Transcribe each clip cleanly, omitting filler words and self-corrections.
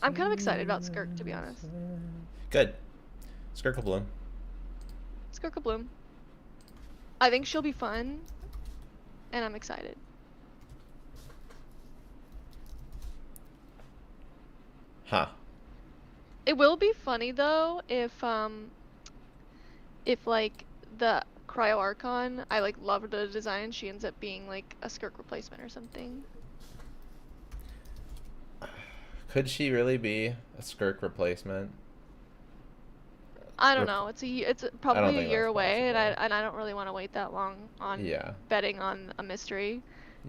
I'm kind of excited about Skirk, to be honest. Good. Skirkle Bloom. Skirka Bloom. I think she'll be fun, and I'm excited. Huh. It will be funny though if like the Cryo Archon, I like love the design, she ends up being like a Skirk replacement or something. Could she really be a Skirk replacement? I don't know. It's I don't probably a think year that's away, and possible. I don't really want to wait that long on Yeah. betting on a mystery.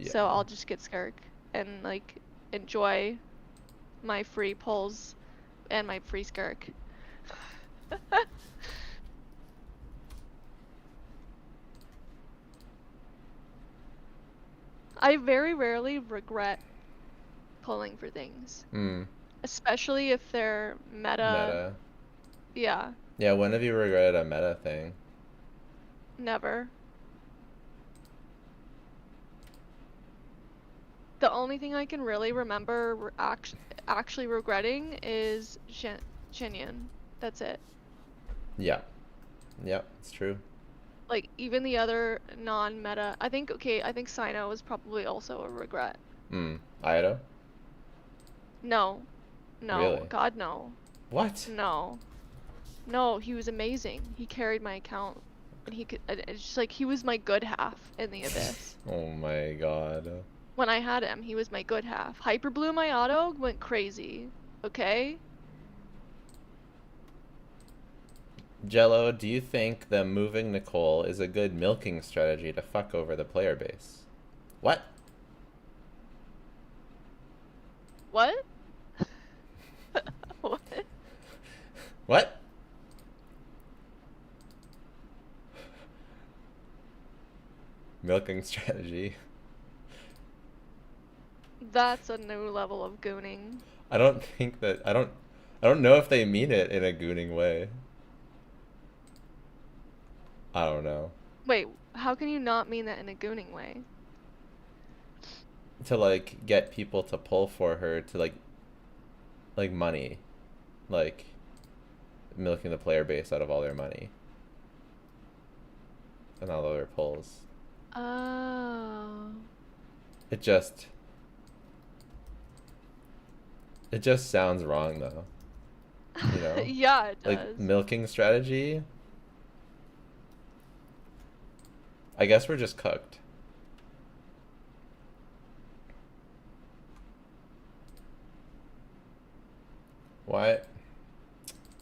So Yeah. I'll just get Skirk and like enjoy my free pulls and my free Skirk. I very rarely regret pulling for things. Hmm. Especially if they're meta. Meta. Yeah, Yeah, when have you regretted a meta thing? never. The only thing I can really remember actually regretting is Shinyan. That's it. Yeah. Yeah, it's true. Like, even the other non-meta, I think Sino was probably also a regret. Hmm. Ido? No. No. Really? God, no. What? No. No, he was amazing. He carried my account. And it's just like, he was my good half in the Abyss. Oh my god. When I had him, he was my good half. Hyper Blue my auto went crazy. Okay? Jello, do you think them moving Nicole is a good milking strategy to fuck over the player base? What? What? What? What? Milking strategy. That's a new level of gooning. I don't think that I don't know if they mean it in a gooning way. I don't know. Wait, how can you not mean that in a gooning way? To like get people to pull for her to like money. Like milking the player base out of all their money. And all their pulls. Oh. It just It just sounds wrong though. You know? Yeah, it Like does. milking strategy. I guess we're just cooked. What?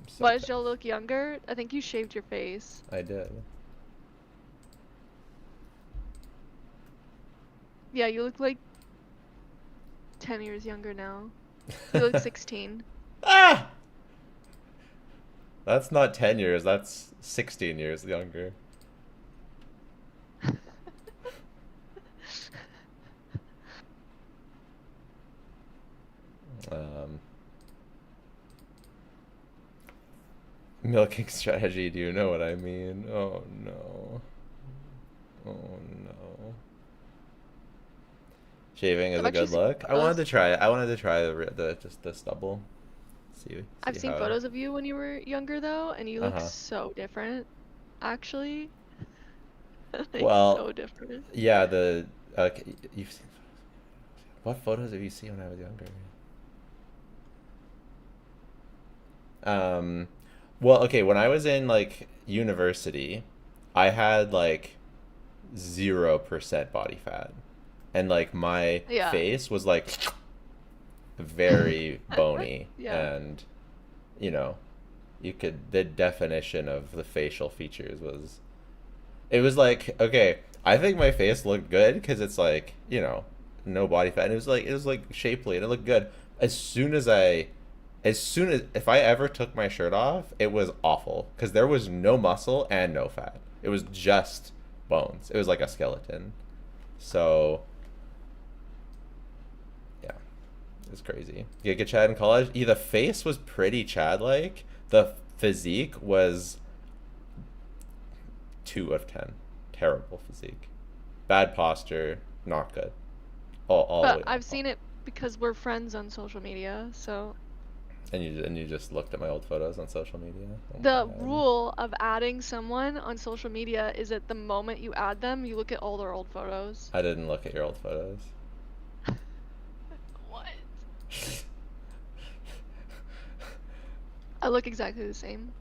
So Why does Jill look younger? I think you shaved your face. I did. Yeah, you look like 10 years younger now. You look 16. Ah! That's not 10 years, that's 16 years younger. Um, milking strategy, do you know what I mean? Oh no. Oh no. Shaving is I've a actually good seen look. I wanted photos. to try it. I wanted to try the just the stubble. I've See seen how. photos of you when you were younger though, and you look Uh-huh. so different. Actually. Like, Well, so different. yeah, the you've seen what photos have you seen when I was younger? Um, well, okay, when I was in like university, I had like 0% body fat. And like my Yeah. face was like very bony Yeah. and you know, you could the definition of the facial features was it was like okay, I think my face looked good because it's like, you know, no body fat and it was like shapely and it looked good. As soon as I as soon as if I ever took my shirt off, it was awful because there was no muscle and no fat. It was just bones. It was like a skeleton. So, yeah, it's crazy. You get Chad in college. Yeah, the face was pretty Chad like. The physique was 2 of 10. Terrible physique. Bad posture. Not good. All the But way I've down. seen it Because we're friends on social media, so. And you just looked at my old photos on social media? Oh my The God. rule of adding someone on social media is that the moment you add them, you look at all their old photos. I didn't look at your old photos. What? I look exactly the same.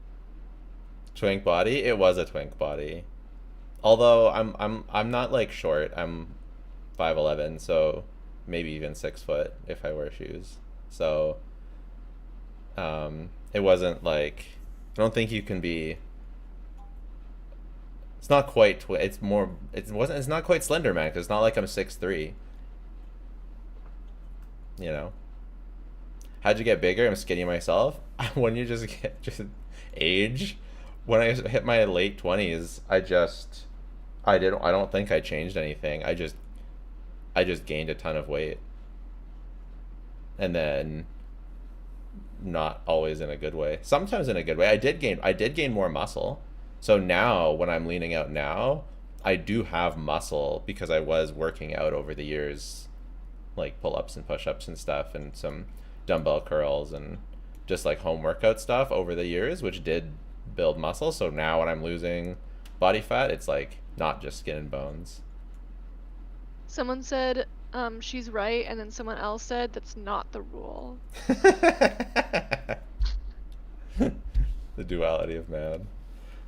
Twink body? It was a twink body. Although I'm not like short. I'm 5'11", so maybe even 6 foot if I wear shoes. So it wasn't like, I don't think you can be. It's not quite. It's more. It wasn't. It's not quite Slender Man, 'cause it's not like I'm 6'3". You know. How'd you get bigger? I'm skinny myself. When you just get just age. When I hit my late 20s, I don't think I changed anything. I just gained a ton of weight. And then not always in a good way. Sometimes in a good way. I did gain more muscle. So now when I'm leaning out now, I do have muscle because I was working out over the years, like pull-ups and push-ups and stuff, and some dumbbell curls and just like home workout stuff over the years, which did build muscle. So now when I'm losing body fat, it's like not just skin and bones. Someone said, she's right, and then someone else said that's not the rule. The duality of man.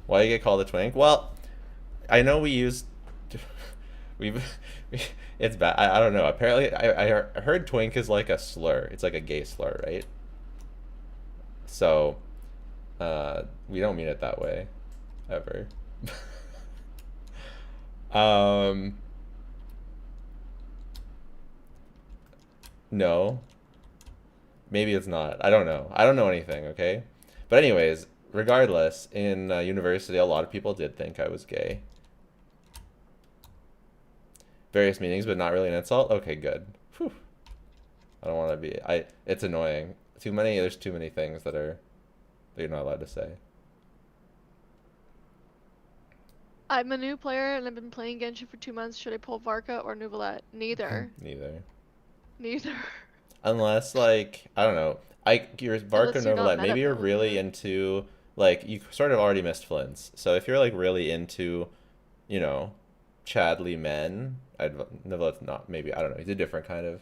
Why you get called a twink? Well, I know we've it's bad. I don't know. Apparently, I heard twink is like a slur. It's like a gay slur, right? So, we don't mean it that way, ever. No. Maybe it's not. I don't know. I don't know anything, okay? But anyways, regardless, in university, a lot of people did think I was gay. Various meanings, but not really an insult? Okay, good. Whew. I don't want to be... It's annoying. There's too many things that you're not allowed to say. I'm a new player, and I've been playing Genshin for 2 months. Should I pull Varka or Nuvolette? Neither. Neither. Neither. Unless, like, I don't know. You're Varka Unless you're not Novelette. Maybe you're meta-building really it. into, like, you sort of already missed Flints. So if you're, like, really into, you know, Chadley men, Novelette's not, maybe, I don't know. He's a different kind of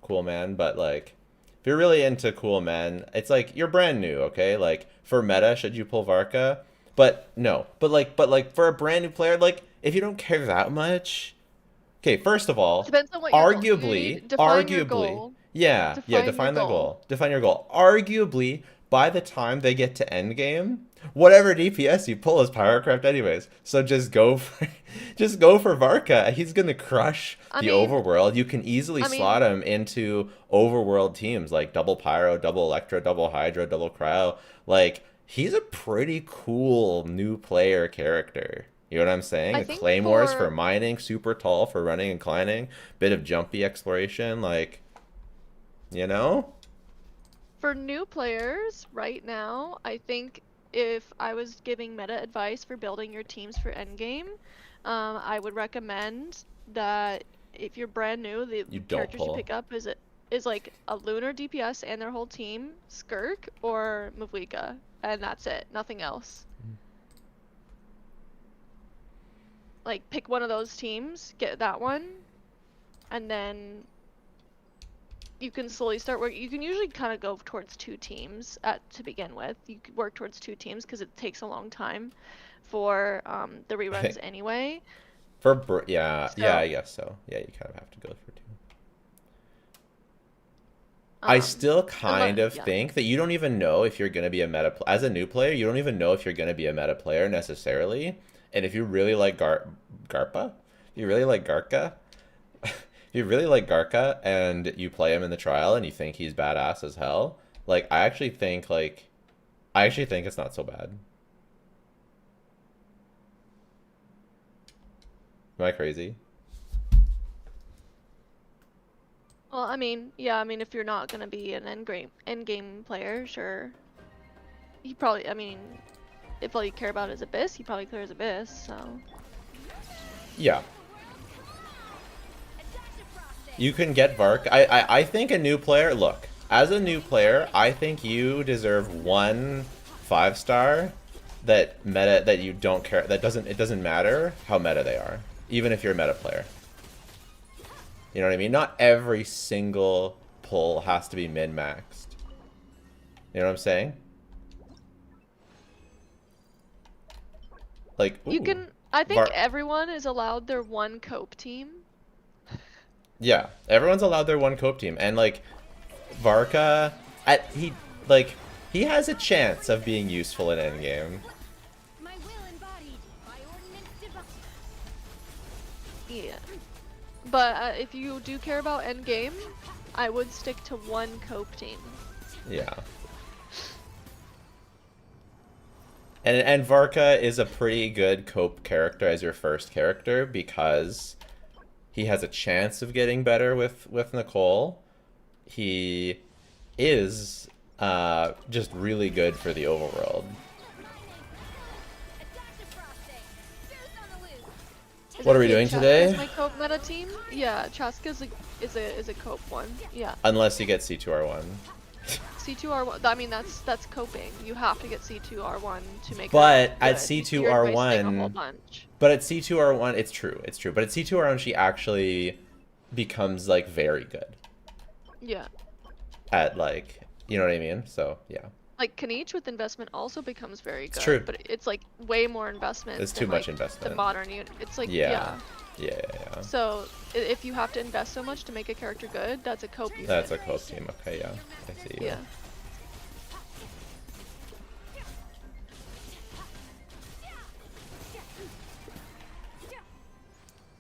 cool man. But, like, if you're really into cool men, it's like, you're brand new, okay? Like, for meta, should you pull Varka? But, no. But, like, for a brand new player, like, if you don't care that much... Okay, first of all, Depends on what your goal. You arguably, need to define your arguably, goal. yeah, define the goal. Define your goal. Arguably, by the time they get to Endgame, whatever DPS you pull is Powercraft anyways. So just go for Varka. He's gonna crush the overworld. You can easily slot him into overworld teams like double Pyro, double Electro, double Hydra, double Cryo. Like, he's a pretty cool new player character. You know what I'm saying? The Claymores for mining, super tall for running and climbing, bit of jumpy exploration, like, you know? For new players, right now, I think if I was giving meta advice for building your teams for Endgame, I would recommend that if you're brand new, the characters you pick up is like a Lunar DPS and their whole team, Skirk or Mavlika, and that's it, nothing else. Like, pick one of those teams, get that one, and then you can slowly start working. You can usually kind of go towards 2 teams to begin with. You could work towards 2 teams because it takes a long time for the reruns anyway. Yeah, I guess so. Yeah, you kind of have to go for 2. I still kind of think that you don't even know if you're going to be a meta as a new player. You don't even know if you're going to be a meta player necessarily. And if you really like Garpa, you really like Garka, you really like Garka and you play him in the trial and you think he's badass as hell, like, I actually think it's not so bad. Am I crazy? Well, I mean, yeah, if you're not gonna be an endgame player, sure. You probably, if all you care about is Abyss, he probably clears Abyss, so. Yeah. You can get Vark. I think a new player. Look, as a new player, I think you deserve one 5-star that you don't care. It doesn't matter how meta they are, even if you're a meta player. You know what I mean? Not every single pull has to be min-maxed. You know what I'm saying? Like, ooh, You can. I think everyone is allowed their one cope team. Yeah, everyone's allowed their one cope team, and like Varka, he has a chance of being useful in endgame. My will embodied by ordinance divine. Yeah. But if you do care about endgame, I would stick to one cope team. Yeah. And Varka is a pretty good cope character as your first character because he has a chance of getting better with Nicole. He is just really good for the overworld. What are we doing today? My cope meta team? Yeah, Chaska is a cope one. Yeah. Unless you get C2R1. C2R1. I mean, that's coping. You have to get C2R1 to make. But it at good. C2R1, but at C2R1, it's true. But at C2R1, she actually becomes like very good. Yeah. At like, you know what I mean? So yeah. Like Kaniche with investment also becomes very good. It's true. But it's like way more investment. It's too much investment. The modern unit. It's like yeah. So if you have to invest so much to make a character good, that's a cope unit. That's a cope team. Okay, yeah. I see. Yeah.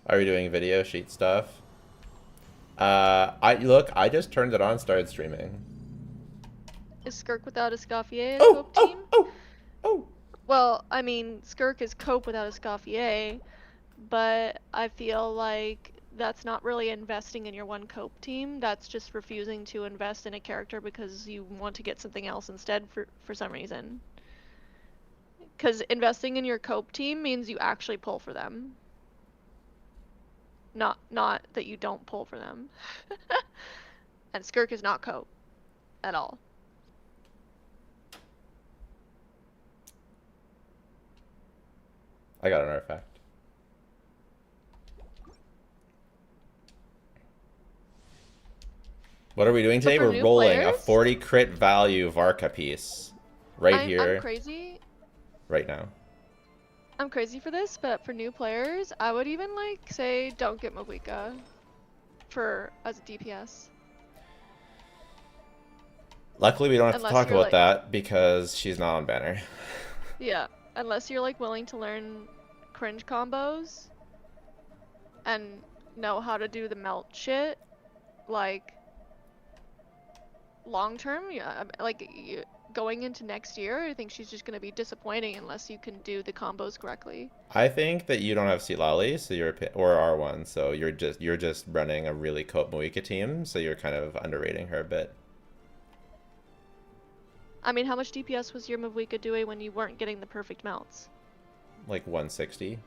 Are we doing video sheet stuff? I just turned it on, started streaming. Is Skirk without a Scaffier a cope team? Oh! Well, I mean, Skirk is cope without a Scaffier, but I feel like that's not really investing in your one cope team. That's just refusing to invest in a character because you want to get something else instead for some reason. Because investing in your cope team means you actually pull for them. Not that you don't pull for them. And Skirk is not cope at all. I got an artifact. What are we doing today? We're rolling a 40 crit value Varka piece. Here. I'm crazy. Right now. I'm crazy for this, but for new players, I would even like say don't get Mawika as a DPS. Luckily, we don't have to talk about that because she's not on banner. Yeah, unless you're like willing to learn cringe combos and know how to do the melt shit, like long term. Yeah, going into next year, I think she's just gonna be disappointing unless you can do the combos correctly. I think that you don't have Silali, so or R1, so you're just running a really cope Moika team, so you're kind of underrating her a bit. I mean, how much DPS was your Mavwika doing when you weren't getting the perfect melts? Like 160.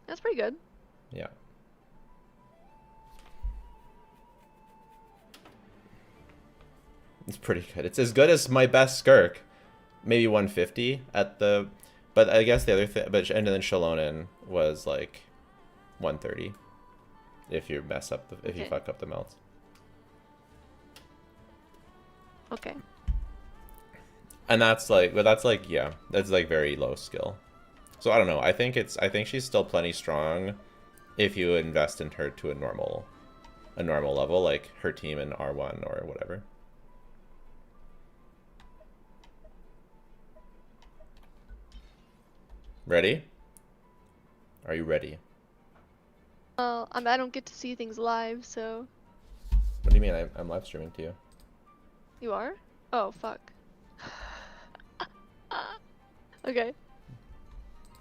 That's pretty good. Yeah. It's pretty good. It's as good as my best Skirk. Maybe 150 at the... But I guess the other thing... And then Shalonen was like 130. If you mess up... If you fuck up the melts. Okay. And that's like... But that's like... Yeah. That's like very low skill. So I don't know. I think she's still plenty strong if you invest in her to a normal level. Like her team in R1 or whatever. Ready? Are you ready? Well, I don't get to see things live, so... What do you mean? I'm live streaming to you. You are? Oh, fuck. Okay.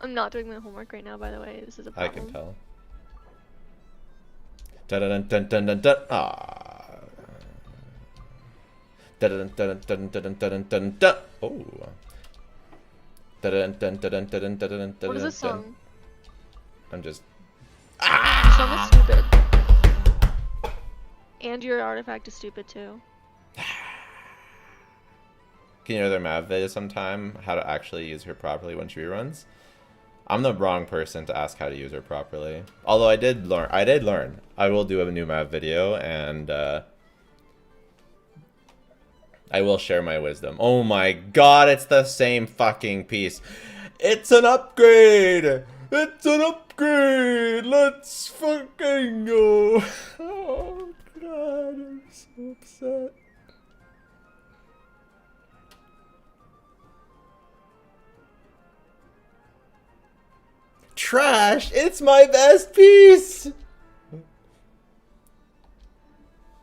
I'm not doing my homework right now, by the way. This is a problem. I can tell. Dun dun dun dun dun dun. Ah. Dun dun dun dun dun dun dun. Oh. What is this song? I'm just... This song is stupid. And your artifact is stupid too. Can you know their Mav video sometime? How to actually use her properly when she reruns? I'm the wrong person to ask how to use her properly. Although I did learn. I will do a new Mav video, and I will share my wisdom. Oh my god, it's the same fucking piece. It's an upgrade! It's an upgrade! Let's fucking go! Oh god, I'm so upset. Trash! It's my best piece!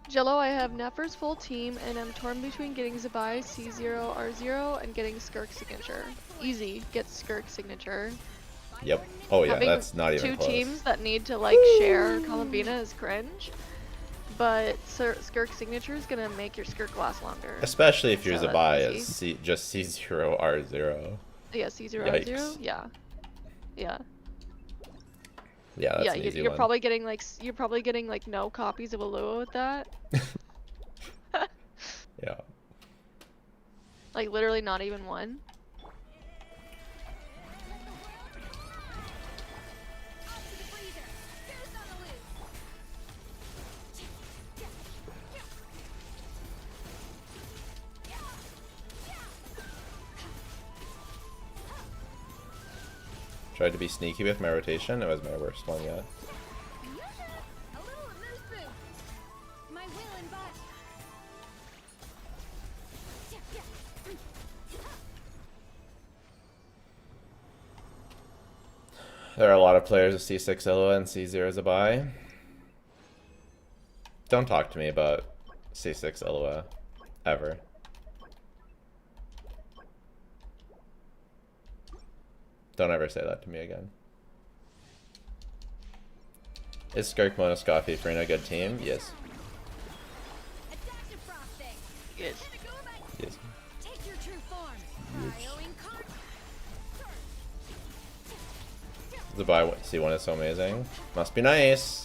Jello, I have Nefer's full team, and I'm torn between getting Zibai, C0, R0, and getting Skirk signature. Easy, get Skirk signature. Yep. Oh yeah, Having that's not even two close. teams that need to like share Columbina is cringe, but Skirk signature is gonna make your Skirk last longer. Especially if your So Zibai that's is just C0, R0. Yeah, C0, Yikes. R0. Yeah, yeah, Yeah, that's yeah. an easy You're one. probably getting like no copies of Alua with that. Yeah. Like literally not even one. Tried to be sneaky with my rotation. It was my worst one yet. A little amuse boost. My will and body. There are a lot of players with C6 Ilua and C0 Zibai. Don't talk to me about C6 Ilua. Ever. Don't ever say that to me again. Is Skirk Monoscoffy for a good team? Yes. Adaptive frosting. Yes. Yes. Take your true form. Zibai C1 is so amazing. Must be nice.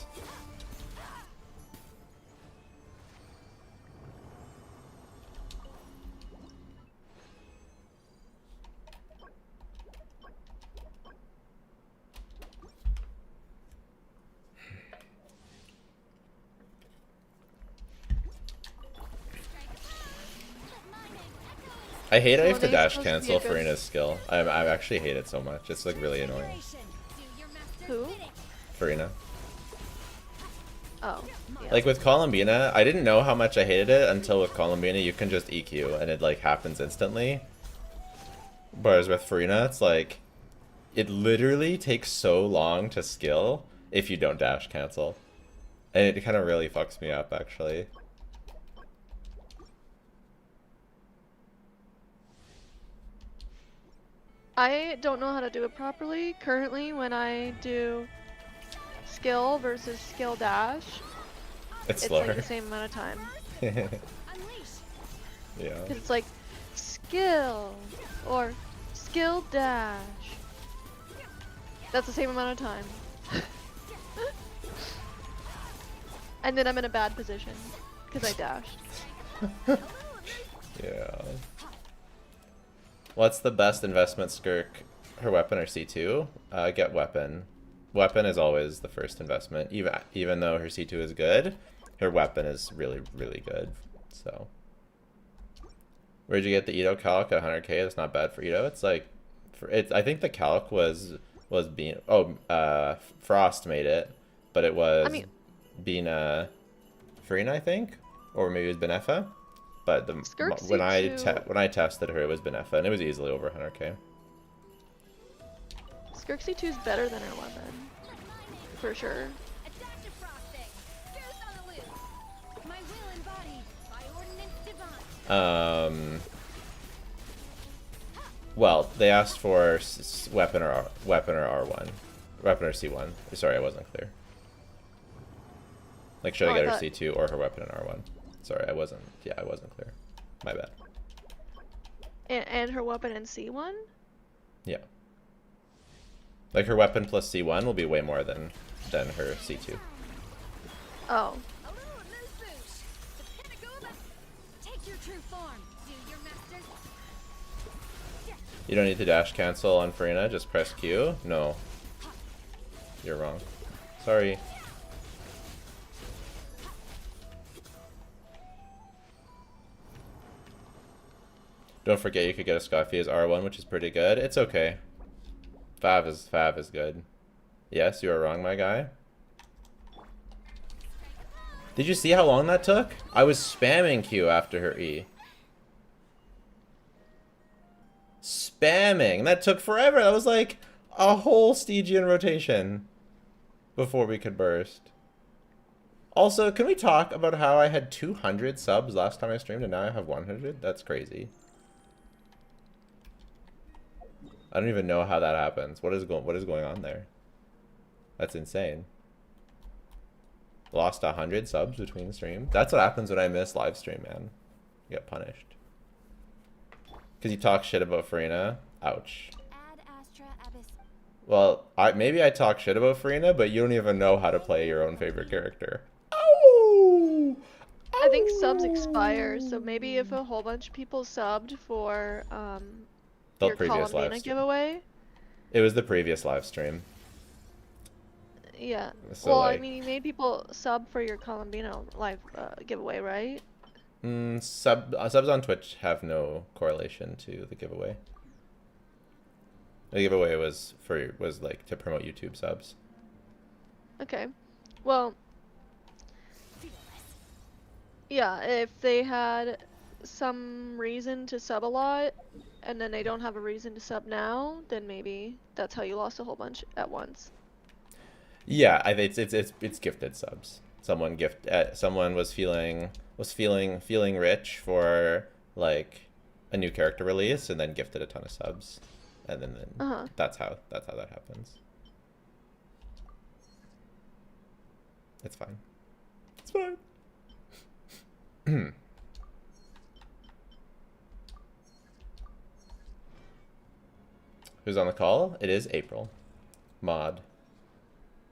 I hate I have to dash cancel Farina's skill. I actually hate it so much. It's like really annoying. Who? Farina. Oh. Yeah. Like with Columbina, I didn't know how much I hated it until with Columbina you can just EQ and it like happens instantly. Whereas with Farina, it's like it literally takes so long to skill if you don't dash cancel. And it kind of really fucks me up actually. I don't know how to do it properly. Currently, when I do skill versus skill dash, It's it's slower. like the same amount of time. Yeah. Cause it's like skill or skill dash. That's the same amount of time. And then I'm in a bad position because I dashed. Yeah. What's the best investment, Skirk? Her weapon or C2? Get weapon. Weapon is always the first investment. Even though her C2 is good, her weapon is really, really good. So. Where'd you get the Ito calc at 100k? That's not bad for Ito. It's like, I think the calc was being, Frost made it, but it was being Farina, I think, or maybe it was Benefa. But when I tested her, it was Benefa, and it was easily over 100k. Skirk C2 is better than her weapon, for sure. Well, they asked for weapon or R1, weapon or C1. Sorry, I wasn't clear. Like, should I get her C2 or her weapon in R1? Sorry, I wasn't clear. My bad. And her weapon in C1? Yeah. Like, her weapon plus C1 will be way more than her C2. Oh. your true form. Do your master. You don't need to dash cancel on Farina, just press Q. No. You're wrong. Sorry. Don't forget you could get a Scoffy as R1, which is pretty good. It's okay. Fav is good. Yes, you are wrong, my guy. Did you see how long that took? I was spamming Q after her E. Spamming. That took forever. That was like a whole Stygian rotation before we could burst. Also, can we talk about how I had 200 subs last time I streamed and now I have 100? That's crazy. I don't even know how that happens. What is going on there? That's insane. Lost 100 subs between streams. That's what happens when I miss live stream, man. You get punished. Because you talk shit about Farina. Ouch. Ad Astra Abyss. Well, maybe I talk shit about Farina, but you don't even know how to play your own favorite character. Oh! I think subs expire, so maybe if a whole bunch of people subbed for The your previous live Columbina stream. giveaway. It was the previous live stream. Yeah. So, Well, like, I mean, you made people sub for your Columbina live giveaway, right? subs on Twitch have no correlation to the giveaway. The giveaway was like to promote YouTube subs. Okay. Well, yeah, if they had some reason to sub a lot and then they don't have a reason to sub now, then maybe that's how you lost a whole bunch at once. Yeah, it's gifted subs. Someone was feeling rich for like a new character release and then gifted a ton of subs, and then that's how that happens. It's fine. It's fine. Who's on the call? It is April, mod,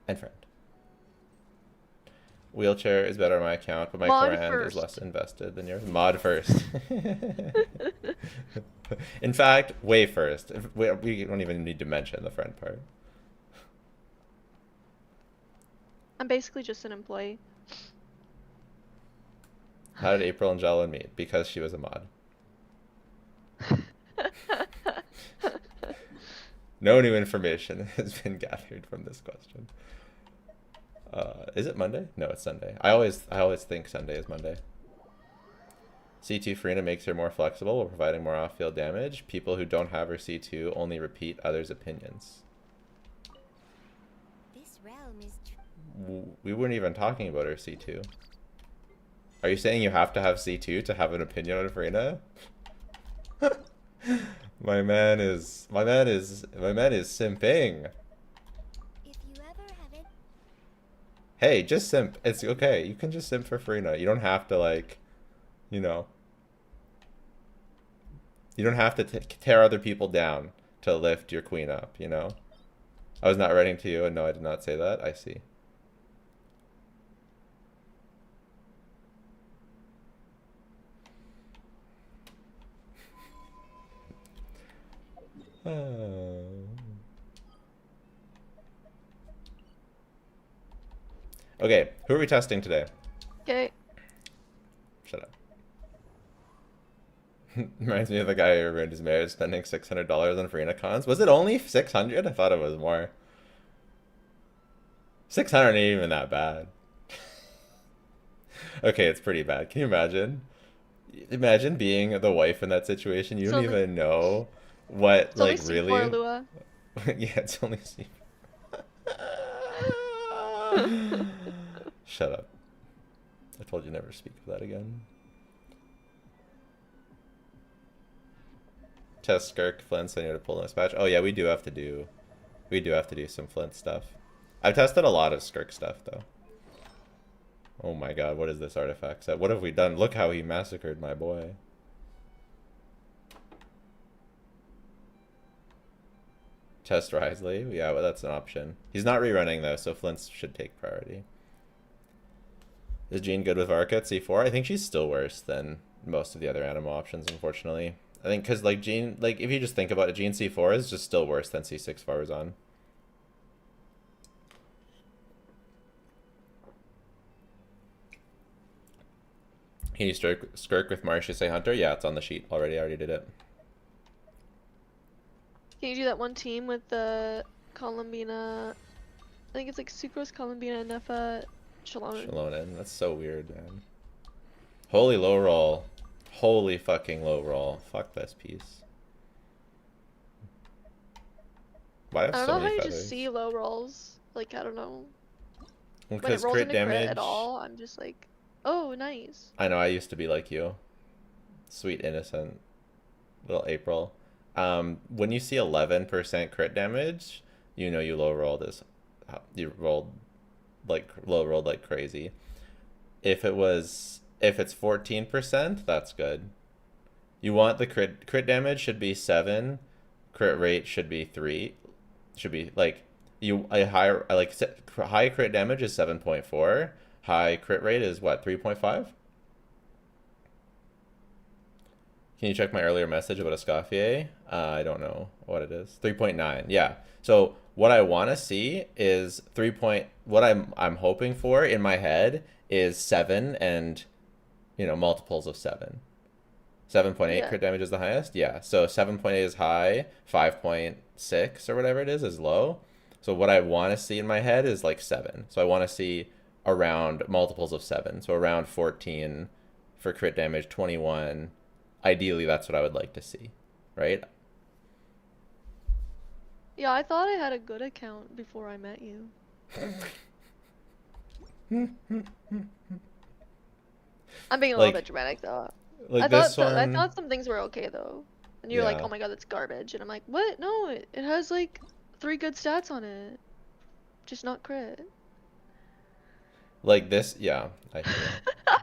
and friend. Wheelchair is better on my account, but my Mod friend first. is less invested than yours. Mod first. In fact, way first. We don't even need to mention the friend part. I'm basically just an employee. How did April and Jalen meet? Because she was a mod. No new information has been gathered from this question. Is it Monday? No, it's Sunday. I always think Sunday is Monday. C2 Farina makes her more flexible while providing more off-field damage. People who don't have her C2 only repeat others' opinions. This realm is We weren't even talking about her C2. Are you saying you have to have C2 to have an opinion on Farina? My man is simping. if you ever have it. Hey, just simp. It's okay. You can just simp for Farina. You don't have to, like, you know. You don't have to tear other people down to lift your queen up, you know? I was not writing to you, and no, I did not say that. I see. Okay, who are we testing today? Okay. Shut up. Reminds me of the guy who ruined his marriage spending $600 on Farina cons. Was it only 600? I thought it was more. 600 ain't even that bad. Okay, it's pretty bad. Can you imagine? Imagine being the wife in that situation. You don't even know what, It's like, only really. C4, Lua. Yeah, it's only C. Shut up. I told you never to speak of that again. Test Skirk, Flint, so I need to pull this patch. Oh yeah, we do have to do some Flint stuff. I've tested a lot of Skirk stuff though. Oh my god, what is this artifact set? What have we done? Look how he massacred my boy. Test Risley. Yeah, well, that's an option. He's not rerunning though, so Flint should take priority. Is Jean good with Varka at C4? I think she's still worse than most of the other animal options, unfortunately. I think because like Gene, like if you just think about it, Gene C4 is just still worse than C6 Farzan. Can you skirk with Marsha say Hunter? Yeah, it's on the sheet already. I already did it. Can you do that one team with the Columbina? I think it's like Sucrose, Columbina, Nefa, Shalom. Shalonen. That's so weird, man. Holy low roll. Holy fucking low roll. Fuck this piece. Why have I don't so know how many you feathers? just see low rolls. Like, I don't know. Well, When it because rolls crit into crit damage. at all, I'm just like, oh, nice. I know, I used to be like you. Sweet, innocent little April. When you see 11% crit damage, you know you low rolled as you rolled like low rolled like crazy. If it's 14%, that's good. You want the crit damage should be 7, crit rate should be 3. Should be like high crit damage is 7.4. High crit rate is what, 3.5? Can you check my earlier message about Escoffier? I don't know what it is. 3.9. Yeah. So what I want to see is what I'm hoping for in my head is 7 and multiples of 7. 7.8 Yeah. crit damage is the highest. Yeah. So 7.8 is high, 5.6 or whatever it is low. So what I want to see in my head is like 7. So I want to see around multiples of 7. So around 14 for crit damage, 21. Ideally, that's what I would like to see, right? Yeah, I thought I had a good account before I met you. I'm being a little bit dramatic though. Like I this thought I one. thought some things were okay though. And you're like, Yeah. oh my god, that's garbage. And I'm like, what? No, it has like 3 good stats on it. Just not crit. Like this, yeah. I hear you.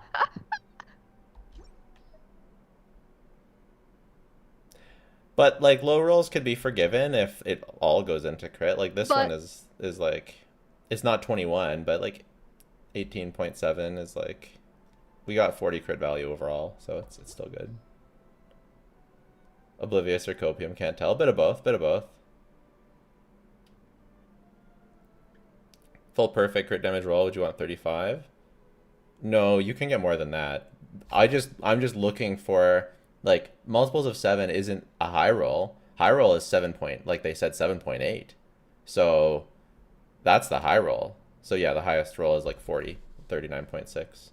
But like low rolls could be forgiven if it all goes into crit. Like this one is like, it's not 21, but like 18.7 is like, we got 40 crit value overall, so it's still good. Oblivious or Copium, can't tell. Bit of both, bit of both. Full perfect crit damage roll, would you want 35? No, you can get more than that. I'm just looking for, like, multiples of 7 isn't a high roll. High roll is 7 point, like they said, 7.8. So that's the high roll. So yeah, the highest roll is like 40, 39.6.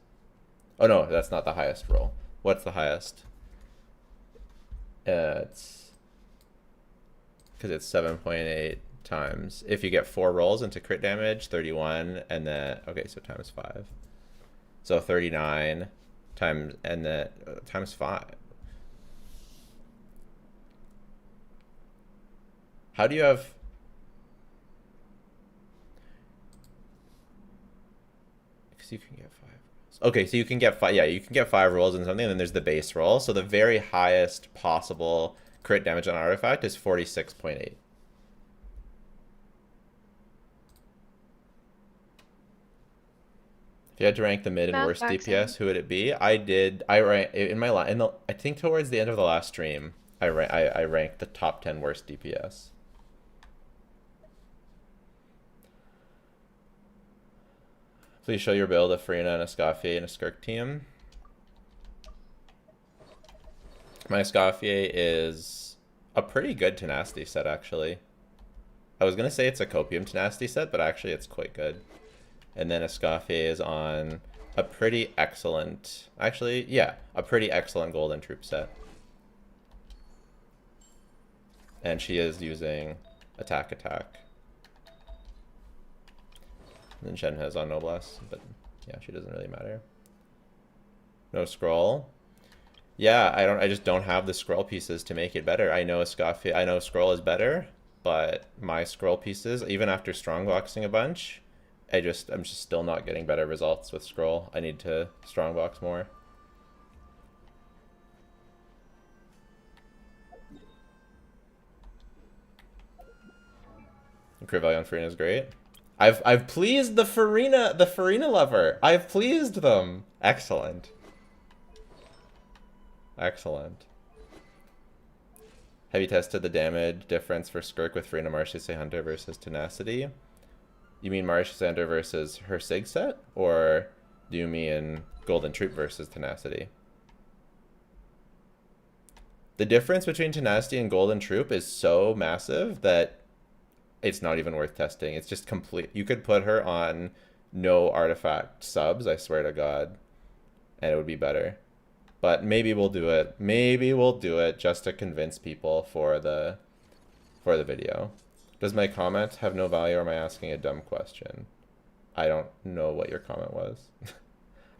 Oh no, that's not the highest roll. What's the highest? It's because it's 7.8 times. If you get 4 rolls into crit damage, 31, and then okay, so times 5. So 39 times and then times 5. How do you have? Because you can get 5 rolls. Okay, so you can get 5. Yeah, you can get 5 rolls in something, and then there's the base roll. So the very highest possible crit damage on artifact is 46.8. If you had to rank the mid and worst DPS, who would it be? I rank in my I think towards the end of the last stream, I ranked the top 10 worst DPS. Please show your build of Farina and Escoffier and a Skirk team. My Escoffier is a pretty good tenacity set, actually. I was going to say it's a Copium tenacity set, but actually it's quite good. And then Escoffier is on a pretty excellent, actually, yeah, a pretty excellent Golden Troop set. And she is using attack. And then Shen has on Noblesse, but yeah, she doesn't really matter. No scroll. Yeah, I just don't have the scroll pieces to make it better. I know scroll is better, but my scroll pieces, even after strongboxing a bunch, I'm just still not getting better results with scroll. I need to strongbox more. Crit value on Farina is great. I've pleased the Farina lover. I've pleased them. Excellent. Excellent. Have you tested the damage difference for Skirk with Farina Marchese Hunter versus Tenacity? You mean Marchese Hunter versus her Sig set? Or do you mean Golden Troop versus Tenacity? The difference between Tenacity and Golden Troop is so massive that it's not even worth testing. It's just complete. You could put her on no artifact subs, I swear to God, and it would be better. But maybe we'll do it. Maybe we'll do it just to convince people for the video. Does my comment have no value, or am I asking a dumb question? I don't know what your comment was.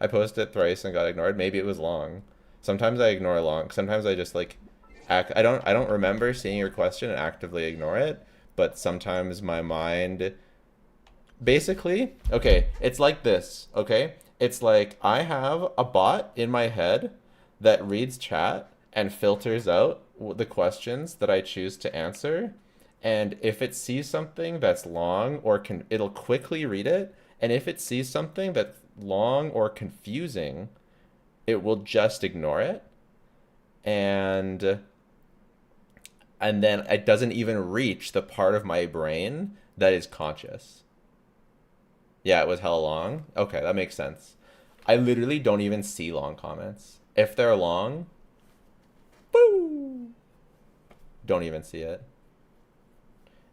I posted it thrice and got ignored. Maybe it was long. Sometimes I ignore long. Sometimes I just like I don't remember seeing your question and actively ignore it, but sometimes my mind basically, okay, it's like this, okay? It's like I have a bot in my head that reads chat and filters out the questions that I choose to answer. And if it sees something that's long or it'll quickly read it. And if it sees something that's long or confusing, it will just ignore it. And then it doesn't even reach the part of my brain that is conscious. Yeah, it was hella long. Okay, that makes sense. I literally don't even see long comments. If they're long, boo! Don't even see it.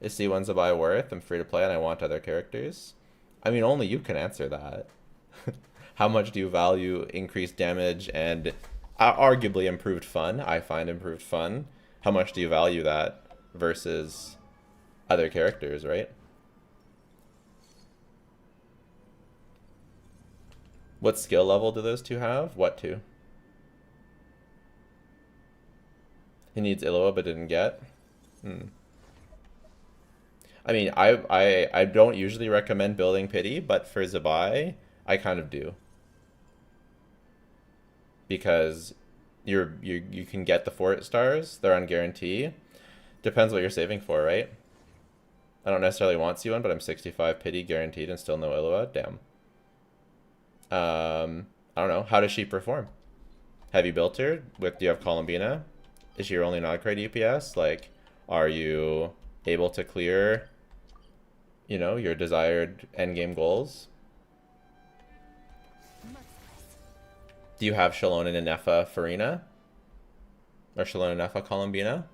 Is C1 Zibai worth? I'm free to play and I want other characters. I mean, only you can answer that. How much do you value increased damage and arguably improved fun? I find improved fun. How much do you value that versus other characters, right? What skill level do those two have? What two? He needs Illawa but didn't get. I mean, I don't usually recommend building Pity, but for Zibai, I kind of do. Because you can get the 4 stars, they're on guarantee. Depends what you're saving for, right? I don't necessarily want C1, but I'm 65 Pity guaranteed and still no Illawa. Damn. I don't know. How does she perform? Have you built her? Do you have Columbina? Is she your only non-crit DPS? Like, are you able to clear, you know, your desired endgame goals? Do you have Shalona and Nefa Farina? Or Shalona Nefa Columbina?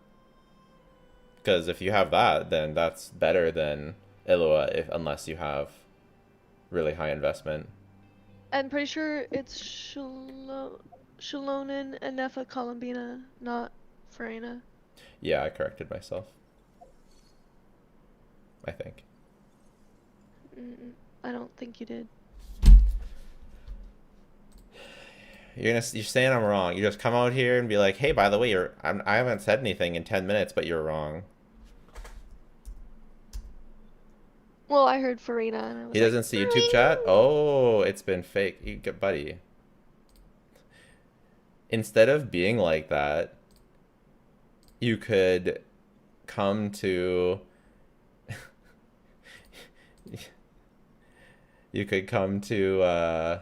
Because if you have that, then that's better than Illawa, unless you have really high investment. I'm pretty sure it's Shalonen and Nefa Columbina, not Farina. Yeah, I corrected myself. I think. I don't think you did. You're saying I'm wrong. You just come out here and be like, hey, by the way, I haven't said anything in 10 minutes, but you're wrong. Well, I heard Farina and I was He doesn't see YouTube chat? Oh, it's been fake. Buddy. Instead of being like that, you could come to... you could come to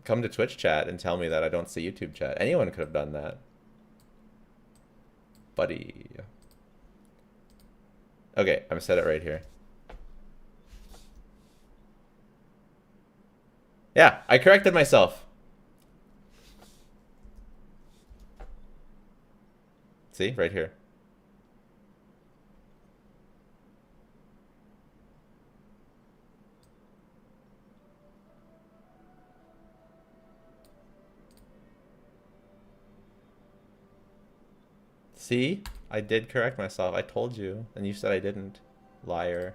Twitch chat and tell me that I don't see YouTube chat. Anyone could have done that. Buddy. Okay, I'm set it right here. Yeah, I corrected myself. See, right here. See? I did correct myself. I told you. And you said I didn't. Liar.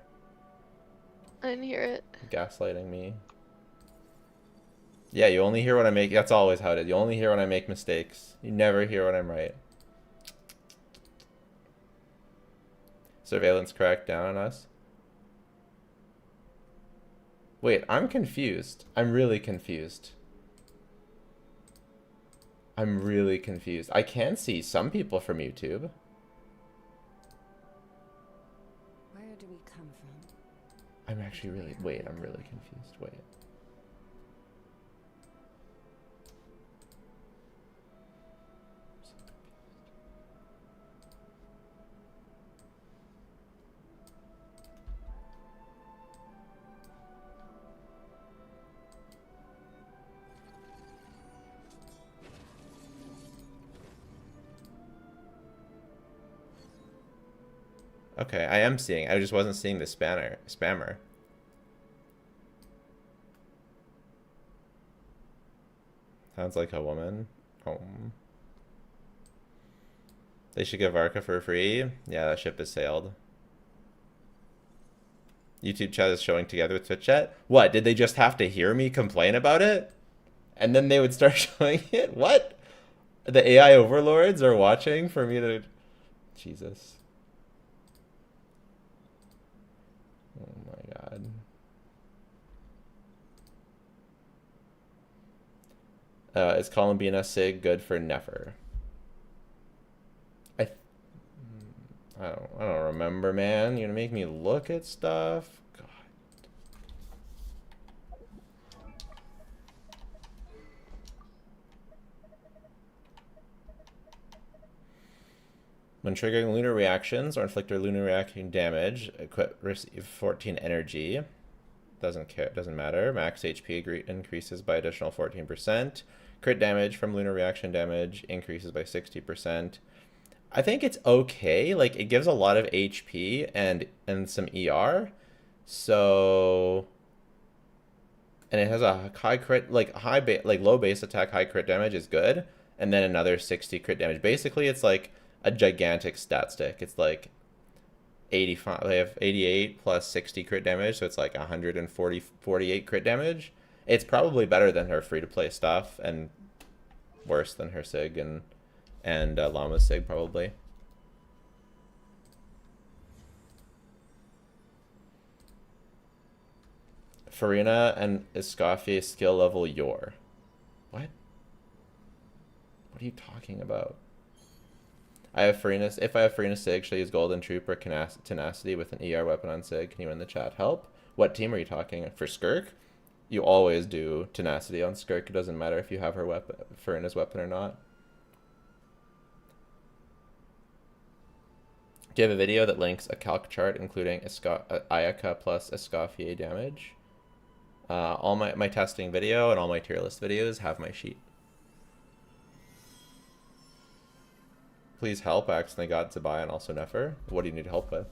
I didn't hear it. Gaslighting me. Yeah, you only hear when I make... That's always how it is. You only hear when I make mistakes. You never hear when I'm right. Surveillance cracked down on us. Wait, I'm confused. I'm really confused. I'm really confused. I can see some people from YouTube. Where do we come from? I'm actually really... Wait, I'm really confused. Wait. Okay, I am seeing. I just wasn't seeing the spammer. Sounds like a woman. Oh. They should give Varka for free. Yeah, that ship has sailed. YouTube chat is showing together with Twitch chat. What? Did they just have to hear me complain about it? And then they would start showing it? What? The AI overlords are watching for me to... Jesus. Oh my god. Is Columbina Sig good for Nefer? I don't remember, man. You're gonna make me look at stuff? God. When triggering lunar reactions or inflict a lunar reaction damage, equip receive 14 energy. Doesn't matter. Max HP increases by additional 14%. Crit damage from lunar reaction damage increases by 60%. I think it's okay. Like, it gives a lot of HP and some ER. So, and it has a high crit, like low base attack, high crit damage is good, and then another 60 crit damage. Basically, it's like a gigantic stat stick. It's like 85. They have 88 plus 60 crit damage, so it's like 48 crit damage. It's probably better than her free to play stuff, and worse than her Sig and Llama's Sig probably. Farina and Escoffier skill level Yor. What? What are you talking about? I have Farina. If I have Farina Sig, she'll use Golden Trooper Tenacity with an ER weapon on Sig. Can you in the chat help? What team are you talking? For Skirk? You always do Tenacity on Skirk. It doesn't matter if you have her weapon, Farina's weapon or not. Do you have a video that links a calc chart including Ayaka plus Escoffier damage? All my testing video and all my tier list videos have my sheet. Please help. I accidentally got Zibai and also Nefer. What do you need help with?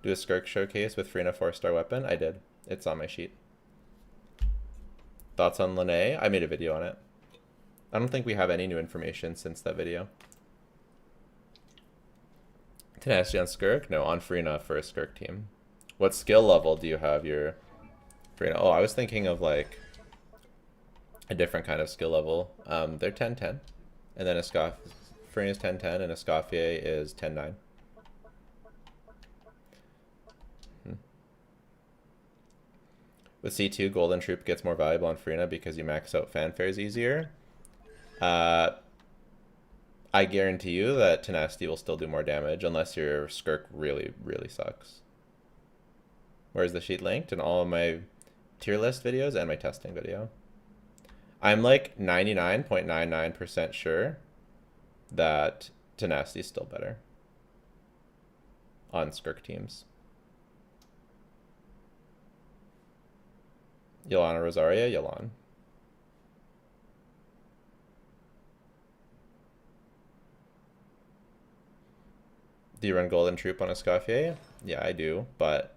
Do a Skirk showcase with Farina 4-star weapon? I did. It's on my sheet. Thoughts on Lene? I made a video on it. I don't think we have any new information since that video. Tenacity on Skirk? No, on Farina for a Skirk team. What skill level do you have your Farina? Oh, I was thinking of like a different kind of skill level. They're 10-10. And then Farina's 10-10 and Escoffier is 10-9. With C2, Golden Troop gets more valuable on Farina because you max out fanfares easier. I guarantee you that Tenacity will still do more damage unless your Skirk really, really sucks. Where's the sheet linked? In all of my tier list videos and my testing video. I'm like 99.99% sure that Tenacity is still better on Skirk teams. Yolana Rosaria, Yolan. Do you run Golden Troop on Escoffier? Yeah, I do, but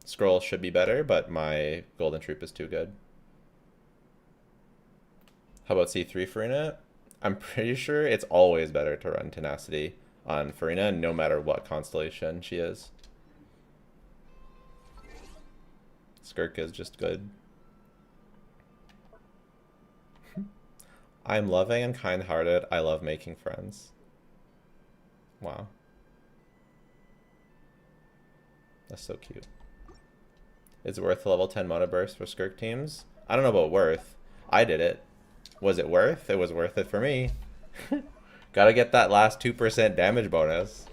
Scroll should be better, but my Golden Troop is too good. How about C3 Farina? I'm pretty sure it's always better to run Tenacity on Farina, no matter what constellation she is. Skirk is just good. I'm loving and kind-hearted. I love making friends. Wow. That's so cute. Is it worth the level 10 Mono Burst for Skirk teams? I don't know about worth. I did it. Was it worth? It was worth it for me. Gotta get that last 2% damage bonus.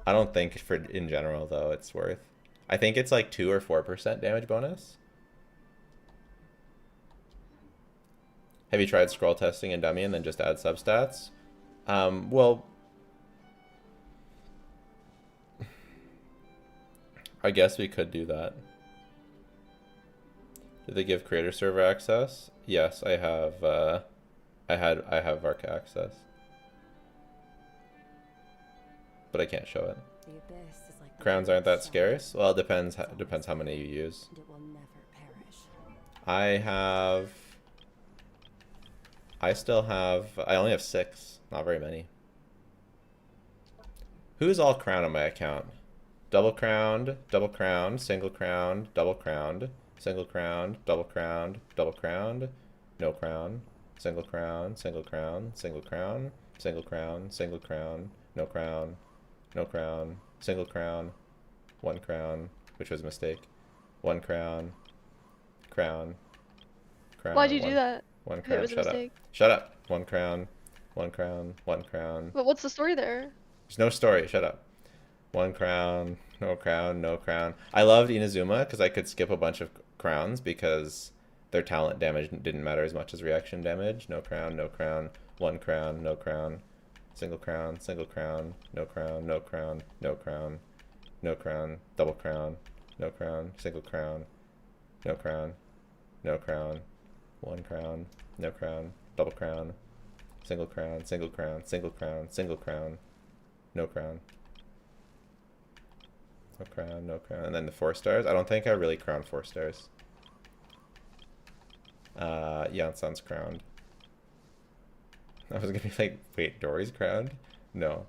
I don't think in general, though, it's worth. I think it's like 2 or 4% damage bonus. Have you tried scroll testing in dummy and then just add substats? Well, I guess we could do that. Do they give creator server access? Yes, I have. I have Varka access. but I can't show it. The abyss is like the Crowns aren't that sun. scarce. Well, it depends how many you use. And it will never perish. I only have 6. Not very many. Who's all crowned on my account? Double crowned, single crowned, double crowned, single crowned, double crowned, double crowned, no crown, single crown, single crown, single crown, single crown, single crown, no crown, no crown, single crown, one crown, which was a mistake, one crown, crown, crown. Why'd you do that? One If it crown, was a shut up. mistake. Shut up. One crown, one crown, one crown. But what's the story there? There's no story, shut up. One crown, no crown, no crown. I loved Inazuma because I could skip a bunch of crowns because their talent damage didn't matter as much as reaction damage. No crown, no crown, one crown, no crown, single crown, no crown, no crown, no crown, no crown, double crown, no crown, single crown, no crown, no crown, one crown, no crown, double crown, single crown, single crown, single crown, single crown, no crown. No crown, no crown. And then the 4 stars. I don't think I really crowned 4 stars. Yansan's crowned. I was gonna be like, wait, Dory's crowned? No.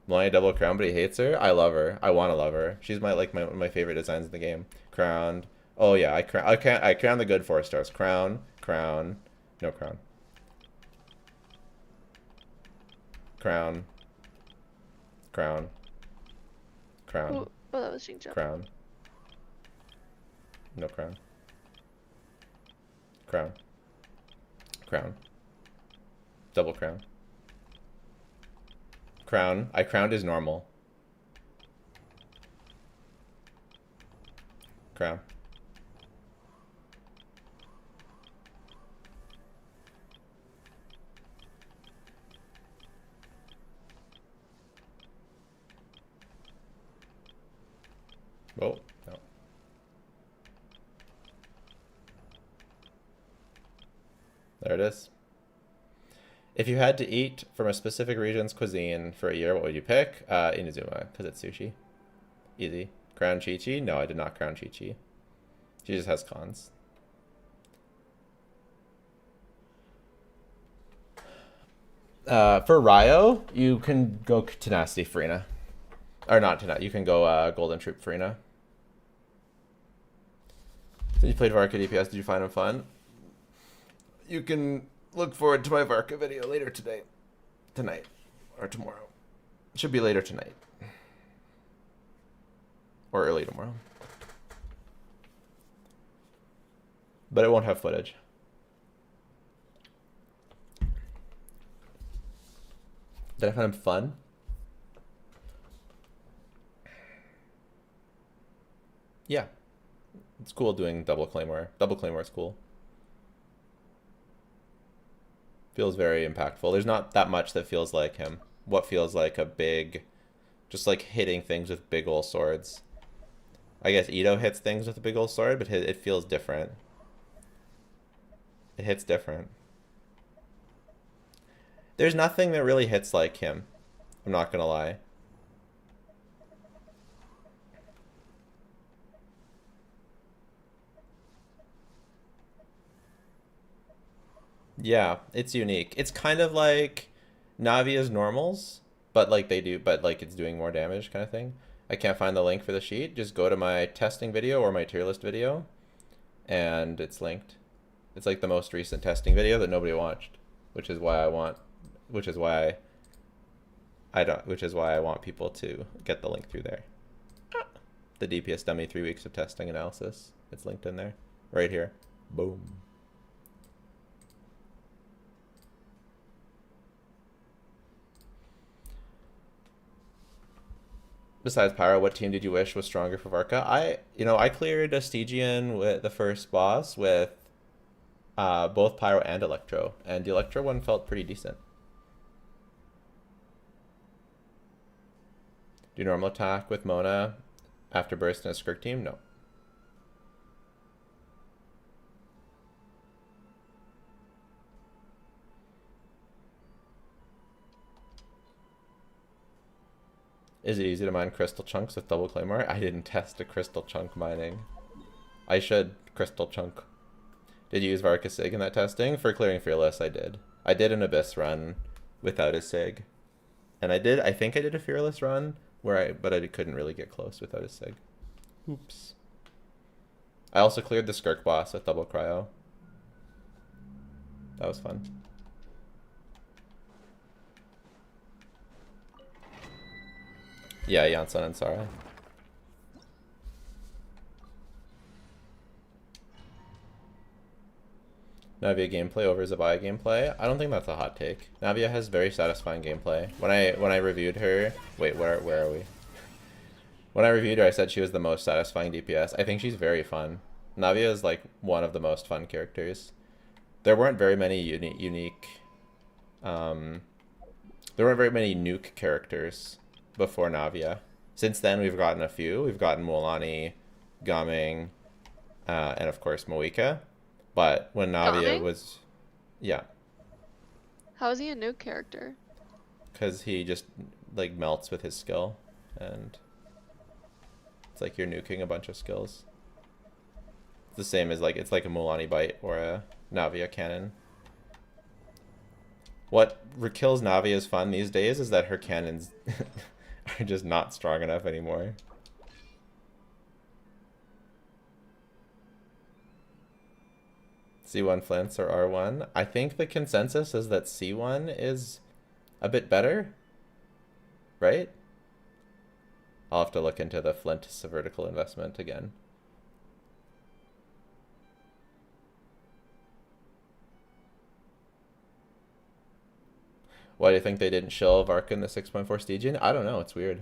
Melania double crowned, but he hates her? I love her. I wanna love her. She's one of my favorite designs in the game. Crowned. Oh yeah, I crowned the good 4 stars. Crown, crown, no crown. Crown. Crown. Crown. Ooh, oh, that was Xingqiu. Crown. No crown. Crown. Crown. Double crown. Crown. I crowned is normal. Crown. Oh, no. There it is. If you had to eat from a specific region's cuisine for a year, what would you pick? Inazuma, because it's sushi. Easy. Crown Chi-Chi? No, I did not crown Chi-Chi. She just has cons. For Ryo, you can go Tenacity Farina. Or not Tenacity, you can go Golden Troop Farina. So you played Varka DPS, did you find him fun? You can look forward to my Varka video later today. Tonight. Or tomorrow. It should be later tonight. Or early tomorrow. But it won't have footage. Did I find him fun? Yeah. It's cool doing double Claymore. Double Claymore is cool. Feels very impactful. There's not that much that feels like him. What feels like a big... Just like hitting things with big ol' swords. I guess Ito hits things with a big ol' sword, but it feels different. It hits different. There's nothing that really hits like him. I'm not gonna lie. Yeah, it's unique. It's kind of like Navia's normals, but like it's doing more damage kind of thing. I can't find the link for the sheet. Just go to my testing video or my tier list video, and it's linked. It's like the most recent testing video that nobody watched, which is why I want people to get the link through there. The DPS dummy 3 weeks of testing analysis. It's linked in there, right here. Boom. Besides Pyro, what team did you wish was stronger for Varka? I cleared a Stygian with the first boss with both Pyro and Electro, and the Electro one felt pretty decent. Do normal attack with Mona after burst in a Skirk team? No. Is it easy to mine crystal chunks with double claymore? I didn't test a crystal chunk mining. I should. Crystal chunk. Did you use Varka Sig in that testing? For clearing Fearless, I did. I did an Abyss run without a Sig. And I think I did a Fearless run, but I couldn't really get close without a Sig. Oops. I also cleared the Skirk boss with double cryo. That was fun. Yeah, Yansan and Sarah. Navia gameplay over Zibai gameplay. I don't think that's a hot take. Navia has very satisfying gameplay. When I reviewed her, wait, where are we? When I reviewed her, I said she was the most satisfying DPS. I think she's very fun. Navia is like one of the most fun characters. There weren't very many unique. There weren't very many nuke characters before Navia. Since then, we've gotten a few. We've gotten Mualani, Gaming, and of course Moika. But when Navia Gaming? was, yeah, How is he a new character? because he just like melts with his skill, and it's like you're nuking a bunch of skills. It's the same as like it's like a Mualani bite or a Navia cannon. What kills Navia's fun these days is that her cannons are just not strong enough anymore. C1 flints or R1. I think the consensus is that C1 is a bit better, right? I'll have to look into the flint to vertical investment again. Why do you think they didn't shill Varka in the 6.4 Stygian? I don't know, it's weird.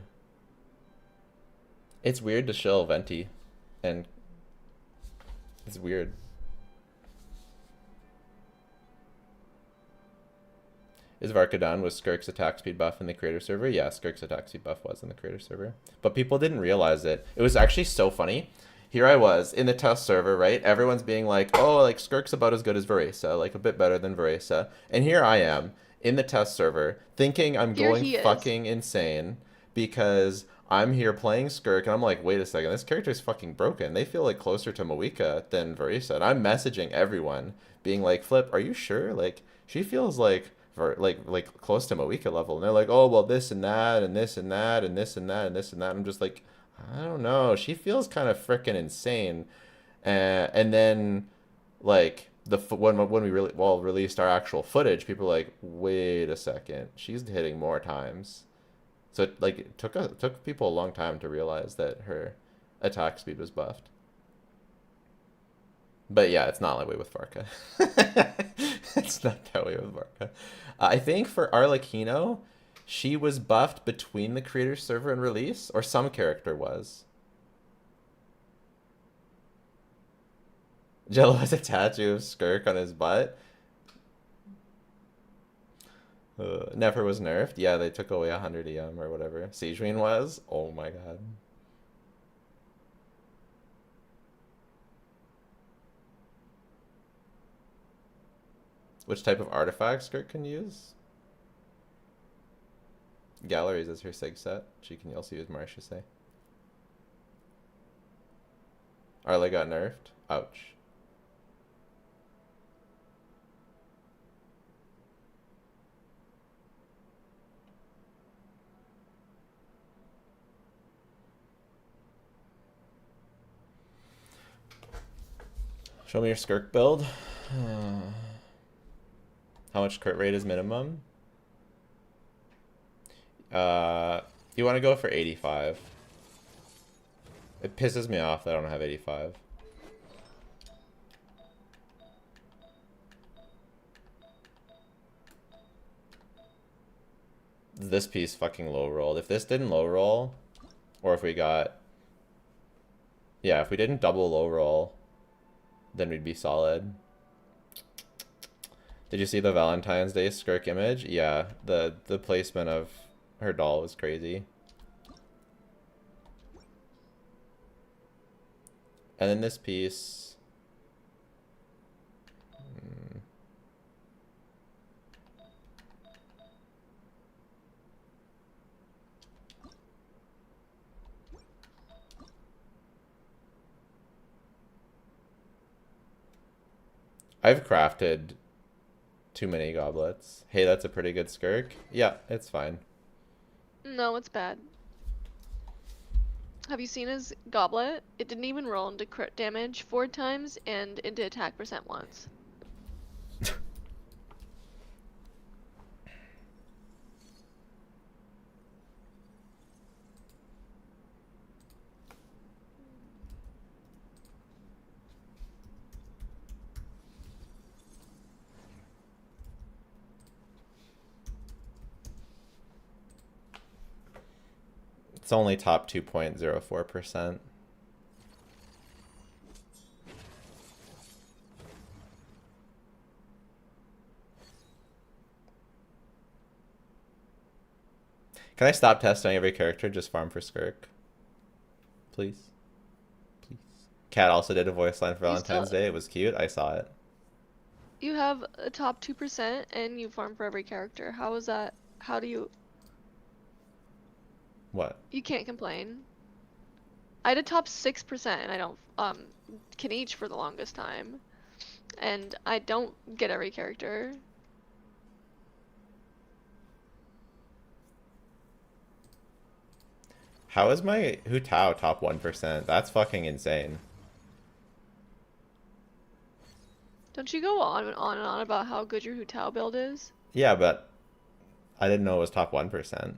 It's weird to shill Venti, and it's weird. Is Varka done? Was Skirk's attack speed buff in the creator server? Yeah, Skirk's attack speed buff was in the creator server. But people didn't realize it. It was actually so funny. Here I was in the test server, right? Everyone's being like, oh, like Skirk's about as good as Varesa, like a bit better than Varesa. And here I am in the test server thinking I'm Here going he is. fucking insane because I'm here playing Skirk and I'm like, wait a second, this character's fucking broken. They feel like closer to Moika than Varesa. And I'm messaging everyone being like, Flip, are you sure? Like, she feels like like close to Moika level, and they're like, oh well, this and that and this and that and this and that and this and that. I'm just like, I don't know. She feels kind of freaking insane. And then like when we really released our actual footage, people were like, wait a second, she's hitting more times. So it took people a long time to realize that her attack speed was buffed. But yeah, it's not that way with Varka. It's not that way with Varka. I think for Arlecchino, she was buffed between the creator server and release, or some character was. Jello has a tattoo of Skirk on his butt. Never was nerfed. Yeah, they took away 100 EM or whatever. Siegewind was. Oh my god. Which type of artifact Skirk can use? Galleries is her sig set. She can also use Marchese. Arle got nerfed. Ouch. Show me your Skirk build. How much crit rate is minimum? You want to go for 85. It pisses me off that I don't have 85. This piece fucking low rolled. If this didn't low roll, or if we got... Yeah, if we didn't double low roll, then we'd be solid. Did you see the Valentine's Day Skirk image? Yeah, the placement of her doll was crazy. And then this piece... I've crafted too many goblets. Hey, that's a pretty good skirk. Yeah, it's fine. No, it's bad. Have you seen his goblet? It didn't even roll into crit damage 4 times and into attack percent once. It's only top 2.04%. Can I stop testing every character, just farm for Skirk? Please? Please. Cat also did a voice line for Valentine's Day. It was cute. I saw it. You have a top 2% and you farm for every character. How is that? How do you... What? You can't complain. I had a top 6% and I don't can each for the longest time. And I don't get every character. How is my Hu Tao top 1%? That's fucking insane. Don't you go on and on about how good your Hu Tao build is? Yeah, but I didn't know it was top 1%.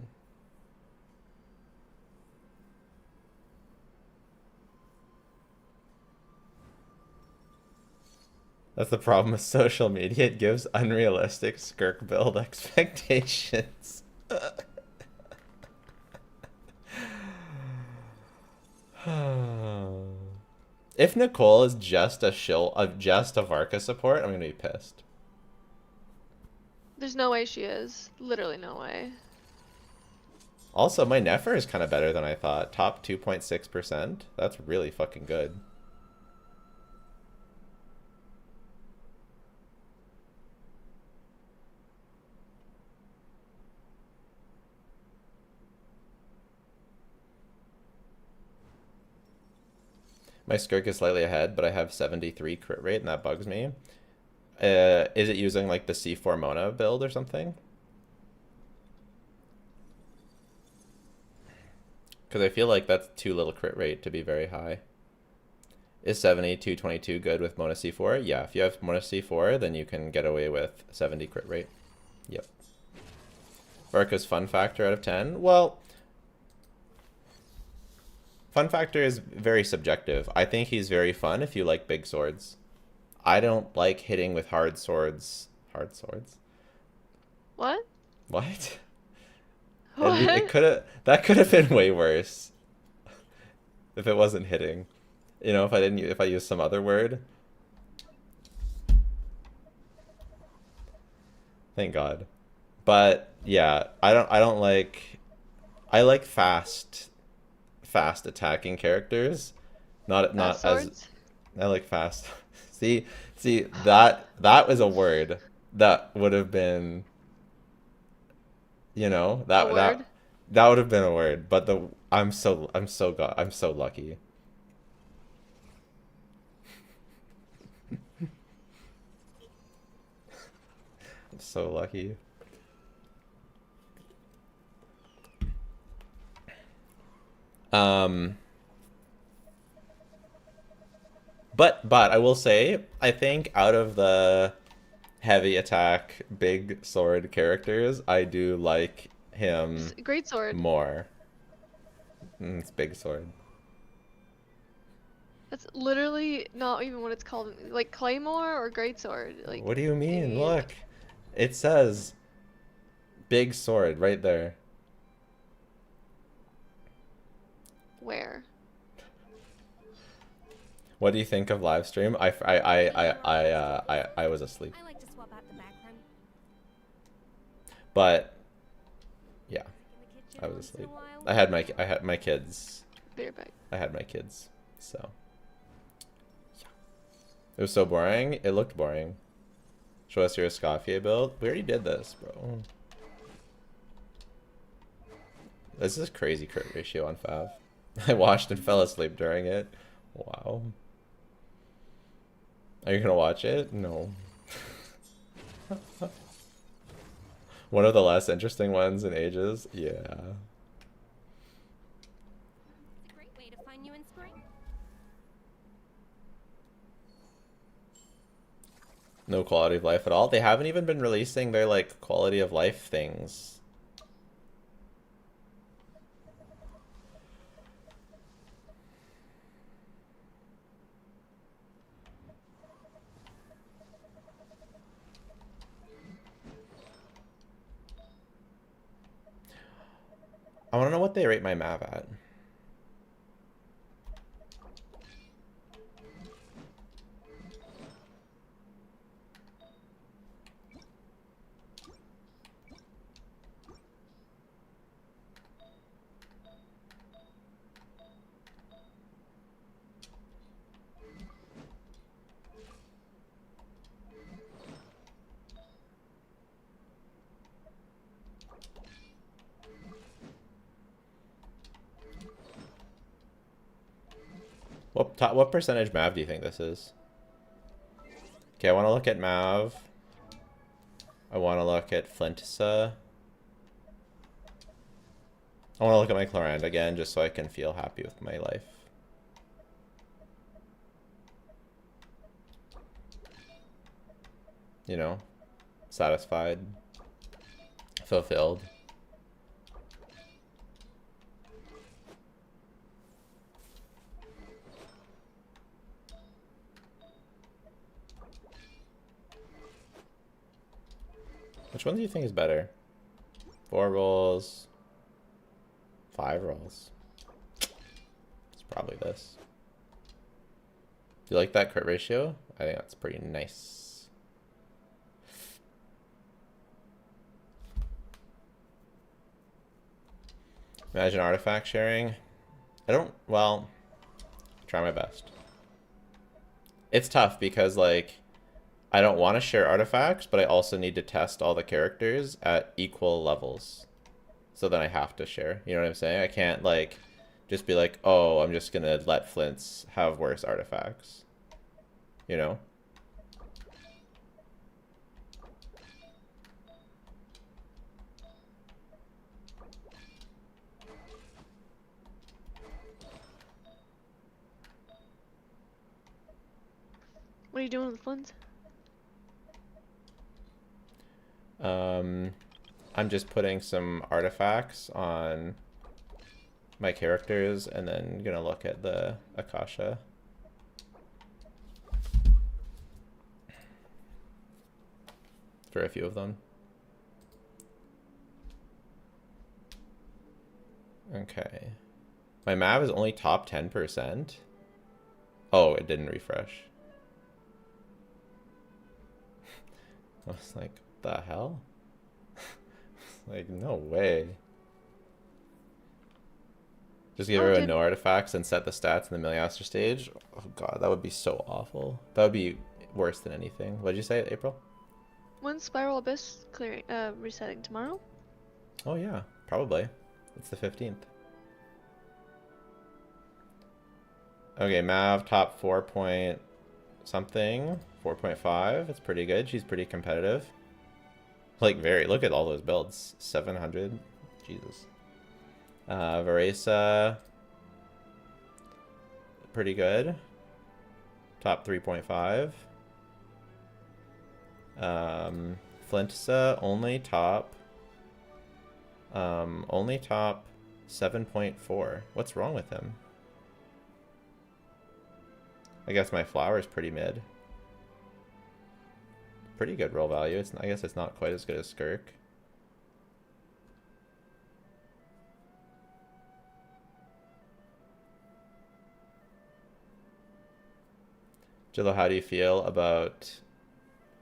That's the problem with social media. It gives unrealistic Skirk build expectations. If Nicole is just a just a Varka support, I'm gonna be pissed. There's no way she is. Literally no way. Also, my Nefer is kind of better than I thought. Top 2.6%. That's really fucking good. My Skirk is slightly ahead, but I have 73 crit rate, and that bugs me. Is it using like the C4 Mona build or something? Because I feel like that's too little crit rate to be very high. Is 7222 good with Mona C4? Yeah, if you have Mona C4, then you can get away with 70 crit rate. Yep. Varka's fun factor out of 10? Well, fun factor is very subjective. I think he's very fun if you like big swords. I don't like hitting with hard swords. Hard swords? What? What? What? That could have been way worse if it wasn't hitting. You know, if I used some other word. Thank God. But yeah, I like fast attacking characters. Not Fast as swords? I like fast. See that was a word that would have been, you know, A word? that would have been a word, but I'm so lucky. I'm so lucky. But I will say, I think out of the heavy attack big sword characters, I do like him Great sword. more. It's big sword. That's literally not even what it's called. Like claymore or great sword. Like What do you mean? Look, it says big sword right there. where? What do you think of Livestream? I was asleep. I like to swap out the background. But yeah, In the kitchen I was once in a asleep. while. I had my kids. Be right back. I had my kids. So yeah. It was so boring. It looked boring. Show us your Escoffier build. We already did this, bro. This is crazy crit ratio on Fav. I watched and fell asleep during it. Wow. Are you gonna watch it? No. One of the less interesting ones in ages? Yeah. It's a great way to find new inspiration. No quality of life at all. They haven't even been releasing their, like, quality of life things. I want to know what they rate my Mav at. What percentage Mav do you think this is? Okay, I want to look at Mav. I want to look at Flintsa. I want to look at my Chlorand again, just so I can feel happy with my life. You know, satisfied, fulfilled. Which one do you think is better? 4 rolls, 5 rolls. It's probably this. Do you like that crit ratio? I think that's pretty nice. Imagine artifact sharing. Well, try my best. It's tough because, like, I don't want to share artifacts, but I also need to test all the characters at equal levels. So then I have to share. You know what I'm saying? I can't, like, just be like, oh, I'm just going to let Flints have worse artifacts. You know? What are you doing with Flint? I'm just putting some artifacts on my characters and then gonna look at the Akasha. For a few of them. Okay. My Mav is only top 10%. Oh, it didn't refresh. I was like, what the hell? Like, no way. Just give everyone no artifacts and set the stats in the Milliaster stage? Oh god, that would be so awful. That would be worse than anything. What did you say, April? When's Spiral Abyss clearing, resetting tomorrow? Oh yeah, probably. It's the 15th. Okay, Mav top 4 point something. 4.5. It's pretty good. She's pretty competitive. Like, look at all those builds. 700. Jesus. Varesa. Pretty good. Top 3.5. Flintsa only top 7.4. What's wrong with him? I guess my flower's pretty mid. Pretty good roll value. I guess it's not quite as good as Skirk. Jillo, how do you feel about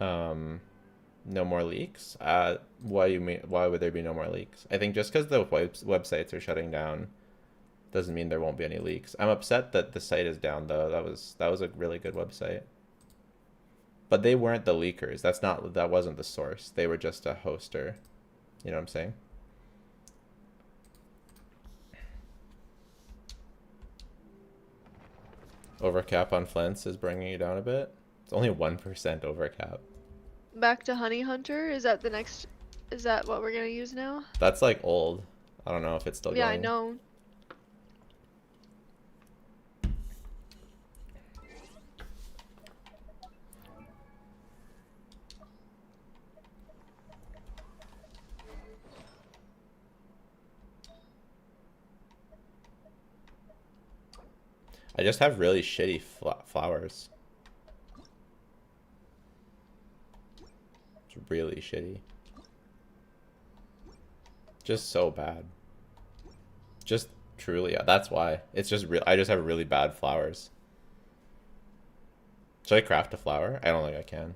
no more leaks? Why do you mean? Why would there be no more leaks? I think just because the websites are shutting down doesn't mean there won't be any leaks. I'm upset that the site is down though. That was a really good website. But they weren't the leakers. That wasn't the source. They were just a hoster. You know what I'm saying? Overcap on Flints is bringing you down a bit. It's only 1% over cap. Back to Honey Hunter. Is that the next? Is that what we're gonna use now? That's like old. I don't know if it's still Yeah, I going. know. I just have really shitty flowers. It's really shitty. Just so bad. Just truly, that's why. It's just real. I just have really bad flowers. Should I craft a flower? I don't think I can.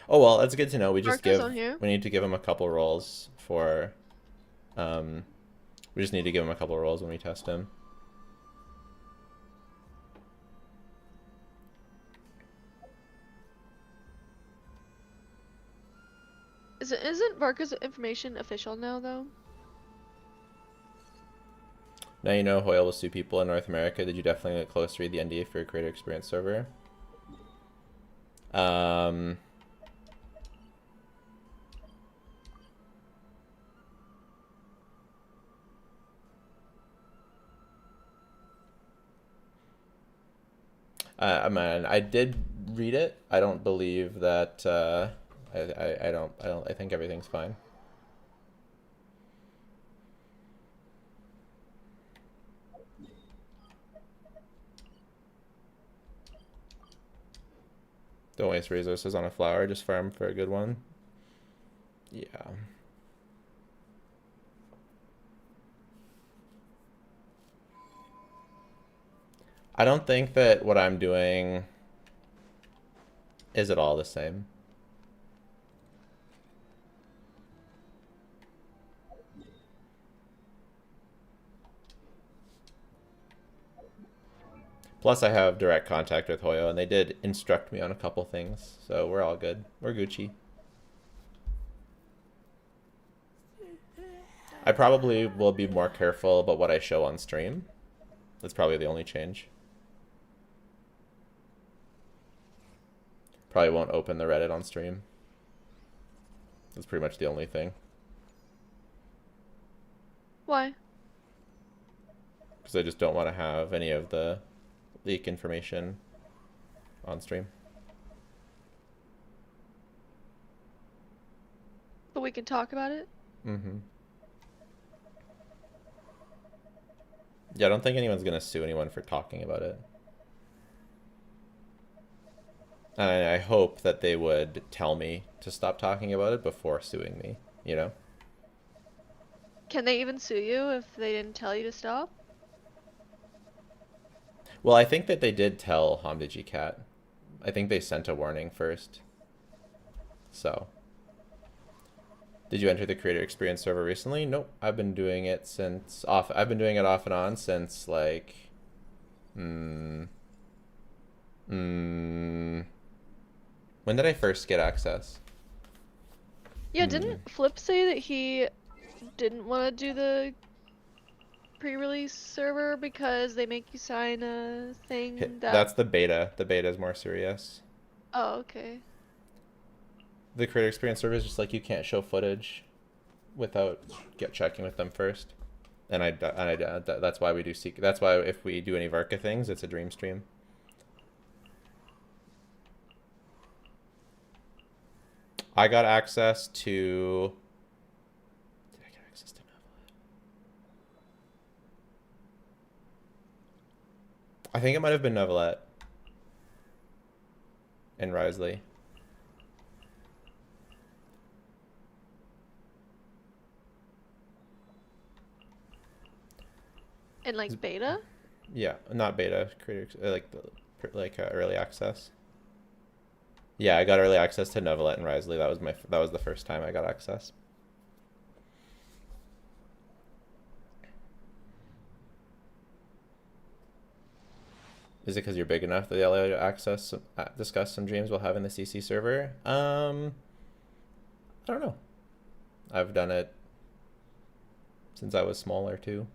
Oh well, that's good to know. Marco's on here. We need to give him a couple rolls for we just need to give him a couple rolls when we test him. Isn't Varka's information official now though? Now you know Hoyle will sue people in North America. Did you definitely get close to read the NDA for your creator experience server? Man, I did read it. I don't believe that. I think everything's fine. Don't waste resources on a flower. Just farm for a good one. Yeah. I don't think that what I'm doing is at all the same. Plus, I have direct contact with Hoyo, and they did instruct me on a couple things, so we're all good. We're Gucci. I probably will be more careful about what I show on stream. That's probably the only change. Probably won't open the Reddit on stream. That's pretty much the only thing. Why? Because I just don't want to have any of the leak information on stream. But we can talk about it? Mm-hmm. Yeah, I don't think anyone's gonna sue anyone for talking about it. And I hope that they would tell me to stop talking about it before suing me, you know? Can they even sue you if they didn't tell you to stop? Well, I think that they did tell Hamdaji Cat. I think they sent a warning first. So. Did you enter the creator experience server recently? Nope. I've been doing it since I've been doing it off and on since like when did I first get access? Yeah, didn't Flip say that he didn't want to do the pre-release server because they make you sign a thing that... That's the beta. The beta is more serious. Oh, okay. The creator experience server is just like you can't show footage without checking with them first. And that's why we do that's why if we do any Varka things, it's a dream stream. I got access to... Did I get access to Novelet? I think it might have been Novelet and Risley. In like beta? Yeah, not beta, like early access. Yeah, I got early access to Novelet and Risley. That was the first time I got access. Is it because you're big enough that they allow you to discuss some dreams while having the CC server? I don't know. I've done it since I was smaller too.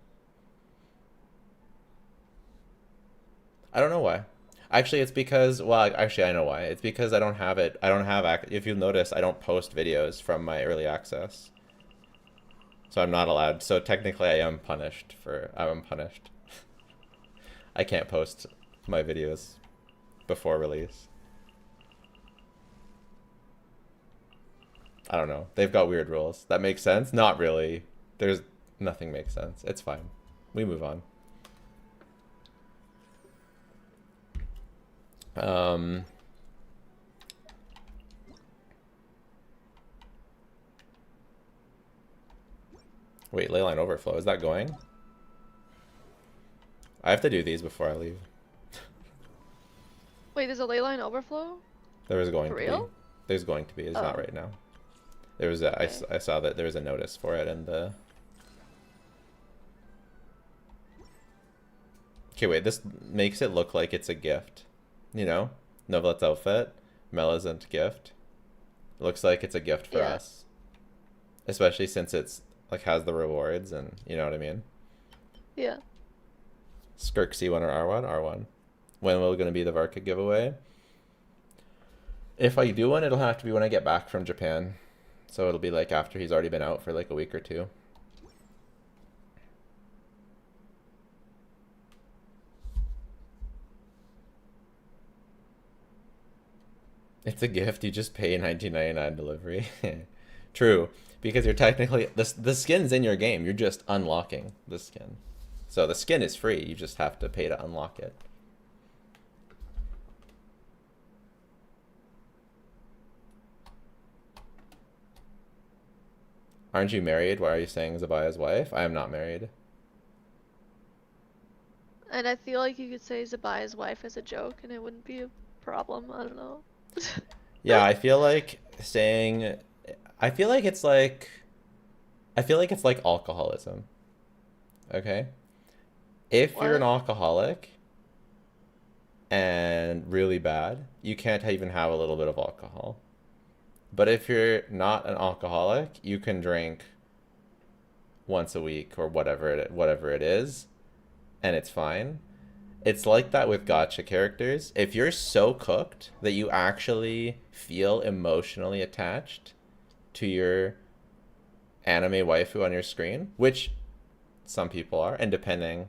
I don't know why. Actually, it's because, well, actually, I know why. It's because I don't have it. I don't have, if you've noticed, I don't post videos from my early access. So I'm not allowed. So technically, I am punished for, I'm punished. I can't post my videos before release. I don't know. They've got weird rules. That makes sense? Not really. There's, nothing makes sense. It's fine. We move on. Wait, Leyline Overflow, is that going? I have to do these before I leave. Wait, there's a leyline overflow? There was going For to real? be. There's going to be. It's not Oh. right now. There was a, Okay. I saw that there was a notice for it in the... Okay, wait, this makes it look like it's a gift. You know? Novelet's outfit, Melisant gift. It looks like it's a gift for Yeah. us. Especially since it's, like, has the rewards and, you know what I mean? Yeah. Skirk C1 or R1? R1. When will it going to be the Varka giveaway? If I do one, it'll have to be when I get back from Japan. So it'll be like after he's already been out for like a week or two. It's a gift, you just pay $19.99 delivery. True, because you're technically, the skin's in your game, you're just unlocking the skin. So the skin is free, you just have to pay to unlock it. Aren't you married? Why are you saying Zabaya's wife? I am not married. And I feel like you could say Zibay's wife as a joke and it wouldn't be a problem. I don't know. Yeah, I feel like saying, I feel like it's like, I feel like it's like alcoholism. Okay? If you're an What? alcoholic and really bad, you can't even have a little bit of alcohol. But if you're not an alcoholic, you can drink once a week or whatever it is, and it's fine. It's like that with gacha characters. If you're so cooked that you actually feel emotionally attached to your anime waifu on your screen, which some people are, and depending,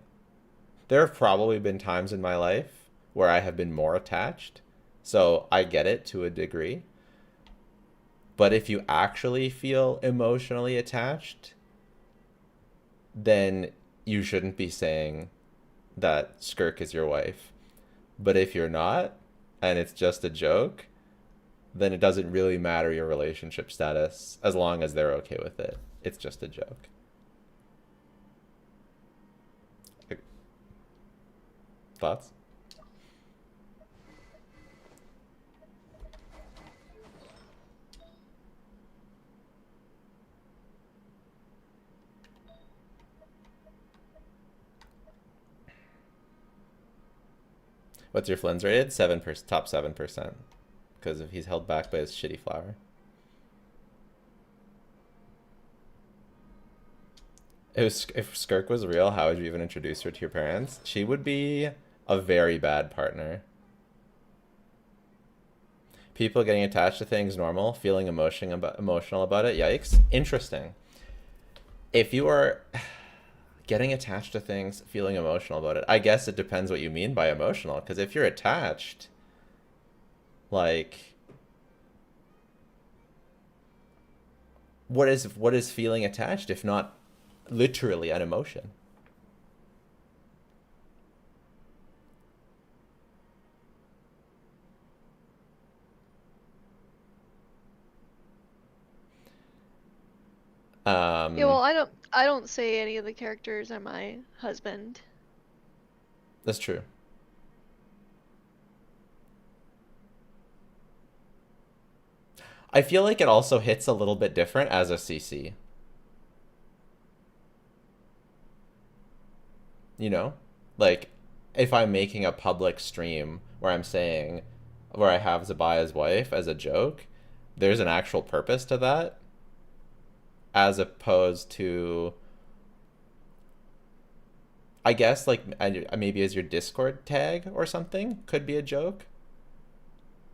there have probably been times in my life where I have been more attached, so I get it to a degree. But if you actually feel emotionally attached, then you shouldn't be saying that Skirk is your wife. But if you're not, and it's just a joke, then it doesn't really matter your relationship status as long as they're okay with it. It's just a joke. Thoughts? What's your Flynn's rated? 7%, top 7%. Because if he's held back by his shitty flower. If Skirk was real, how would you even introduce her to your parents? She would be a very bad partner. People getting attached to things normal, feeling emotional about it, yikes. Interesting. If you are getting attached to things, feeling emotional about it, I guess it depends what you mean by emotional, because if you're attached, like, what is feeling attached if not literally an emotion? Yeah, well, I don't say any of the characters are my husband. That's true. I feel like it also hits a little bit different as a CC. You know? Like, if I'm making a public stream where I'm saying, where I have Zabaya's wife as a joke, there's an actual purpose to that, as opposed to, I guess like maybe as your Discord tag or something could be a joke.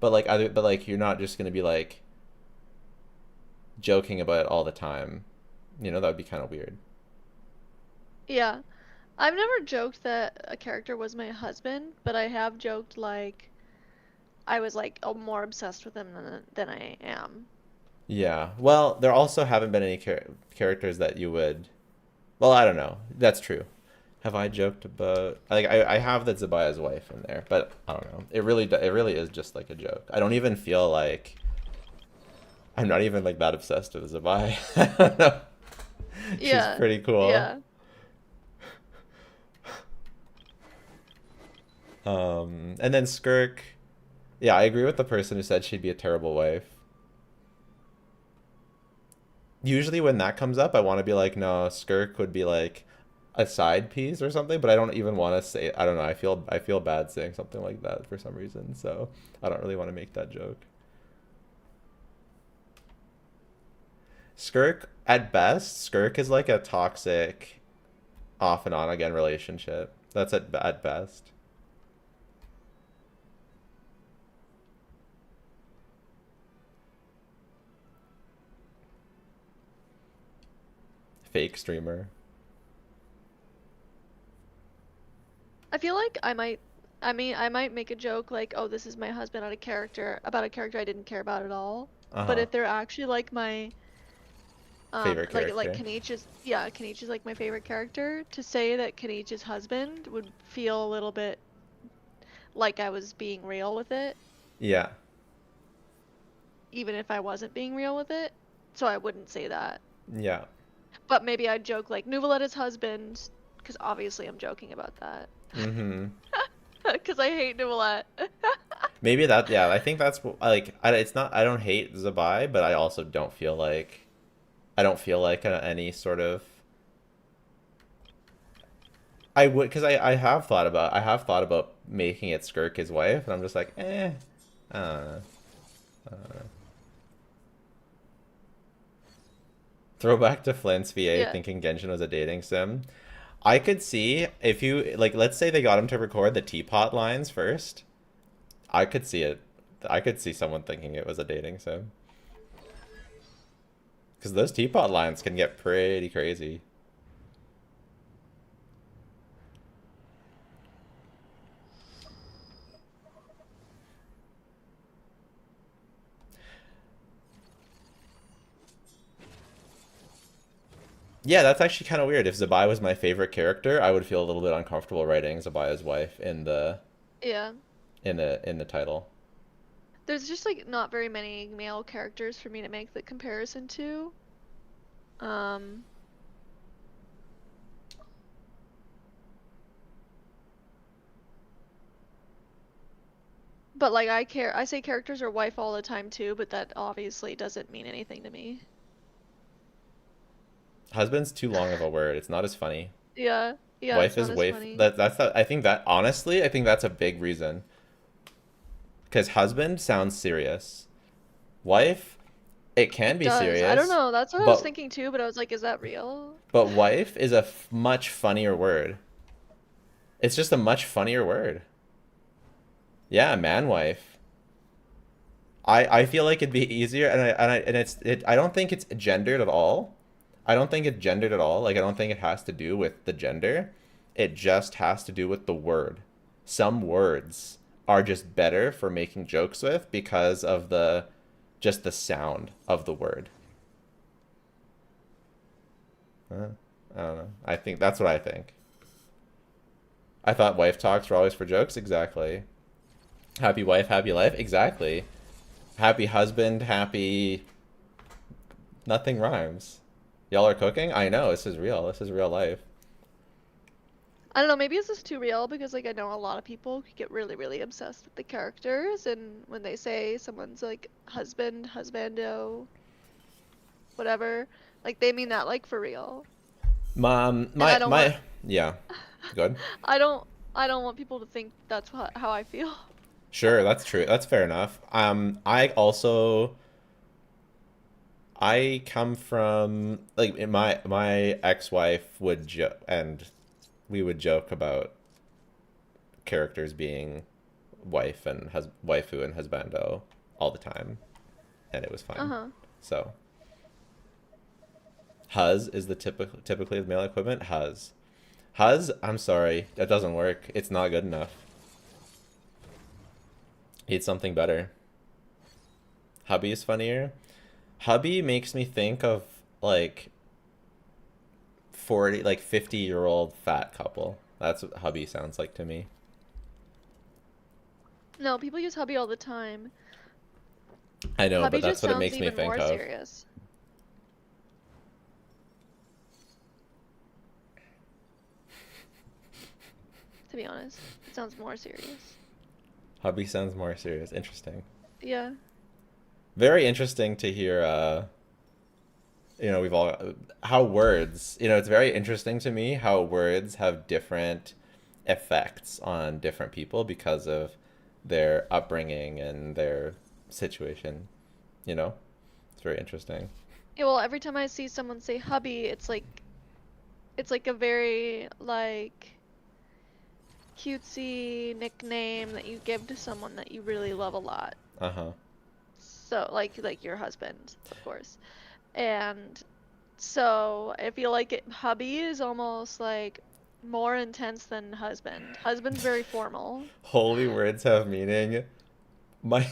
But like you're not just gonna be like joking about it all the time. You know, that would be kind of weird. Yeah. I've never joked that a character was my husband, but I have joked like I was like more obsessed with him than I am. Yeah. Well, there also haven't been any characters that you would. Well, I don't know. That's true. Have I joked about like I have the Zabaya's wife in there, but I don't know. It really is just like a joke. I don't even feel like I'm not even like that obsessed with Zibai. I don't know. She's Yeah. pretty cool. Yeah. And then Skirk. Yeah, I agree with the person who said she'd be a terrible wife. Usually when that comes up, I want to be like, no, Skirk would be like a side piece or something, but I don't even want to say, I don't know, I feel bad saying something like that for some reason, so I don't really want to make that joke. Skirk, at best, Skirk is like a toxic off and on again relationship. That's at best. Fake streamer. I feel like I might make a joke like, "Oh, this is my husband," about a character I didn't care about at all. But Uh-huh. if they're actually like my Favorite like character. Kanichi's like my favorite character, to say that Kanichi's husband would feel a little bit like I was being real with it, Yeah. even if I wasn't being real with it. So I wouldn't say that. Yeah. But maybe I'd joke like Nuvoletta's husband, because obviously I'm joking about that. Mm-hmm. Because I hate Nuvolette. Maybe that, yeah, I think that's like, it's not, I don't hate Zabai, but I also I don't feel like any sort of, I would, because I have thought about making it Skirk his wife, and I'm just like, I don't know. I don't know. Throwback to Flint's VA Yeah. thinking Genshin was a dating sim. I could see if you, like, let's say they got him to record the teapot lines first. I could see it. I could see someone thinking it was a dating sim. Because those teapot lines can get pretty crazy. Yeah, that's actually kind of weird. If Zabai was my favorite character, I would feel a little bit uncomfortable writing Zabai's wife in Yeah. the title. There's just like not very many male characters for me to make the comparison to. Um, but like I say characters are wife all the time too, but that obviously doesn't mean anything to me. Husband's too long of a word. It's not as funny. Yeah. Yeah, Wife it's is not as wife. funny. I think that honestly, I think that's a big reason. Because husband sounds serious. Wife, it can It be does. I don't serious, know. That's what I was but thinking too, but I was like, is that real? wife is a much funnier word. It's just a much funnier word. Yeah, man wife. I feel like it'd be easier, I don't think it's gendered at all. I don't think it's gendered at all. Like I don't think it has to do with the gender. It just has to do with the word. Some words are just better for making jokes with because of the just the sound of the word. I don't know. I think that's what I think. I thought wife talks were always for jokes. Exactly. Happy wife, happy life. Exactly. Happy husband, happy. Nothing rhymes. Y'all are cooking? I know. This is real. This is real life. I don't know, maybe it's just too real because like I know a lot of people could get really, really obsessed with the characters, and when they say someone's like husband, husbando, whatever, like they mean that like for real. Mom, And I don't want yeah. Good. I don't I don't want people to think that's how I feel. Sure, that's true. That's fair enough. I also, I come from like my ex-wife would and we would joke about characters being waifu and husbando all the time, and it was fun. Uh-huh. So huz is the typically the male equivalent. Huz, I'm sorry, that doesn't work. It's not good enough. Need something better. Hubby is funnier. Hubby makes me think of like 50-year-old fat couple. That's what hubby sounds like to me. No, people use hubby all the time. I know, Hubby but just that's what it sounds makes me even think more of. serious. To be honest, it sounds more serious. Hubby sounds more serious. Interesting. Yeah. Very interesting to hear, we've all, how words, it's very interesting to me how words have different effects on different people because of their upbringing and their situation, It's very interesting. Yeah, well, every time I see someone say hubby, it's like a very like cutesy nickname that you give to someone that you really love a lot. Uh-huh. So like your husband, of course. And so I feel like hubby is almost like more intense than husband. Husband's very formal. Holy words have meaning. My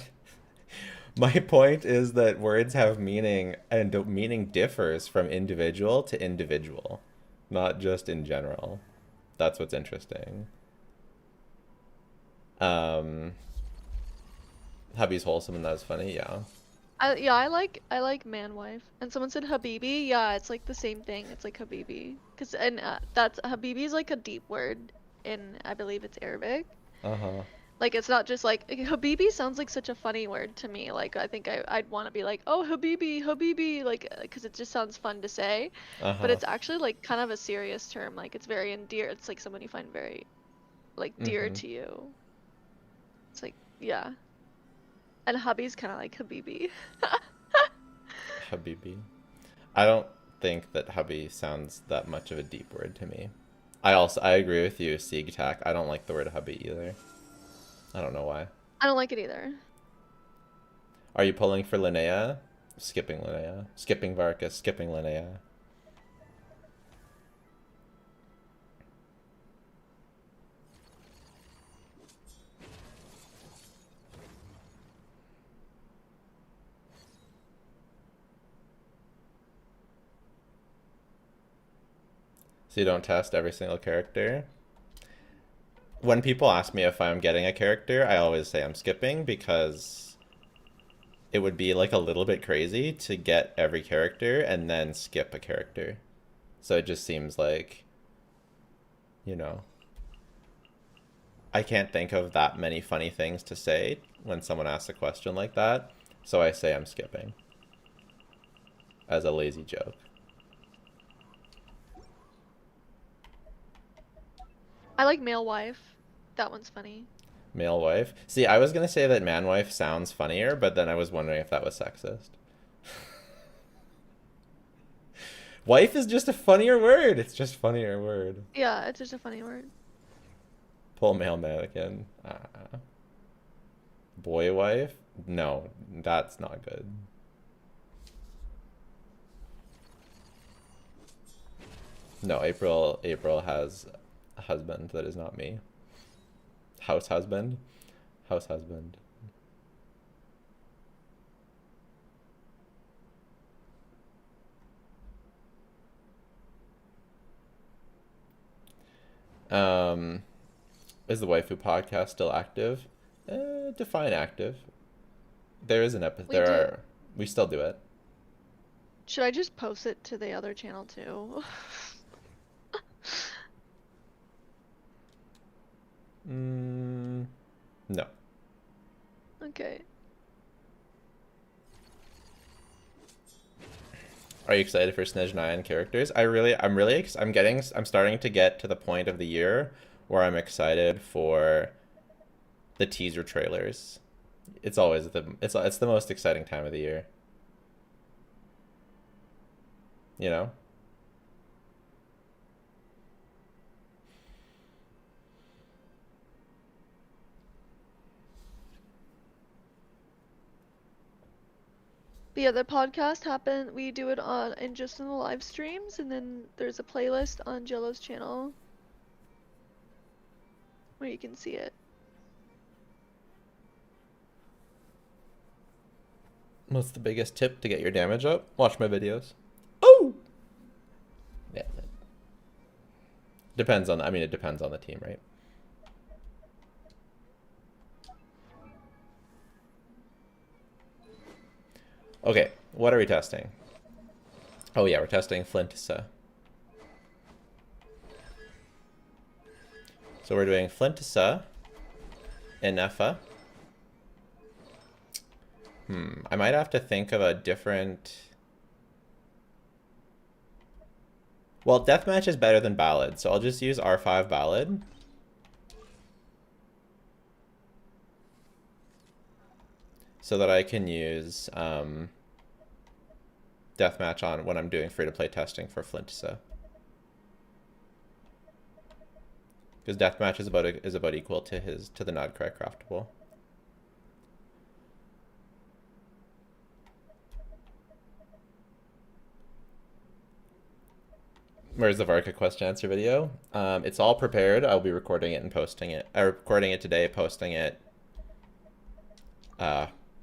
my point is that words have meaning, and the meaning differs from individual to individual, not just in general. That's what's interesting. Um, hubby's wholesome and that's funny, yeah. I like man wife. And someone said habibi. Yeah, it's like the same thing. It's like habibi. That's habibi is like a deep word in I believe it's Arabic. Uh-huh. Like it's not just like habibi sounds like such a funny word to me. Like I think I'd want to be like, "Oh, habibi," like cuz it just sounds fun to say. But Uh-huh. it's actually like kind of a serious term. Like it's very endear. It's like someone you find very like dear Mm-hmm. to you. It's like, yeah. And hubby's kind of like habibi. Habibi. I don't think that hubby sounds that much of a deep word to me. I agree with you, Siegtac. I don't like the word hubby either. I don't know why. I don't like it either. Are you pulling for Linnea? Skipping Linnea. Skipping Varka, skipping Linnea. So you don't test every single character? When people ask me if I'm getting a character, I always say I'm skipping because it would be like a little bit crazy to get every character and then skip a character. So it just seems like, you know, I can't think of that many funny things to say when someone asks a question like that. So I say I'm skipping as a lazy joke. I like male wife. That one's funny. Male wife. See, I was gonna say that man wife sounds funnier, but then I was wondering if that was sexist. Wife is just a funnier word. It's just funnier word. Yeah, it's just a funny word. Pull male mannequin. Boy wife? No, that's not good. No, April has a husband that is not me. House husband? House husband. Is the waifu podcast still active? Define active. There is an episode. We still do it. Should I just post it to the other channel too? No. Okay. Are you excited for Snezh 9 characters? I'm starting to get to the point of the year where I'm excited for the teaser trailers. It's always it's the most exciting time of the year. You know? But yeah, the podcast happen. We do it on in just in the live streams, and then there's a playlist on Jello's channel where you can see it. What's the biggest tip to get your damage up? Watch my videos. Oh! Yeah. Depends on, I mean, it depends on the team, right? Okay, what are we testing? Oh yeah, we're testing Flintisa. So we're doing Flintisa, Inefa. I might have to think of a different... Well, Deathmatch is better than Ballad, so I'll just use R5 Ballad. So that I can use Deathmatch on when I'm doing free-to-play testing for Flintisa. Because Deathmatch is about equal to the Nodcry Craftable. Where's the Varka question answer video? It's all prepared. I'll be recording it and posting it. I'm recording it today, posting it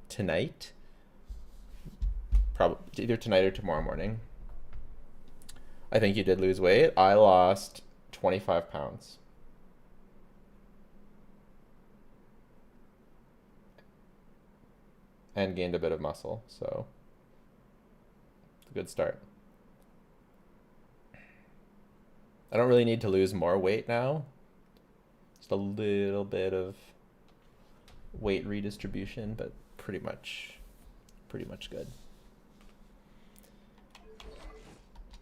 tonight. Probably either tonight or tomorrow morning. I think you did lose weight. I lost 25 pounds. And gained a bit of muscle, so it's a good start. I don't really need to lose more weight now. Just a little bit of weight redistribution, but pretty much good.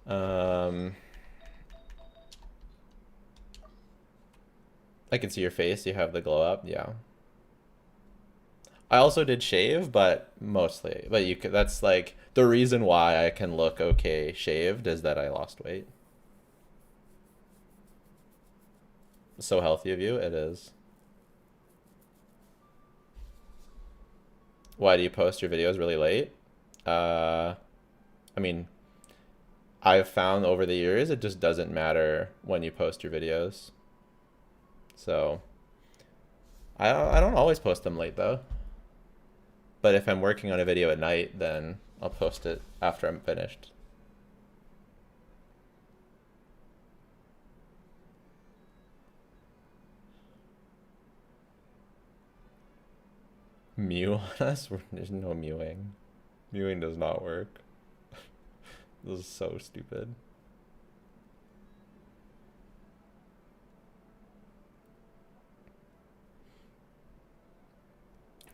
I can see your face. You have the glow up. Yeah. I also did shave, but mostly. But you could, that's like the reason why I can look okay shaved is that I lost weight. So healthy of you, it is. Why do you post your videos really late? I mean, I've found over the years it just doesn't matter when you post your videos. So I don't always post them late though. But if I'm working on a video at night, then I'll post it after I'm finished. Mew on us? There's no mewing. Mewing does not work. This is so stupid.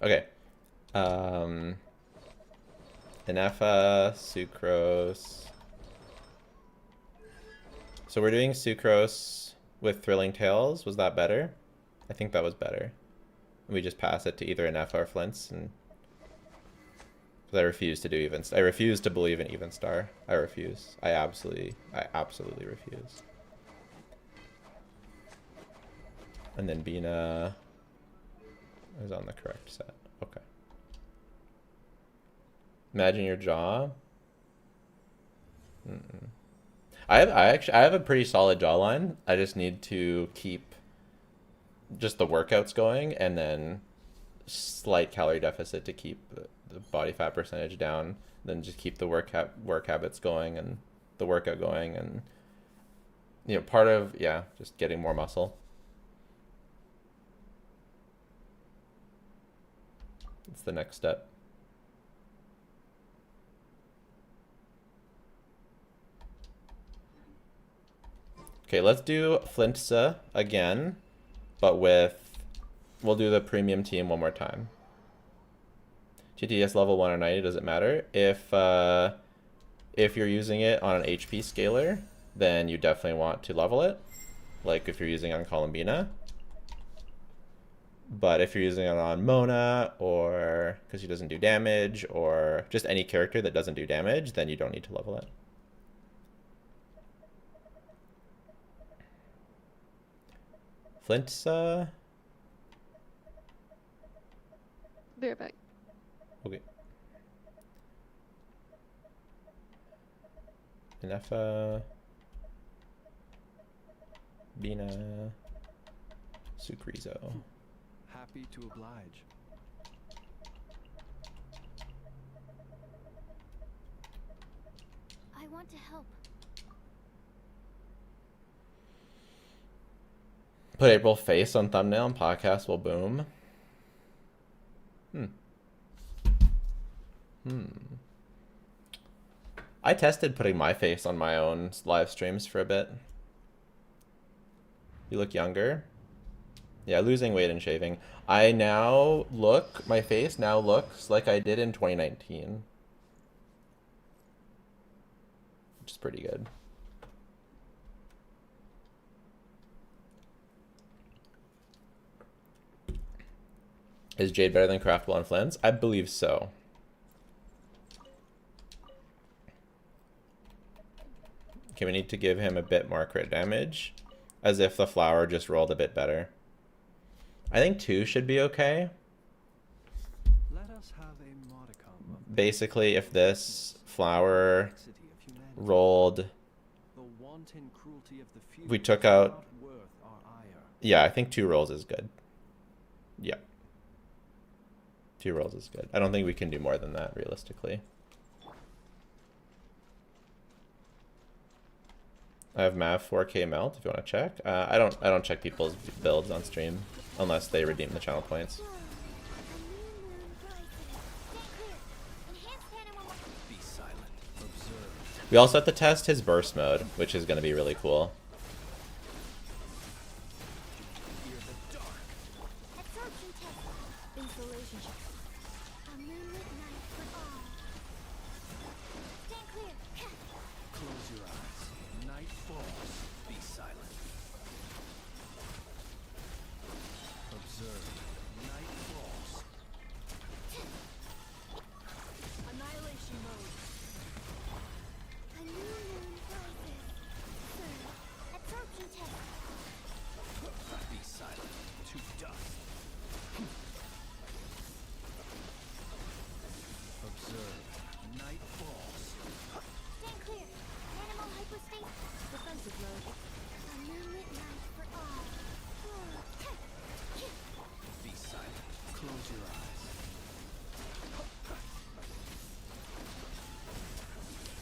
Okay. Inefa, Sucrose. So we're doing Sucrose with Thrilling Tales. Was that better? I think that was better. We just pass it to either Inefa or Flints, and because I refuse to do even. I refuse to believe in Even Star. I refuse. I absolutely refuse. And then Bina is on the correct set. Okay. Imagine your jaw. I have a pretty solid jawline. I just need to keep just the workouts going, and then slight calorie deficit to keep the body fat percentage down. Then just keep the work habits going and the workout going, and part of just getting more muscle. It's the next step. Okay, let's do Flintsa again, but we'll do the premium team one more time. GTS level 1 or 90, does it matter? If you're using it on an HP scaler, then you definitely want to level it, like if you're using it on Columbina. But if you're using it on Mona, or because she doesn't do damage, or just any character that doesn't do damage, then you don't need to level it. Flintsa. Be right back. Okay. Inefa. Bina. Sukrizo. Happy to oblige. I want to help. Put April face on thumbnail and podcast will boom. I tested putting my face on my own live streams for a bit. You look younger. Yeah, losing weight and shaving. I now look, my face now looks like I did in 2019. Which is pretty good. Is Jade better than Craftable and Flans? I believe so. Okay, we need to give him a bit more crit damage. As if the flower just rolled a bit better. I think 2 should be okay. Let us have a modicum of Basically, if this flower complexity of humanity. rolled... The wanton cruelty of the few We took is out... not worth our ire. Yeah, I think 2 rolls is good. Yeah. 2 rolls is good. I don't think we can do more than that, realistically. I have Mav 4K melt if you want to check. I don't check people's builds on stream unless they redeem the channel points. Be silent. Observe. We also have to test his burst mode, which is going to be really cool. Hear the dark. Absorption test. Insulation check. A moonlit night for all. Stand clear. Close your eyes. Night falls. Be silent. Observe. Night falls. Annihilation mode. A new moon rises. Sir, absorption test. Be silent. To dust. Observe. Night falls. Stand clear. Animal hypostasis. Defensive mode. A moonlit night for all. Be silent. Close your eyes.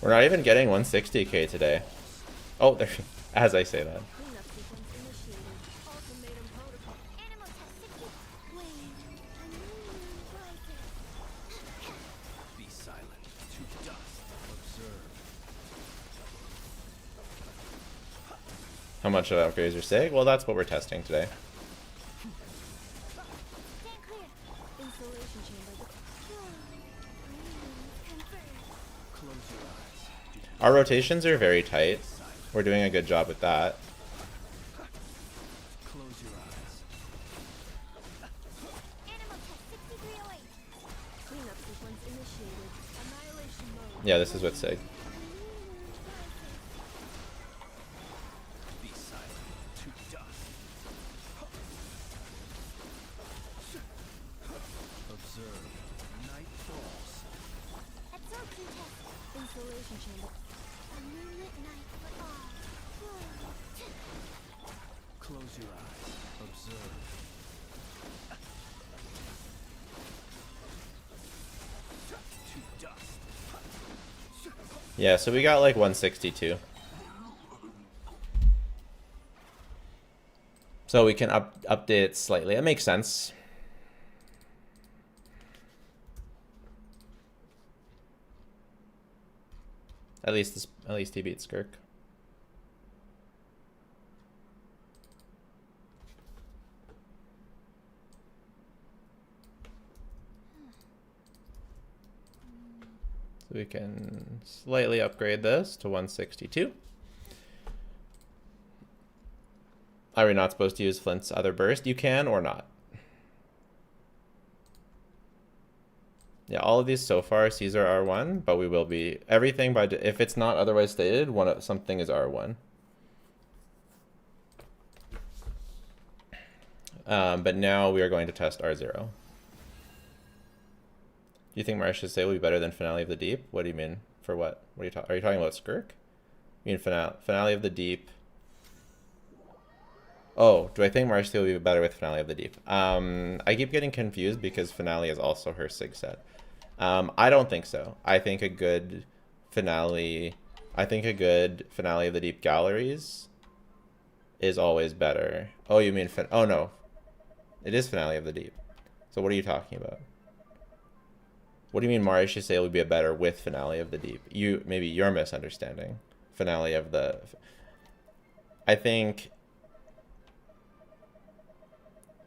We're not even getting 160k today. Oh, there, as I say that. Cleanup sequence initiated. Ultimatum protocol. Animal test 60. Wait. A new moon rises. Be silent. To dust. Observe. How much of that upgrades are sick? Well, that's what we're testing today. Stand clear. Insulation chamber. Confirmed. Close your eyes. Our rotations are very tight. We're doing a good job with that. Close your eyes. Animal test 6308. Cleanup sequence initiated. Annihilation mode. Yeah, this is with Sig. Be silent. To dust. Observe. Night falls. Absorption test. Insulation chamber. A moonlit night for all. Close your eyes. Observe. To dust. Yeah, so we got like 162. So we can update it slightly. That makes sense. At least he beat Skirk. So we can slightly upgrade this to 162. Are we not supposed to use Flint's other burst? You can or not. Yeah, all of these so far, Caesar R1, but we will be everything by if it's not otherwise stated, something is R1. But now we are going to test R0. Do you think Marisha's say will be better than Finale of the Deep? What do you mean? For what? What are you talking about? Skirk? You mean Finale of the Deep. Oh, do I think Marcy will be better with Finale of the Deep? I keep getting confused because Finale is also her Sig set. I don't think so. I think a good Finale of the Deep Galleries is always better. Oh, you mean oh no. It is Finale of the Deep. So what are you talking about? What do you mean Marishise would be better with Finale of the Deep? Maybe you're misunderstanding. Finale of the... I think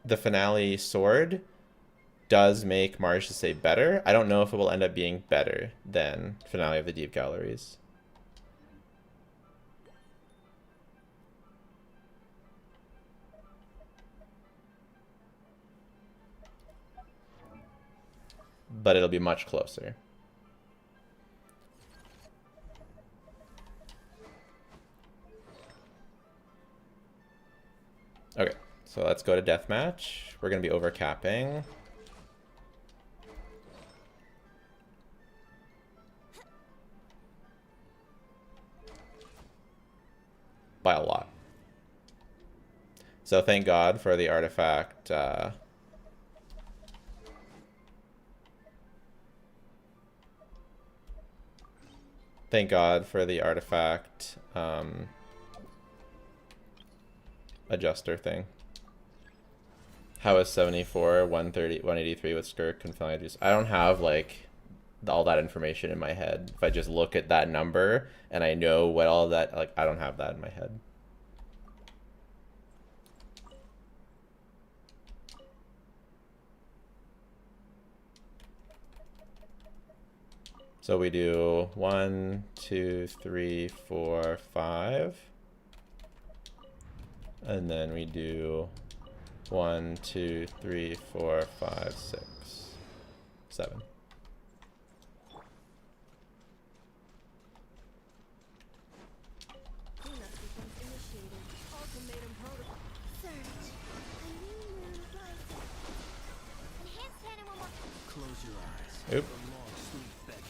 the Finale sword does make Marishise better. I don't know if it will end up being better than Finale of the Deep Galleries. But it'll be much closer. Okay, so let's go to deathmatch. We're gonna be overcapping. By a lot. So thank God for the artifact. Thank God for the artifact adjuster thing. How is 74, 130, 183 with Skirk and Finale Juice? I don't have like all that information in my head. If I just look at that number and I know what all that, like, I don't have that in my head. So we do 1, 2, 3, 4, 5. And then we do 1, 2, 3, 4, 5, 6, 7. Cleanup sequence initiated. Ultimatum protocol. Search. A new moon rises. Enhanced animal. Close your eyes. Oop. The long sleep beckons.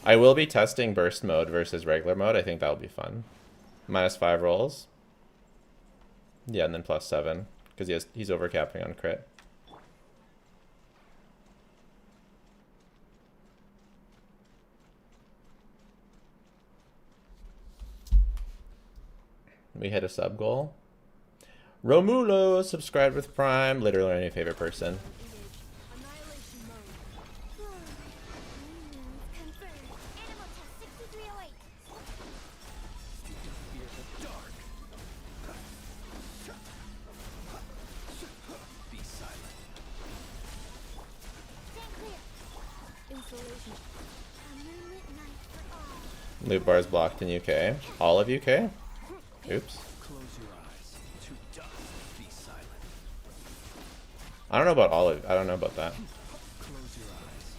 I will be testing burst mode versus regular mode. I think that'll be fun. -5 rolls. Yeah, and then +7 because he's overcapping on crit. We hit a sub goal. Romulo subscribed with Prime. Literally any favorite person. Annihilation mode. New moon confirmed. Animal test 6308. Fear the dark. Be silent. Stand clear. Installation. A moonlit night for all. Loot bars blocked in UK. All of UK? Oops. Close your eyes. To dust. Be silent. I don't know about all of. I don't know about that. Close your eyes.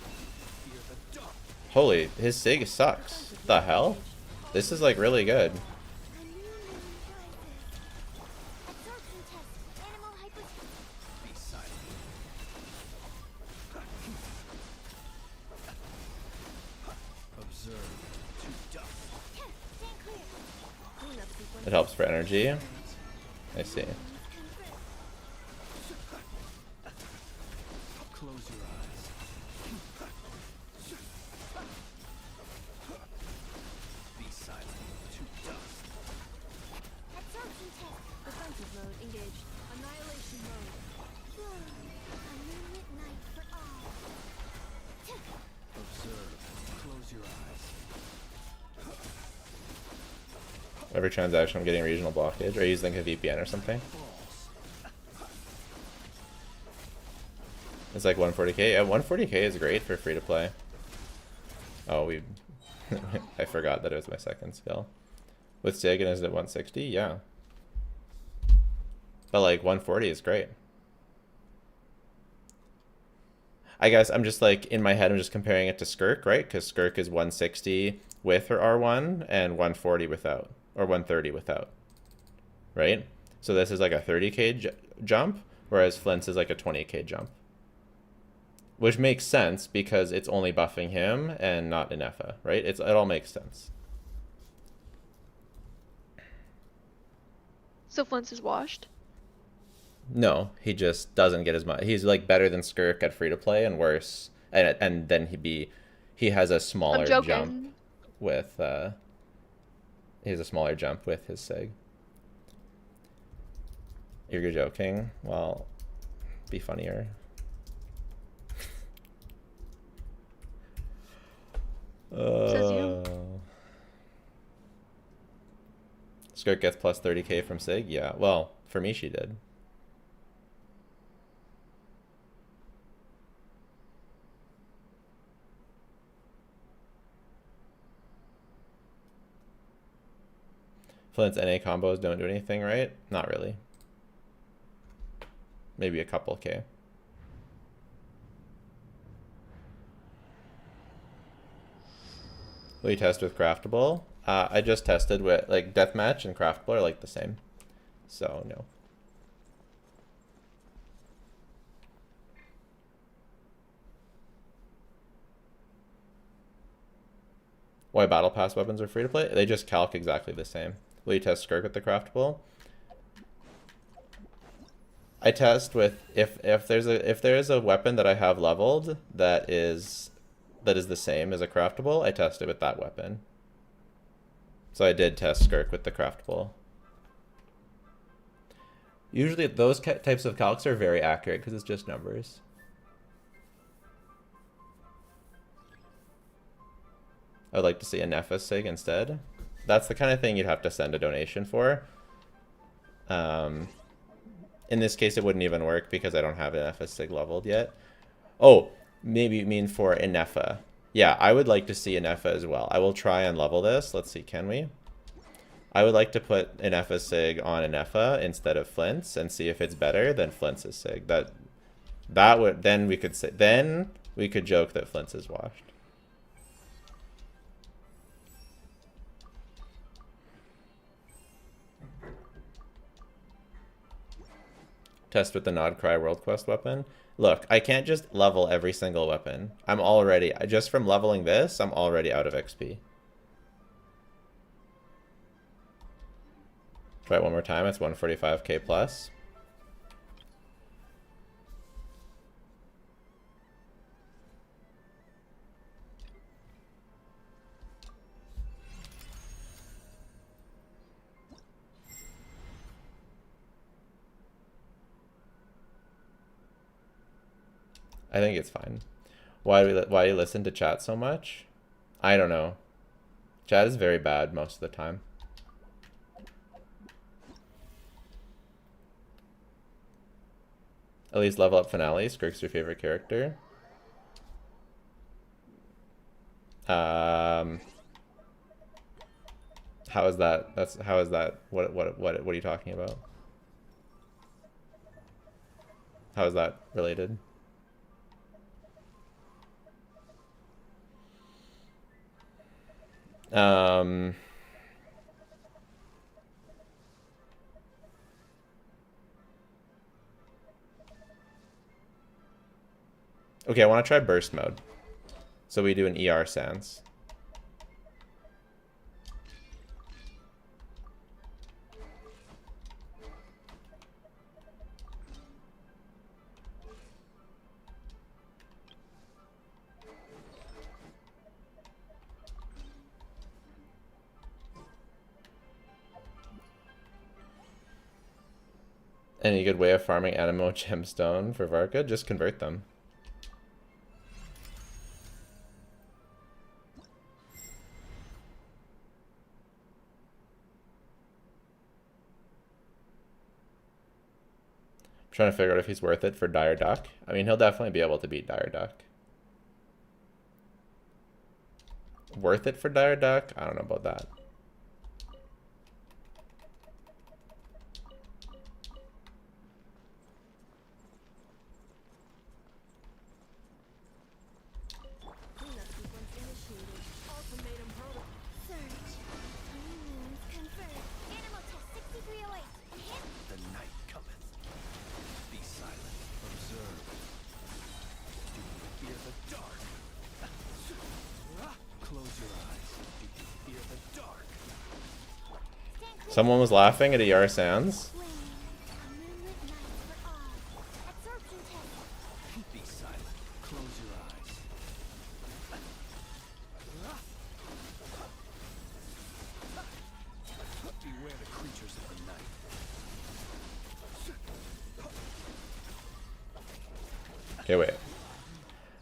Fear the dark. Holy, his Sig sucks. The hell? This is like really good. A new moon rises. Absorption test. Animal hyper. Be silent. Observe. To dust. Stand clear. Cleanup sequence. It helps for energy. I see. Close your eyes. Be silent. To dust. Absorption test. Defensive mode engaged. Annihilation mode. A moonlit night for all. Observe. Close your eyes. Every transaction I'm getting regional blockage. Are you using a VPN or something? False. It's like 140k. Yeah, 140k is great for free to play. Oh, we. I forgot that it was my second skill. With Sig and is it 160? Yeah. But like 140 is great. I guess I'm just like in my head I'm just comparing it to Skirk, right? Because Skirk is 160 with her R1 and 140 without, or 130 without, right? So this is like a 30k jump, whereas Flint's is like a 20k jump. Which makes sense because it's only buffing him and not Inefa, right? It all makes sense. So Flint's is washed. No, he just doesn't get as much. He's like better than Skirk at free to play and worse, and then he has a I'm smaller jump joking. with he has a smaller jump with his Sig. You're joking? Well, be funnier. Says you. Skirk gets plus 30k from Sig? Yeah, well, for me she did. Flint's NA combos don't do anything, right? Not really. Maybe a couple K. Will you test with craftable? I just tested with like deathmatch and craftable are like the same, so no. Why battle pass weapons are free to play? They just calc exactly the same. Will you test Skirk with the craftable? I test with if there is a weapon that I have leveled that is the same as a craftable, I test it with that weapon. So I did test Skirk with the craftable. Usually those types of calcs are very accurate because it's just numbers. I would like to see a Nepha Sig instead. That's the kind of thing you'd have to send a donation for. In this case, it wouldn't even work because I don't have an Nepha Sig leveled yet. Oh, maybe you mean for a Nepha. Yeah, I would like to see a Nepha as well. I will try and level this. Let's see, can we? I would like to put an Nepha Sig on a Nepha instead of Flint's and see if it's better than Flint's Sig. That would, then we could say, then we could joke that Flint's is washed. Test with the Nod Cry World Quest weapon. Look, I can't just level every single weapon. I'm already, just from leveling this, I'm already out of XP. Try it one more time. It's 145k plus. I think it's fine. Why do you listen to chat so much? I don't know. Chat is very bad most of the time. At least level up finale. Skirk's your favorite character. How is that? How is that? What are you talking about? How is that related? Okay, I want to try burst mode. So we do an ER sans. Any good way of farming Animo Gemstone for Varka? Just convert them. I'm trying to figure out if he's worth it for Dire Duck. I mean, he'll definitely be able to beat Dire Duck. Worth it for Dire Duck? I don't know about that. Cleanup sequence initiated. Ultimatum protocol. Search. Honeymoons confirmed. Animal test 6308. Hit. The night cometh. Be silent. Observe. Do you fear the dark? Close your eyes. Do you fear the dark? Someone was laughing at ER Sans. Flame, a moonlit night for all. Absorption test. Be silent. Close your eyes. Beware the creatures of the night. Okay, wait.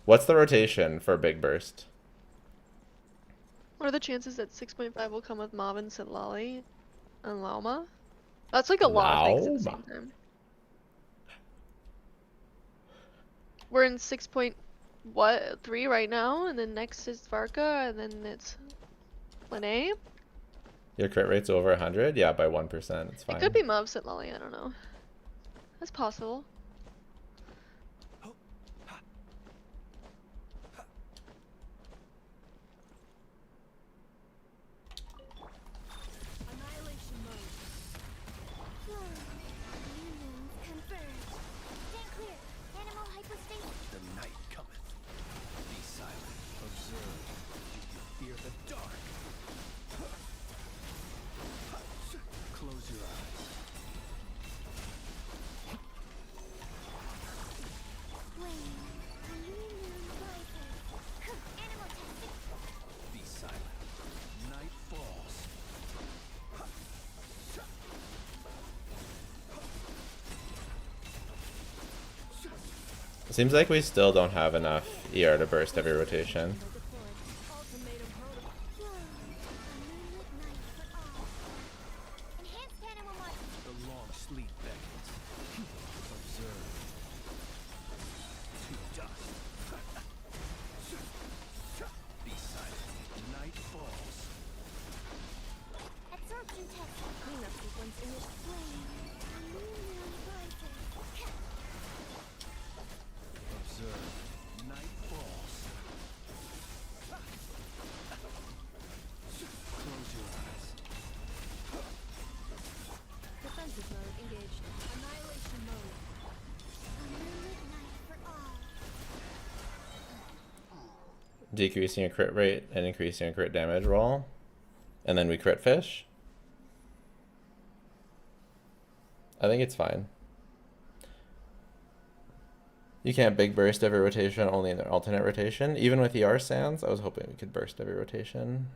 What's the rotation for Big Burst? What are the chances that 6.5 will come with Mob and Sitlali and Lauma? That's like a lot of things at the same time. We're in 6.3 right now, and then next is Varka, and then it's Lene. Your crit rate's over 100? Yeah, by 1%. It's fine. It could be Mob Sitlali, I don't know. That's possible. Annihilation mode. Unions converge. Stand clear. Animal hypostasis. The night cometh. Be silent. Observe. Do you fear the dark? Close your eyes. Flame, a new moon rises. Animal testing. Be silent. Night falls. It seems like we still don't have enough ER to burst every rotation. Ultimatum protocol. A moonlit night for all. Enhanced animal marking. The long sleep beckons. Observe. To dust. Be silent. Night falls. Absorption test. Cleanup sequence initial. Flame, a new moon rises. Observe. Night falls. Close your eyes. Defensive mode engaged. Annihilation mode. A moonlit night for all. Decreasing your crit rate and increasing your crit damage roll. And then we crit fish. I think it's fine. You can't big burst every rotation, only in the alternate rotation. Even with ER Sands, I was hoping we could burst every rotation.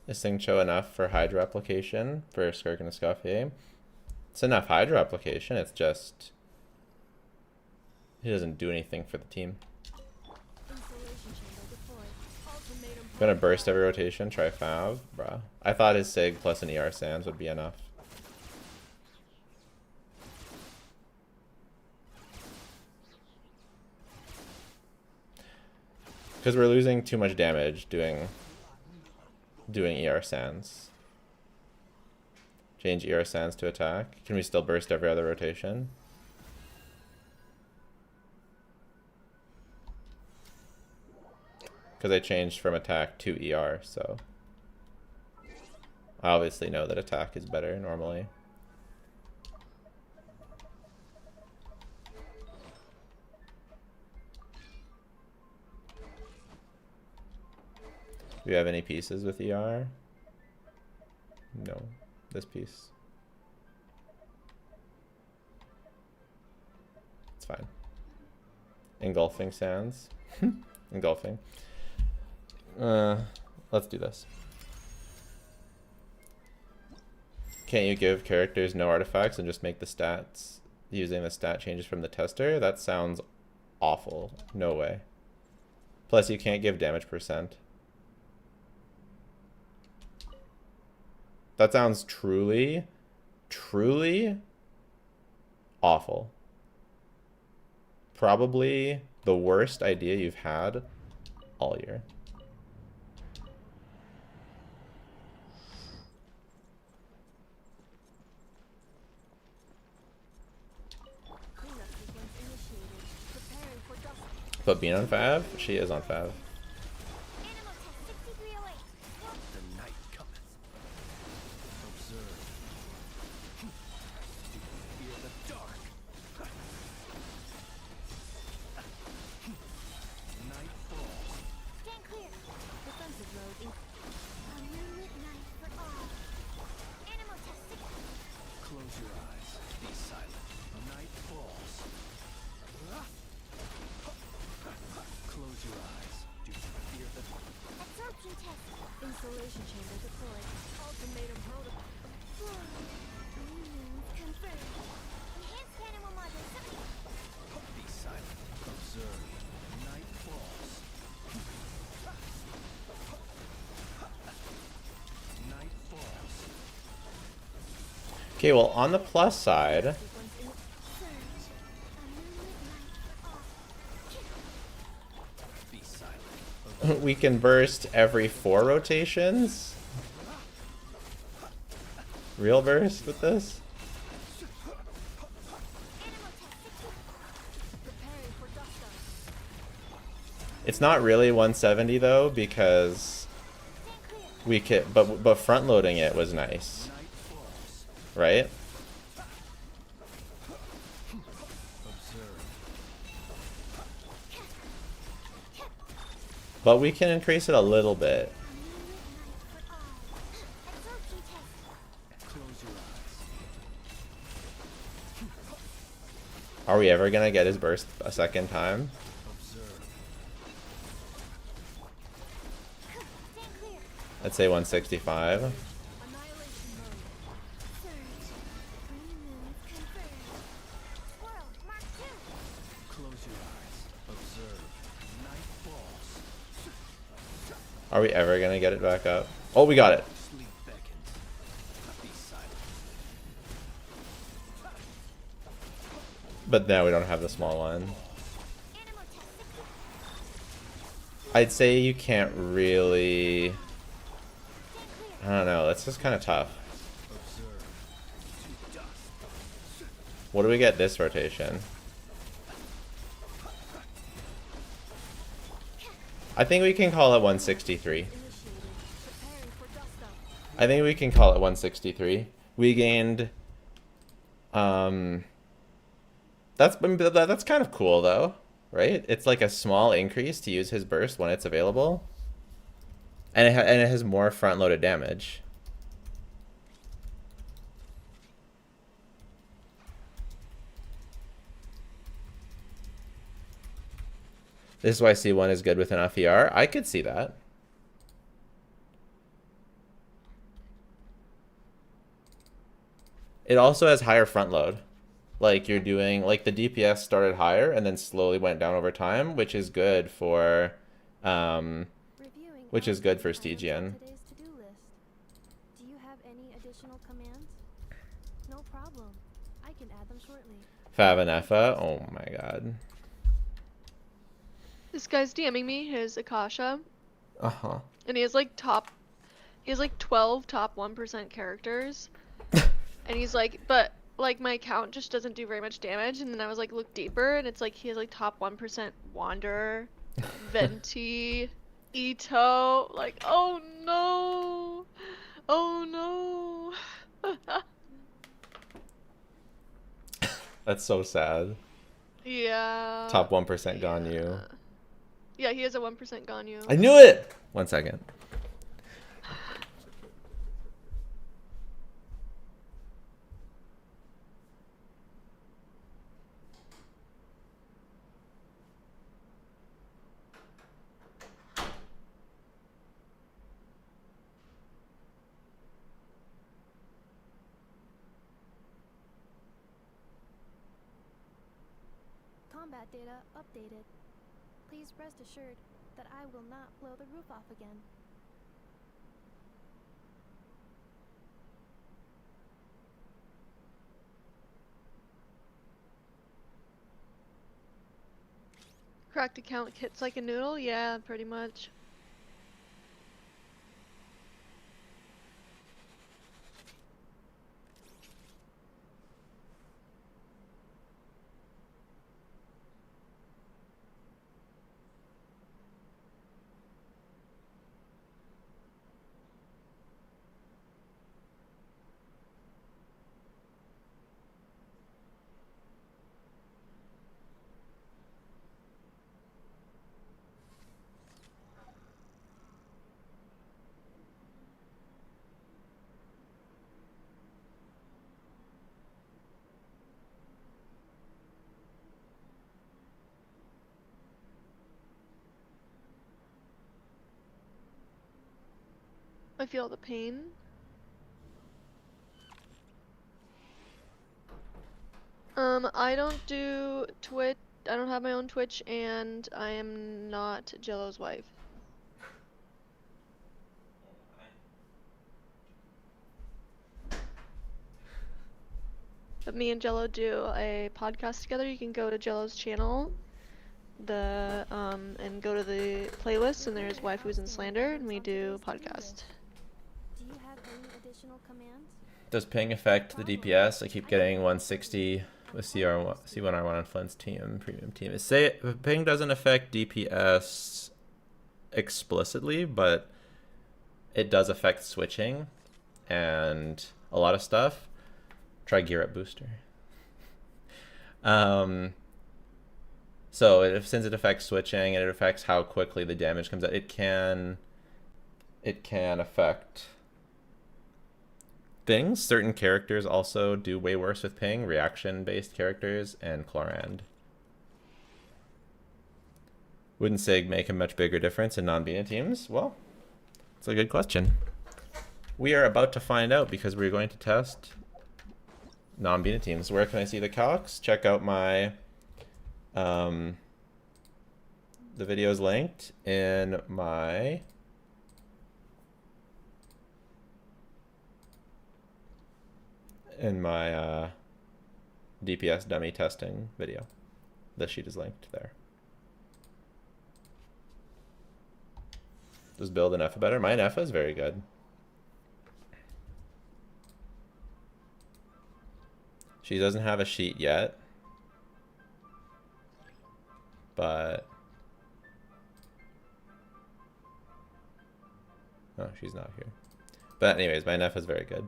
Is Singcho enough for Hydra application for Skirk and Escoffier? It's enough Hydra application, it's just he doesn't do anything for the team. Insulation chamber deployed. Ultimatum Gonna burst every rotation, try Fav, bruh. I thought his Sig plus an ER Sands would be enough. Because we're losing too much damage doing ER Sands. Change ER Sands to attack. Can we still burst every other rotation? Because I changed from attack to ER, so I obviously know that attack is better normally. Do we have any pieces with ER? No. This piece. It's fine. Engulfing Sands. Engulfing. Let's do this. Can't you give characters no artifacts and just make the stats using the stat changes from the tester? That sounds awful. No way. Plus you can't give damage percent. That sounds truly, truly awful. Probably the worst idea you've had all year. cleanup sequence initiated. Preparing for dust. But being on Fav, she is on Fav. Animal test 6308. your eyes. Do you fear the Absorption test. Installation chamber deployed. Ultimatum protocol. Minions confirmed. Enhanced animal module set. Be silent. Observe. Night falls. Night falls. Okay, well, on the plus side, Sequence in surge. A moonlit night off. Be silent. we can burst every 4 rotations. Real burst with this? Animal test 60. Preparing for dust up. It's not really 170 though, because Stand clear. we can, but front loading it was nice, Night falls. right? Observe. But we can increase it a little bit. A moonlit night for all. Absorption test. Close your eyes. Are we ever gonna get his burst a second time? Observe. Stand clear. Let's say 165. Annihilation mode. Surge. Green moons confirmed. Squirrel, Mark 2. Close your eyes. Observe. Night falls. Are we ever gonna get it back up? Oh, we got it. Sleep beckons. Be silent. But now we don't have the small one. Animal test 60. I'd say you can't really... Stand I clear. don't know, that's just kind of tough. Observe. To dust. What do we get this rotation? I think we can call it 163. Initiated. Preparing for dust up. I think we can call it 163. We gained... That's kind of cool though, right? It's like a small increase to use his burst when it's available. And it has more front-loaded damage. This is why C1 is good with enough ER. I could see that. It also has higher front load. Like you're doing, like the DPS started higher and then slowly went down over time, which is good for, Reviewing which is good for items on Stygian. today's to-do list. Do you have any additional commands? No problem. I can add them shortly. Fav and Effa, oh my god. This guy's DMing me his Akasha, Uh-huh. and he has like 12 top 1% characters. And he's like, but like my account just doesn't do very much damage. And then I was like, look deeper, and it's like he has like top 1% Wanderer, Venti, Ito. Like, oh no, oh no. That's so sad. Yeah. Top 1% gone you. Yeah, he has a 1% Ganyu. I knew it! 1 second. Combat data updated. Please rest assured that I will not blow the roof off again. Cracked account hits like a noodle? Yeah, pretty much. I feel the pain. I don't do Twitch. I don't have my own Twitch, and I am not Jello's wife. But me and Jello do a podcast together. You can go to Jello's channel, and go to the playlist, and there's Waifus and Slander, and we do podcast. Do you have any additional commands? Does ping affect the DPS? I keep getting 160 with C1R1 on Flint's team, premium team. Say ping doesn't affect DPS explicitly, but it does affect switching and a lot of stuff. Try gear up booster. So since it affects switching and it affects how quickly the damage comes out, it can affect things. Certain characters also do way worse with ping, reaction-based characters, and Chlorand. Wouldn't Sig make a much bigger difference in non-Bina teams? Well, it's a good question. We are about to find out because we're going to test non-Bina teams. Where can I see the calcs? Check out my the videos linked in my DPS dummy testing video. The sheet is linked there. Does build an Effa better? My Effa is very good. She doesn't have a sheet yet, but oh, she's not here. But anyways, my Effa is very good.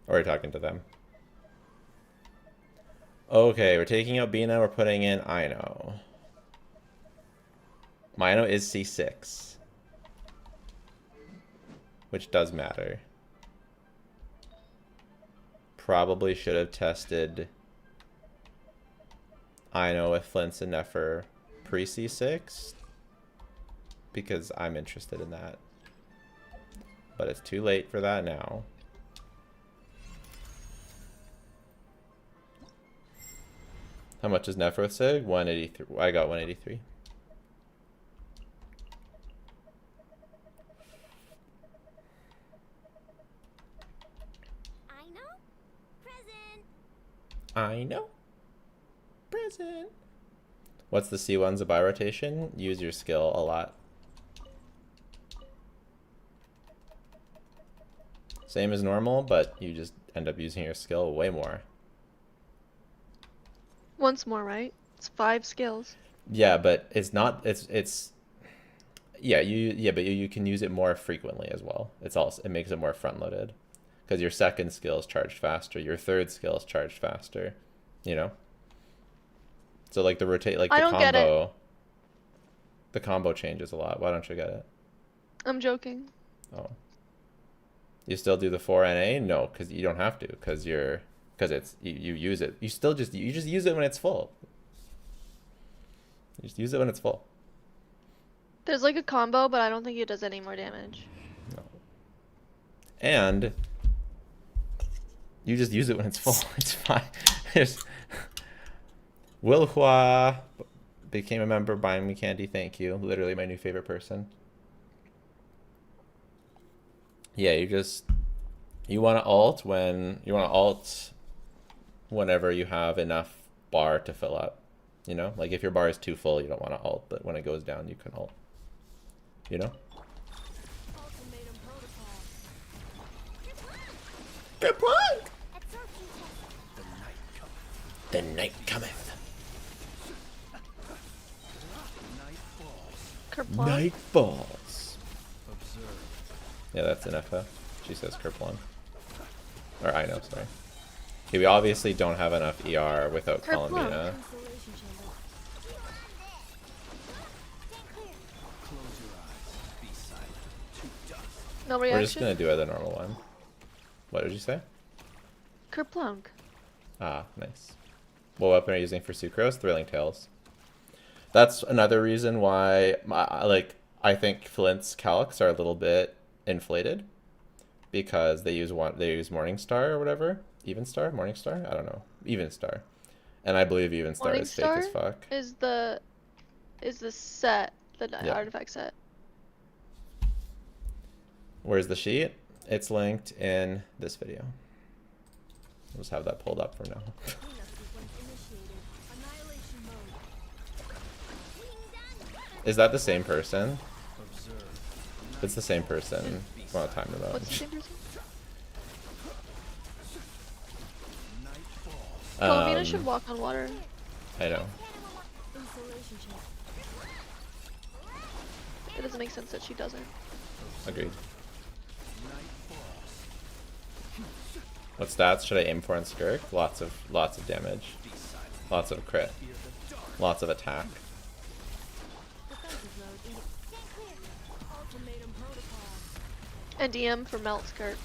Or are you talking to them? Okay, we're taking out Bina, we're putting in Ino. My Ino is C6. Which does matter. Probably should have tested Ino with Flints and Nefer pre-C6. Because I'm interested in that. But it's too late for that now. How much is Nefer with Sig? 183. I got 183. I know. Present. I know. Present. What's the C1 Zibai rotation? Use your skill a lot. Same as normal, but you just end up using your skill way more. Once more, right? It's 5 skills. Yeah, but it's not. It's. Yeah, but you can use it more frequently as well. It makes it more front loaded, because your second skill is charged faster. Your third skill is charged faster. You know. So like the rotate, like I the don't get it. combo. The combo changes a lot. Why don't you get it? I'm joking. Oh. You still do the 4 NA? No, because you don't have to, because it's you use it. You just use it when it's full. You just use it when it's full. There's like a combo, but I don't think it does any more damage. No. And you just use it when it's full. It's fine. Wilhua became a member, buying me candy. Thank you. Literally my new favorite person. Yeah, you want to alt whenever you have enough bar to fill up. You know, like if your bar is too full, you don't want to alt, but when it goes down, you can alt. You know? Ultimatum protocol. Good point! Absorption test. The night cometh. Kerplunk. Night falls. Observe. Yeah, that's an FF. She says Kerplunk. Or I know, sorry. Okay, we obviously don't have enough ER without Kerplunk. Columbina. Installation chamber. Stand clear. Close your eyes. Be silent. To dust. No We're just reaction? gonna do it the normal one. What did you say? Kerplunk. Ah, nice. What weapon are you using for Sucrose? Thrilling Tales. That's another reason why, I think Flint's calcs are a little bit inflated because they use Morningstar or whatever, Evenstar, Morningstar. I don't know, Evenstar, and I believe Evenstar is fake as Morningstar fuck. is the set, the Yep. artifact set. Where's the sheet? It's linked in this video. I'll just have that pulled up from now. Cleanup sequence initiated. Annihilation mode. Is that the same person? Observe. It's the same person. Well, time about. What's the same person? Night falls. Paulina should walk on water. I know. Installation check. It doesn't make sense that she doesn't. Agreed. Night falls. What stats should I aim for in Skirk? Lots of damage. Be silent. Lots of crit. Fear the dark. Lots of attack. Defensive mode. Stand clear. Ultimatum protocol. And DM for Melt Skirt.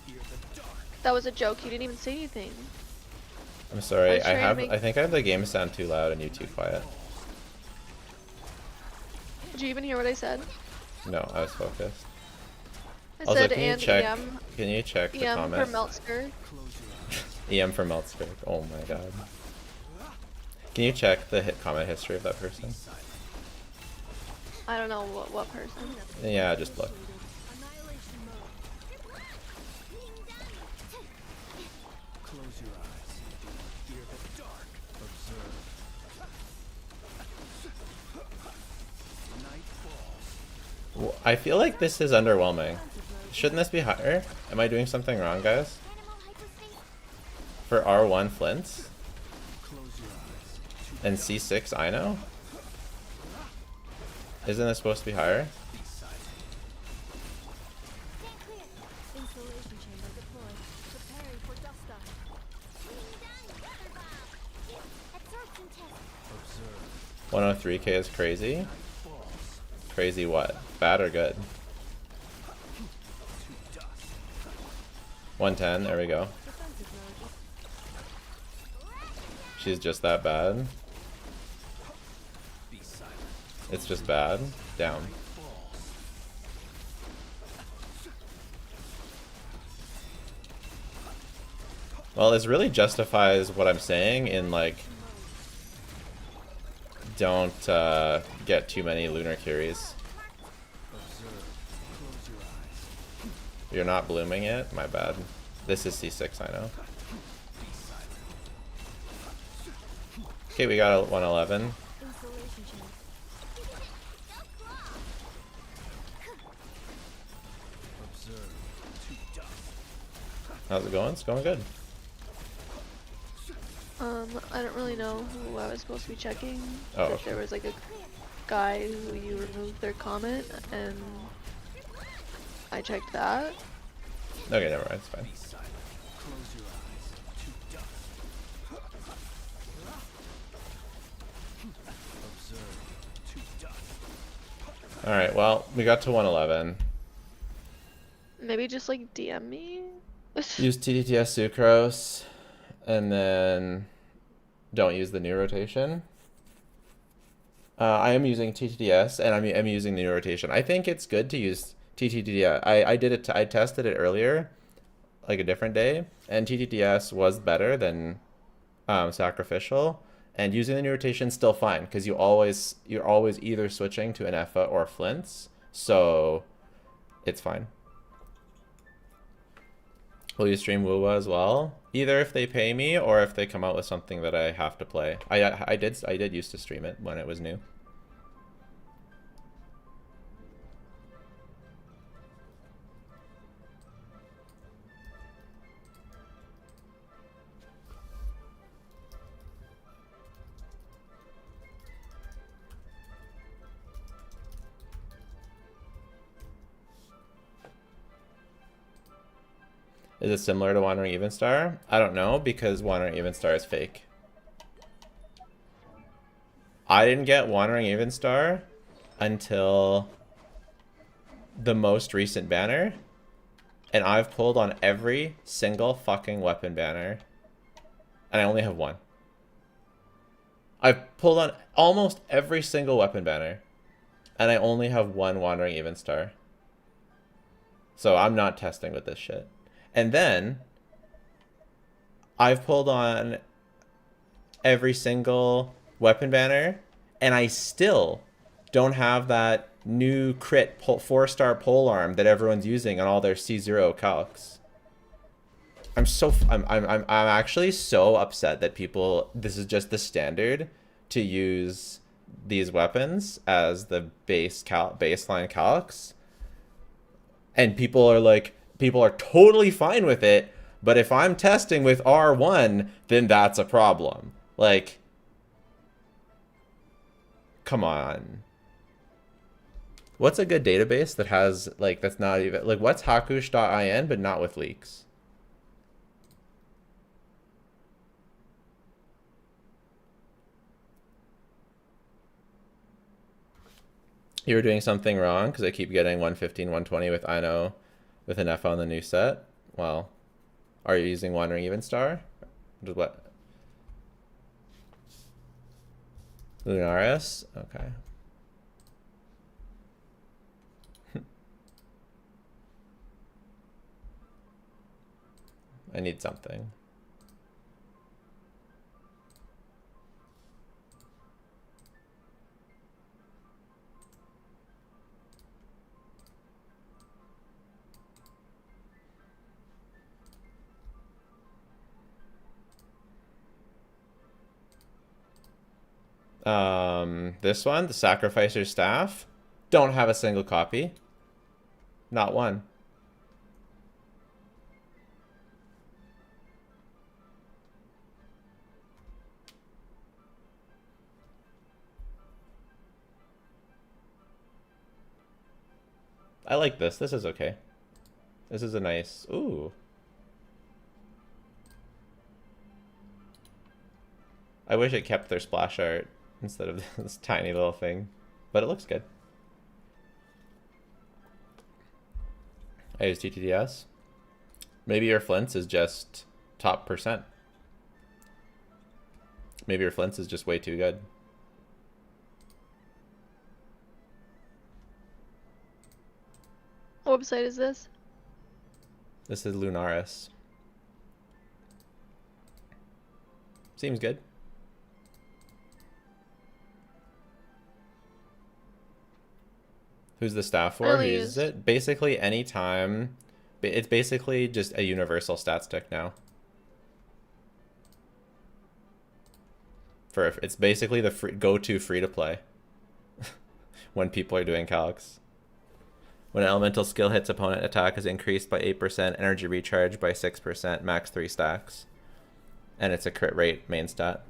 Fear the dark. That was a joke. You didn't even say anything. I'm sorry. I was trying to make- I think I have the game sound too loud and you too quiet. Did you even hear what I said? No, I was focused. I Also, said can you and check? EM. Can you check the EM for comments? Melt Skirt. Close your eyes. EM for Melt Skirk. Oh my god. Can you check the comment history of that person? I don't know what person. Yeah, just look. Annihilation mode. Close your eyes. Fear the dark. Observe. Night falls. I feel like this is underwhelming. Shouldn't this be higher? Am I doing something wrong, guys? Animal hyperspace. For R1 Flints Close your eyes. and C6 Ino? Isn't this supposed to be higher? Be silent. Stand clear. Installation chamber deployed. Preparing for dust up. Absorption test. Observe. 103k is crazy. Falls. Crazy what? Bad or good? To dust. 110, there we go. Defensive mode. She's just that bad. Be silent. It's just bad. Down. Falls. Well, this really justifies what I'm saying in like, don't get too many lunar curies. Observe. Close your eyes. You're not blooming it? My bad. This is C6, I know. Be silent. Okay, we got a 111. Installation chamber. Observe. To dust. How's it going? It's going good. I don't really know who I was supposed to be checking. Oh, But okay. there was like a guy who you removed their comment, and I checked that. Okay, never mind. It's fine. Be silent. Close your eyes. To dust. Observe. To dust. Alright, well, we got to 111. Maybe just like DM me. Use TTTS Sucrose, and then don't use the new rotation. I am using TTTS, and I'm using the new rotation. I think it's good to use TTTS. I tested it earlier, like a different day, and TTTS was better than Sacrificial. And using the new rotation is still fine because you're always either switching to an Effa or Flints, so it's fine. Will you stream Wuwa as well? Either if they pay me or if they come out with something that I have to play. I did used to stream it when it was new. Is it similar to Wandering Evenstar? I don't know, because Wandering Evenstar is fake. I didn't get Wandering Evenstar until the most recent banner, and I've pulled on every single fucking weapon banner, and I only have one. I've pulled on almost every single weapon banner, and I only have one Wandering Even Star. So I'm not testing with this shit. And then I've pulled on every single weapon banner, and I still don't have that new crit 4-star pole arm that everyone's using on all their C0 calcs. I'm actually so upset that people, this is just the standard to use these weapons as the baseline calcs, and people are totally fine with it, but if I'm testing with R1, then that's a problem. Like, come on. What's a good database that has, like, that's not even, like, what's hakush.in but not with leaks? You were doing something wrong because I keep getting 115, 120 with Ino with an F on the new set. Well, are you using Wandering Even Star? Just what? Lunaris? Okay. I need something. This one, the Sacrificer's Staff, don't have a single copy. Not one. I like this. This is okay. This is a nice... Ooh. I wish it kept their splash art instead of this tiny little thing. But it looks good. I use TTDS. Maybe your Flints is just top percent. Maybe your Flints is just way too good. What website is this? This is Lunaris. Seems good. Who's the staff for? Who uses it? Basically anytime. It's basically just a universal stat stick now. It's basically the go-to free-to-play when people are doing calcs. When an elemental skill hits, opponent attack is increased by 8%, energy recharge by 6%, max 3 stacks. And it's a crit rate main stat.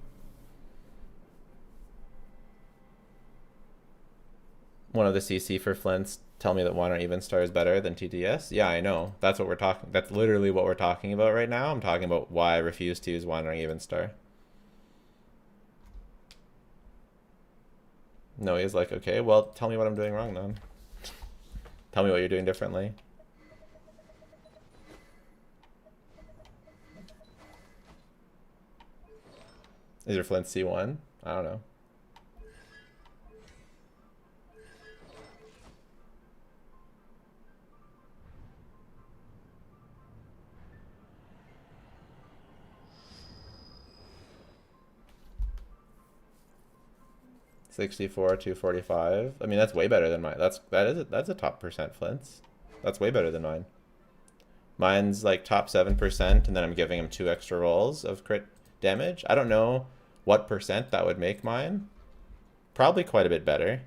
One of the CC for Flints tell me that Wandering Even Star is better than TTS. Yeah, I know. That's what we're talking. That's literally what we're talking about right now. I'm talking about why I refuse to use Wandering Even Star. No, he's like, okay, well, tell me what I'm doing wrong then. Tell me what you're doing differently. Is your Flint C1? I don't know. $64, $245. I mean, that's way better than mine. That's a top percent Flints. That's way better than mine. Mine's like top 7%, and then I'm giving him 2 extra rolls of crit damage. I don't know what percent that would make mine. Probably quite a bit better.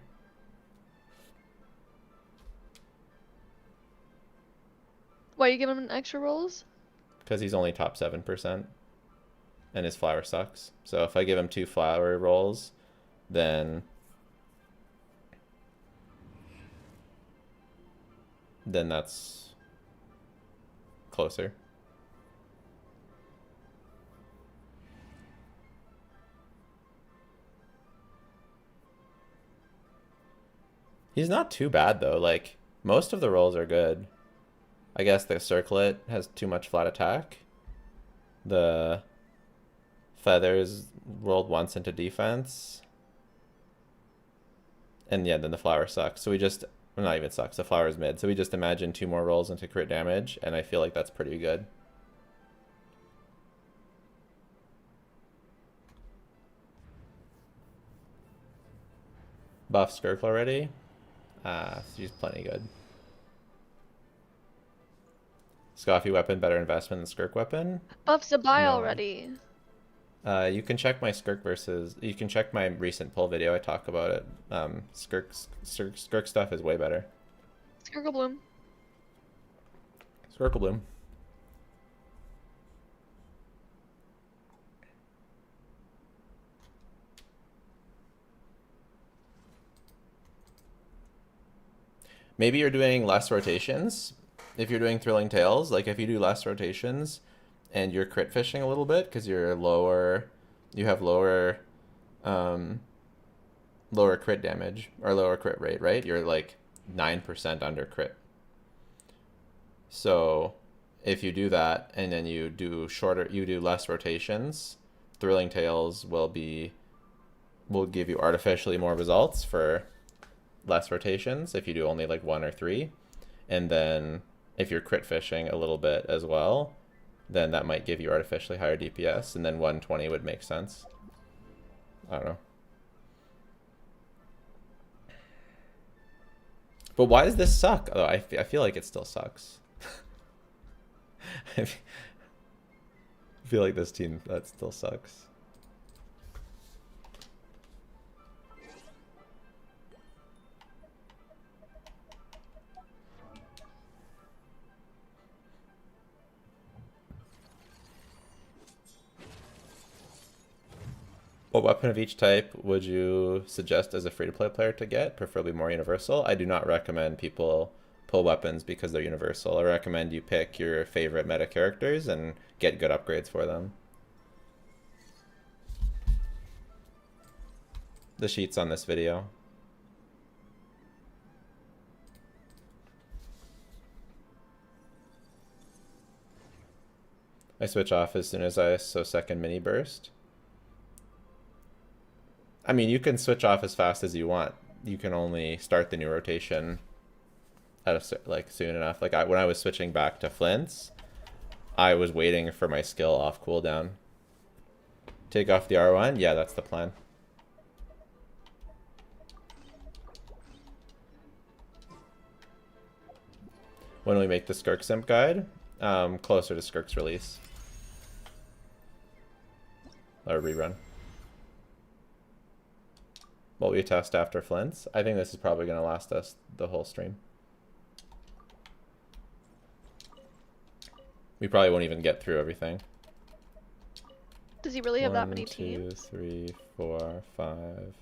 Why you give him extra rolls? Because he's only top 7%. And his flower sucks. So if I give him 2 flower rolls, then that's closer. He's not too bad though. Like most of the rolls are good. I guess the circlet has too much flat attack. The feathers rolled once into defense. And yeah, then the flower sucks. So we just, well, not even sucks, the flower's mid. So we just imagine 2 more rolls into crit damage, and I feel like that's pretty good. Buff Skirk already? She's plenty good. Scoffy weapon, better investment than Skirk weapon? Buff Zibai No. already. You can check my Skirk versus. You can check my recent pull video. I talk about it. Skirk stuff is way better. Skirkle Bloom. Skirkle Bloom. Maybe you're doing less rotations. If you're doing Thrilling Tales, like if you do less rotations and you're crit fishing a little bit because you're lower, you have lower crit damage or lower crit rate, right? You're like 9% under crit. So if you do that and then you do less rotations, Thrilling Tales will give you artificially more results for less rotations if you do only like 1 or 3. And then if you're crit fishing a little bit as well, then that might give you artificially higher DPS, and then 120 would make sense. I don't know. But why does this suck? Oh, I feel like it still sucks. I feel like this team, that still sucks. What weapon of each type would you suggest as a free-to-play player to get, preferably more universal? I do not recommend people pull weapons because they're universal. I recommend you pick your favorite meta characters and get good upgrades for them. The sheet's on this video. I switch off as soon as I second mini burst. I mean, you can switch off as fast as you want. You can only start the new rotation at soon enough. Like when I was switching back to Flints, I was waiting for my skill off cooldown. Take off the R1? Yeah, that's the plan. When we make the Skirk Simp guide, closer to Skirk's release. Or rerun. What we test after Flints. I think this is probably going to last us the whole stream. We probably won't even get through everything. Does he really have that many teams? 1, 2, 3, 4, 5.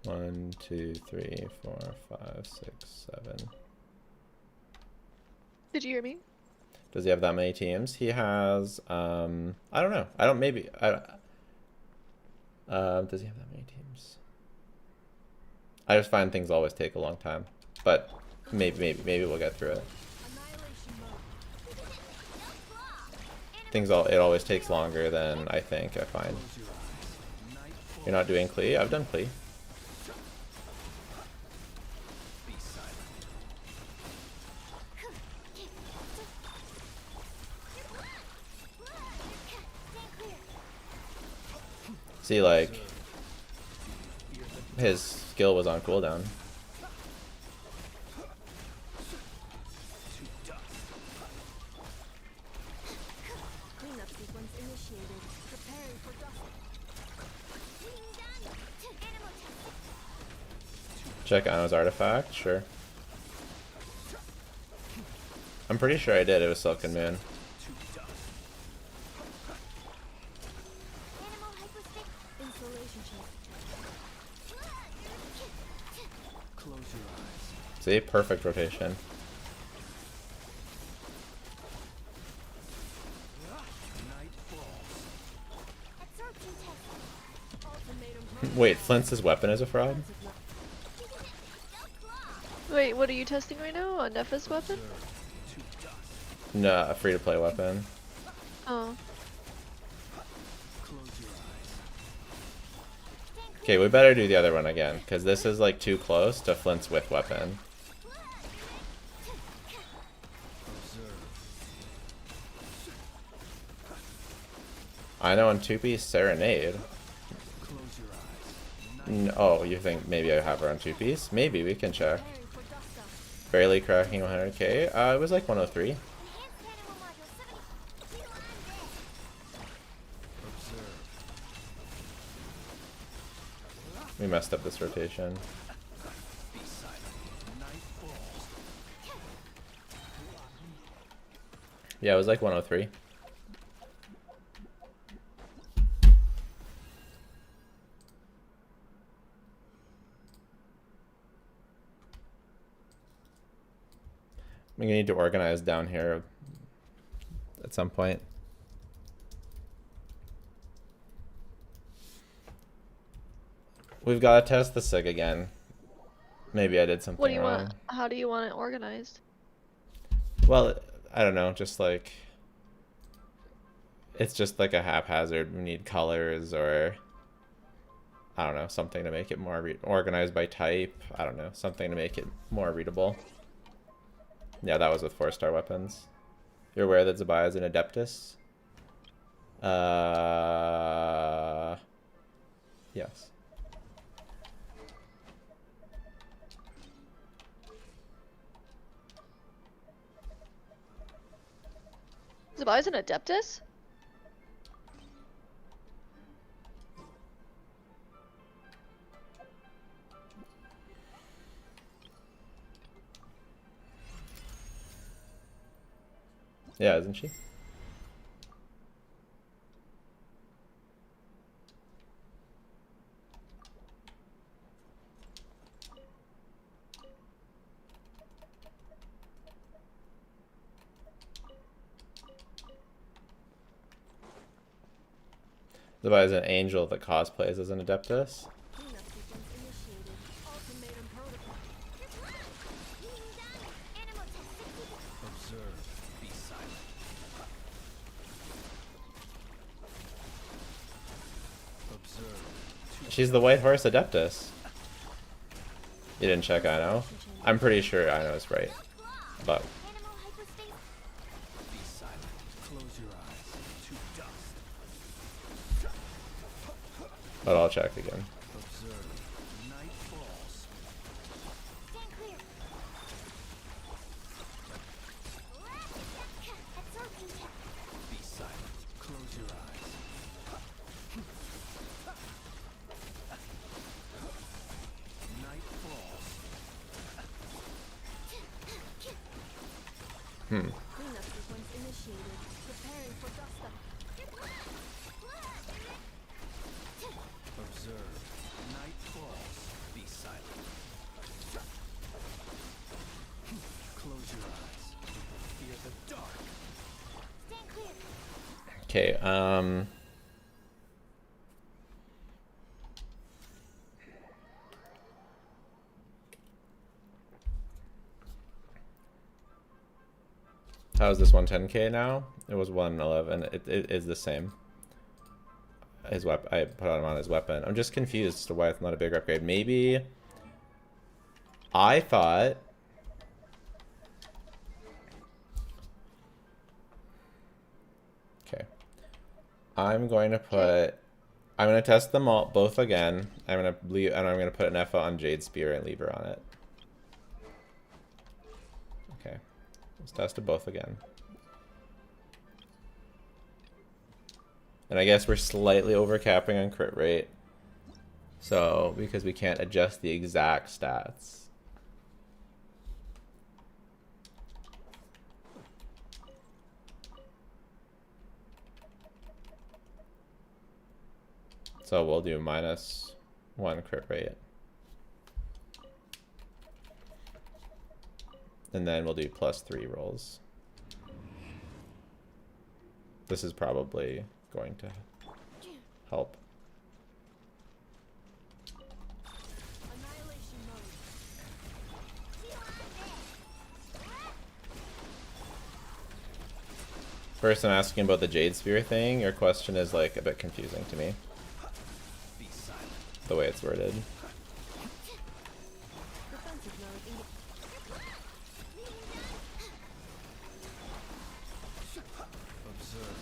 1, 2, 3, 4, 5, 6, 7. Did you hear me? Does he have that many teams? He has, I don't know. Does he have that many teams? I just find things always take a long time, but maybe we'll get through it. It always takes longer than I think, I find. You're not doing Klee? I've done Klee. See, like, his skill was on cooldown. Cleanup sequence initiated. Preparing for dust. Check Anno's artifact, sure. I'm pretty sure I did, it was Silken Moon. See, perfect rotation. Absorption test. Ultimatum Wait, Flint's weapon is a fraud? Wait, what are you testing right now? A Nephis weapon? No, a free-to-play weapon. Oh. Okay, we better do the other one again, because this is like too close to Flint's with weapon. I know on 2-piece Serenade. Oh, you think maybe I have her on 2-piece? Maybe, we can check. Barely cracking 100k. It was like 103. We messed up this rotation. Yeah, it was like 103. I'm gonna need to organize down here at some point. We've got to test the SIG again. Maybe I did something What do you wrong. want? How do you want it organized? Well, I don't know, just like... It's just like a haphazard. We need colors or... I don't know, something to make it more organized by type. I don't know, something to make it more readable. Yeah, that was with 4-star weapons. You're aware that Zibai is an Adeptus? Yes. Zibai's an Adeptus? Yeah, isn't she? Zibai is an angel that cosplays as an Adeptus. Cleanup sequence initiated. Ultimatum protocol. Animal test succeeded. Observe. Be silent. Observe. She's the White Horse Adeptus. You didn't check I know? I'm pretty sure I know is right. But Animal hyperspace. Be silent. Close your eyes. To dust. I'll check again. Observe. Night falls. Stand clear. Absorption tech. Be silent. Close your eyes. Night falls. Cleanup sequence initiated. Preparing for dust up. Observe. Night falls. Be silent. Close your eyes. Fear the dark. Stand clear. Okay, how is this 110k now? It was 111. It is the same. His weapon. I put him on his weapon. I'm just confused as to why it's not a bigger upgrade. Maybe I thought. Okay, I'm going to put. I'm going to test them all both again. I'm going to leave, and I'm going to put an F on Jade Spear and leave her on it. Okay, let's test them both again. And I guess we're slightly overcapping on crit rate. So, because we can't adjust the exact stats. So we'll do -1 crit rate. And then we'll do +3 rolls. This is probably going to help. Person asking about the Jade Spear thing, your question is like a bit confusing to me. Be silent. The way it's worded. Defensive mode engaged. Observe.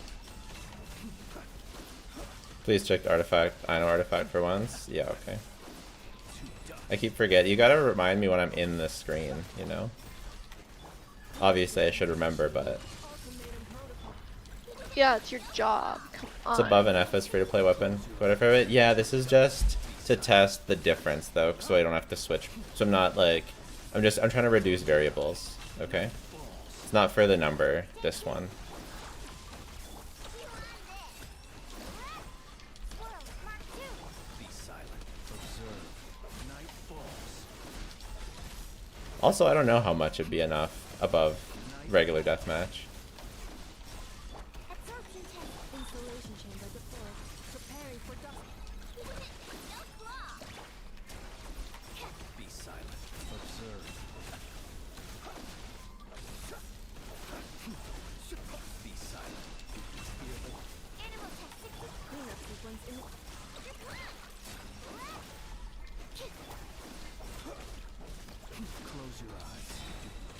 Please check the artifact. I know artifact for once. Yeah, okay. To dust. I keep forgetting. You gotta remind me when I'm in the screen, you know? Obviously I should remember, but Ultimatum protocol. Yeah, it's your job. Come on. it's above an FS free-to-play weapon. Whatever. Yeah, this is just to test the difference, though, so I don't have to switch. So I'm not like... I'm trying to reduce variables, okay? It's not for the number, this one. Be silent. Observe. Night falls. Also, I don't know how much it'd be enough above regular deathmatch. Absorption tank. Installation chamber deployed. Preparing for dust. Be silent. Observe. Be silent. Do you hear the Animal test. Cleanup sequence in. Close your eyes.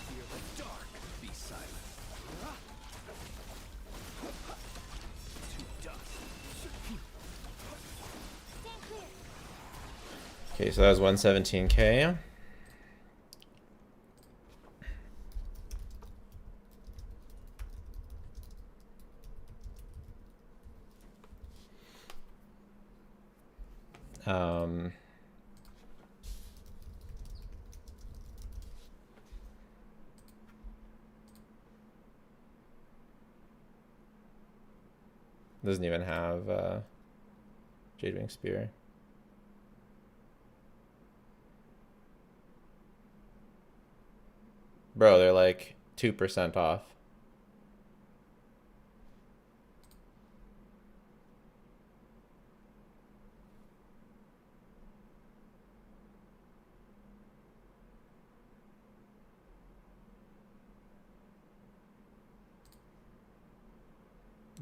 Do you hear the dark? Be silent. To dust. Stand clear. Okay, so that was 117k. Doesn't even have Jade Wing Spear. Bro, they're like 2% off.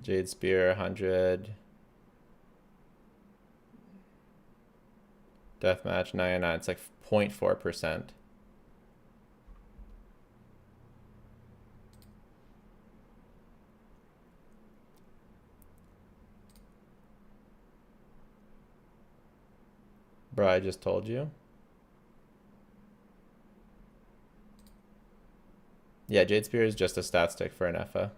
Jade Spear 100. Deathmatch 99. It's like 0.4%. Bro, I just told you. Yeah, Jade Spear is just a stat stick for an FA.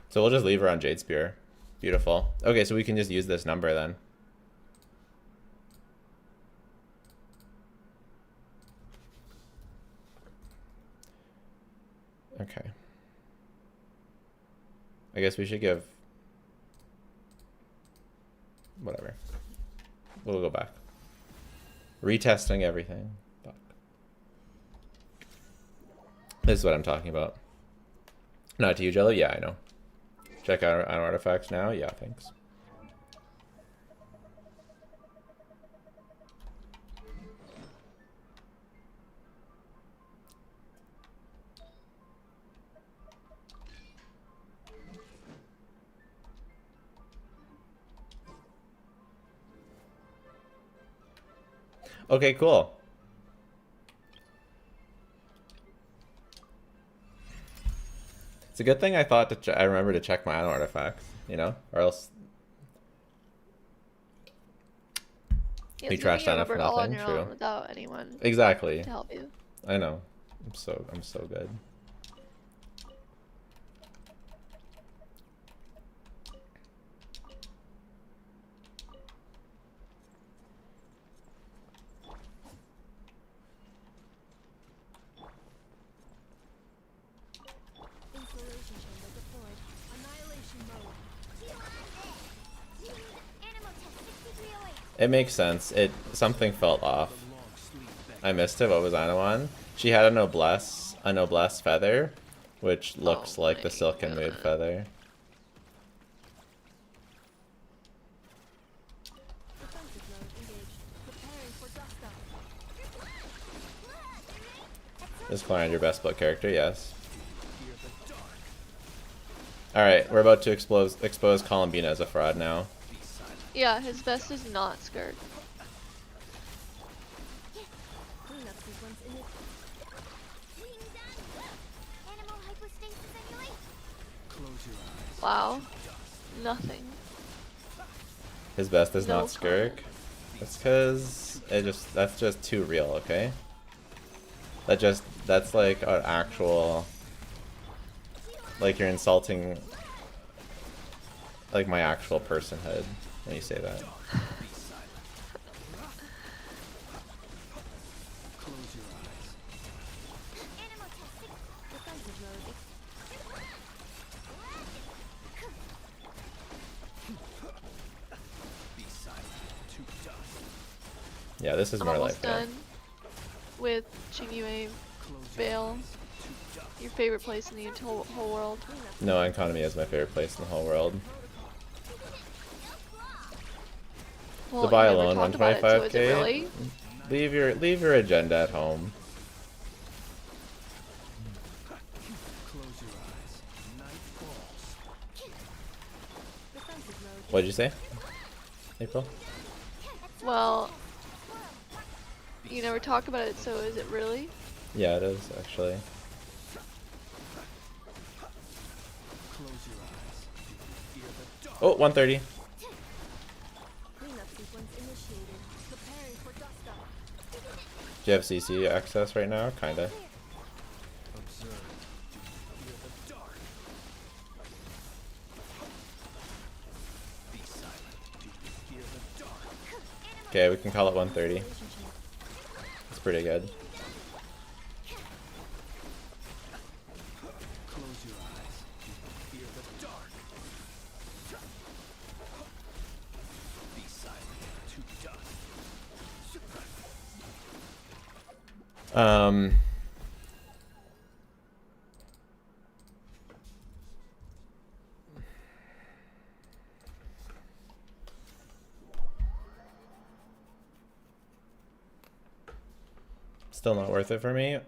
So we'll just leave her on Jade Spear. Beautiful. Okay, so we can just use this number then. Okay. I guess we should give... Whatever. We'll go back. Retesting everything. Fuck. This is what I'm talking about. Not to you, Jello? Yeah, I know. Check out our artifacts now? Yeah, thanks. Okay, cool. It's a good thing I thought to I remember to check my own artifacts, you know, or else Yes, we you trashed can that for remember it all on nothing. your own True. without anyone Exactly. to help you. I know. I'm so good. Installation chamber deployed. Annihilation mode. Animal test 6308. It makes sense. Something felt off. long sleeve back? I missed it. What was Anna on? She had a noblesse feather, which looks like the my Silken Mood God. feather. Defensive mode engaged. Preparing for dust up. Is Clarence your best split character? Yes. Hear the Alright, we're about to expose Columbina as a fraud now. Be silent. Yeah, his best is not skirt. Cleanup sequence in it. Being done. Animal hypostasis emulate. Close your eyes. Wow. Nothing. His best is No not Skirk. That's because that's just too real, okay? That's like an actual, like you're insulting like my actual personhood when you say that. Be silent. Close your eyes. Animal testing. Defensive mode. Be silent. To dust. Yeah, this is I'm more almost like done with Chingyue Close your Vale, eyes. To dust. your favorite place in the whole world. no, economy is my favorite place in the whole world. Well, The buy you never alone, talked about it, so is it 125k. really? Leave your agenda at home. Close your eyes. Night falls. Defensive mode. What'd you say, April? Well, you never talk about it, so is it really? Yeah, it is actually. Close your eyes. Do you fear the dark? Oh, 130. Cleanup sequence initiated. Preparing for dust up. Do you have CC access right now? Kinda. Observe. Do you fear the dark? Be silent. Do you fear the dark? Okay, we can call it 130. Relationship. It's pretty good. Close your eyes. Do you fear the dark? Be silent. To dust. Still not worth it for me.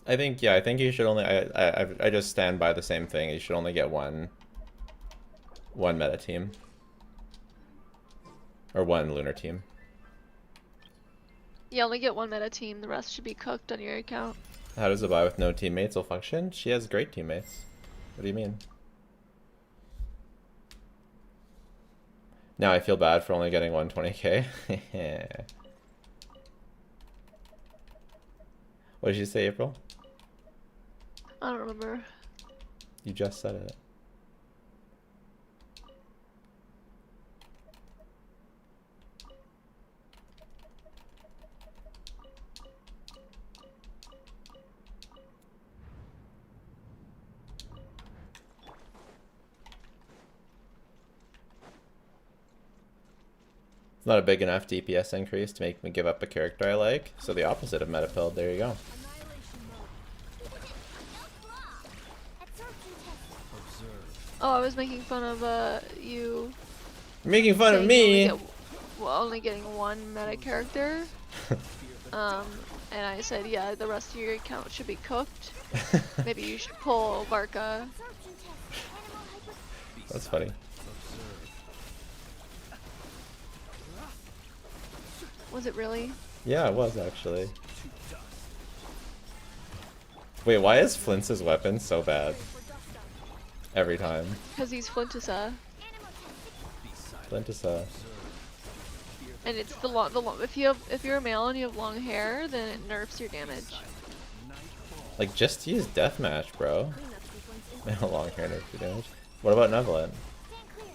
I think you should only. I just stand by the same thing. You should only get one meta team or one lunar team. You only get one meta team, the rest should be cooked on your account. How does Zibai with no teammates will function? She has great teammates. What do you mean? Now I feel bad for only getting 120k. What did you say, April? I don't remember. You just said it. It's not a big enough DPS increase to make me give up a character I like, so the opposite of Metapilled, there you go. Annihilation mode. Absorption test. Observe. Oh, I was making fun of you You're making fun of saying me! you only getting one meta character. And I said, yeah, the rest of your account should be cooked. Maybe you should pull Varka. Absorption test. Animal hypostasis. That's funny. Observe. Was it really? Yeah, it was actually. To dust. Wait, why is Flint's weapon so bad? For dust up. Every time. Because he's Flintisa. Animal testing. Be silent. Flint is Observe. Fear And it's the long, if you're a male and you have long hair, then it nerfs your damage. Night falls. like, just use deathmatch, bro. Cleanup sequence in. Long hair no damage. What about Neverland? Stand clear.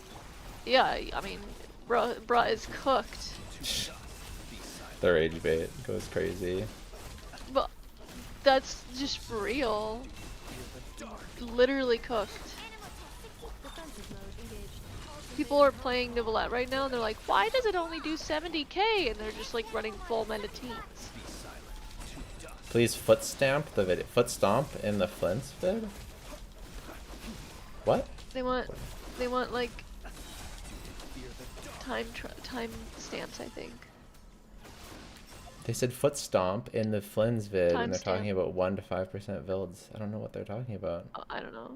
Yeah, I mean, bruh is cooked. To dust. Be silent. The rage bait goes crazy. But that's just for real. Fear the dark. Literally cooked. Animal testing. Defensive mode engaged. People are playing Nivelette right now and they're like, why does it only do 70k? And they're just like running full meta teams. Be silent. To dust. Please foot stamp the video. Foot stomp in the Flint's vid? What? They want like Fear the dark. time stamps, I think. They said foot stomp in the Flynn's vid, and they're talking Timestamp. about 1 to 5% builds. I don't know what they're talking about. Oh, I don't know.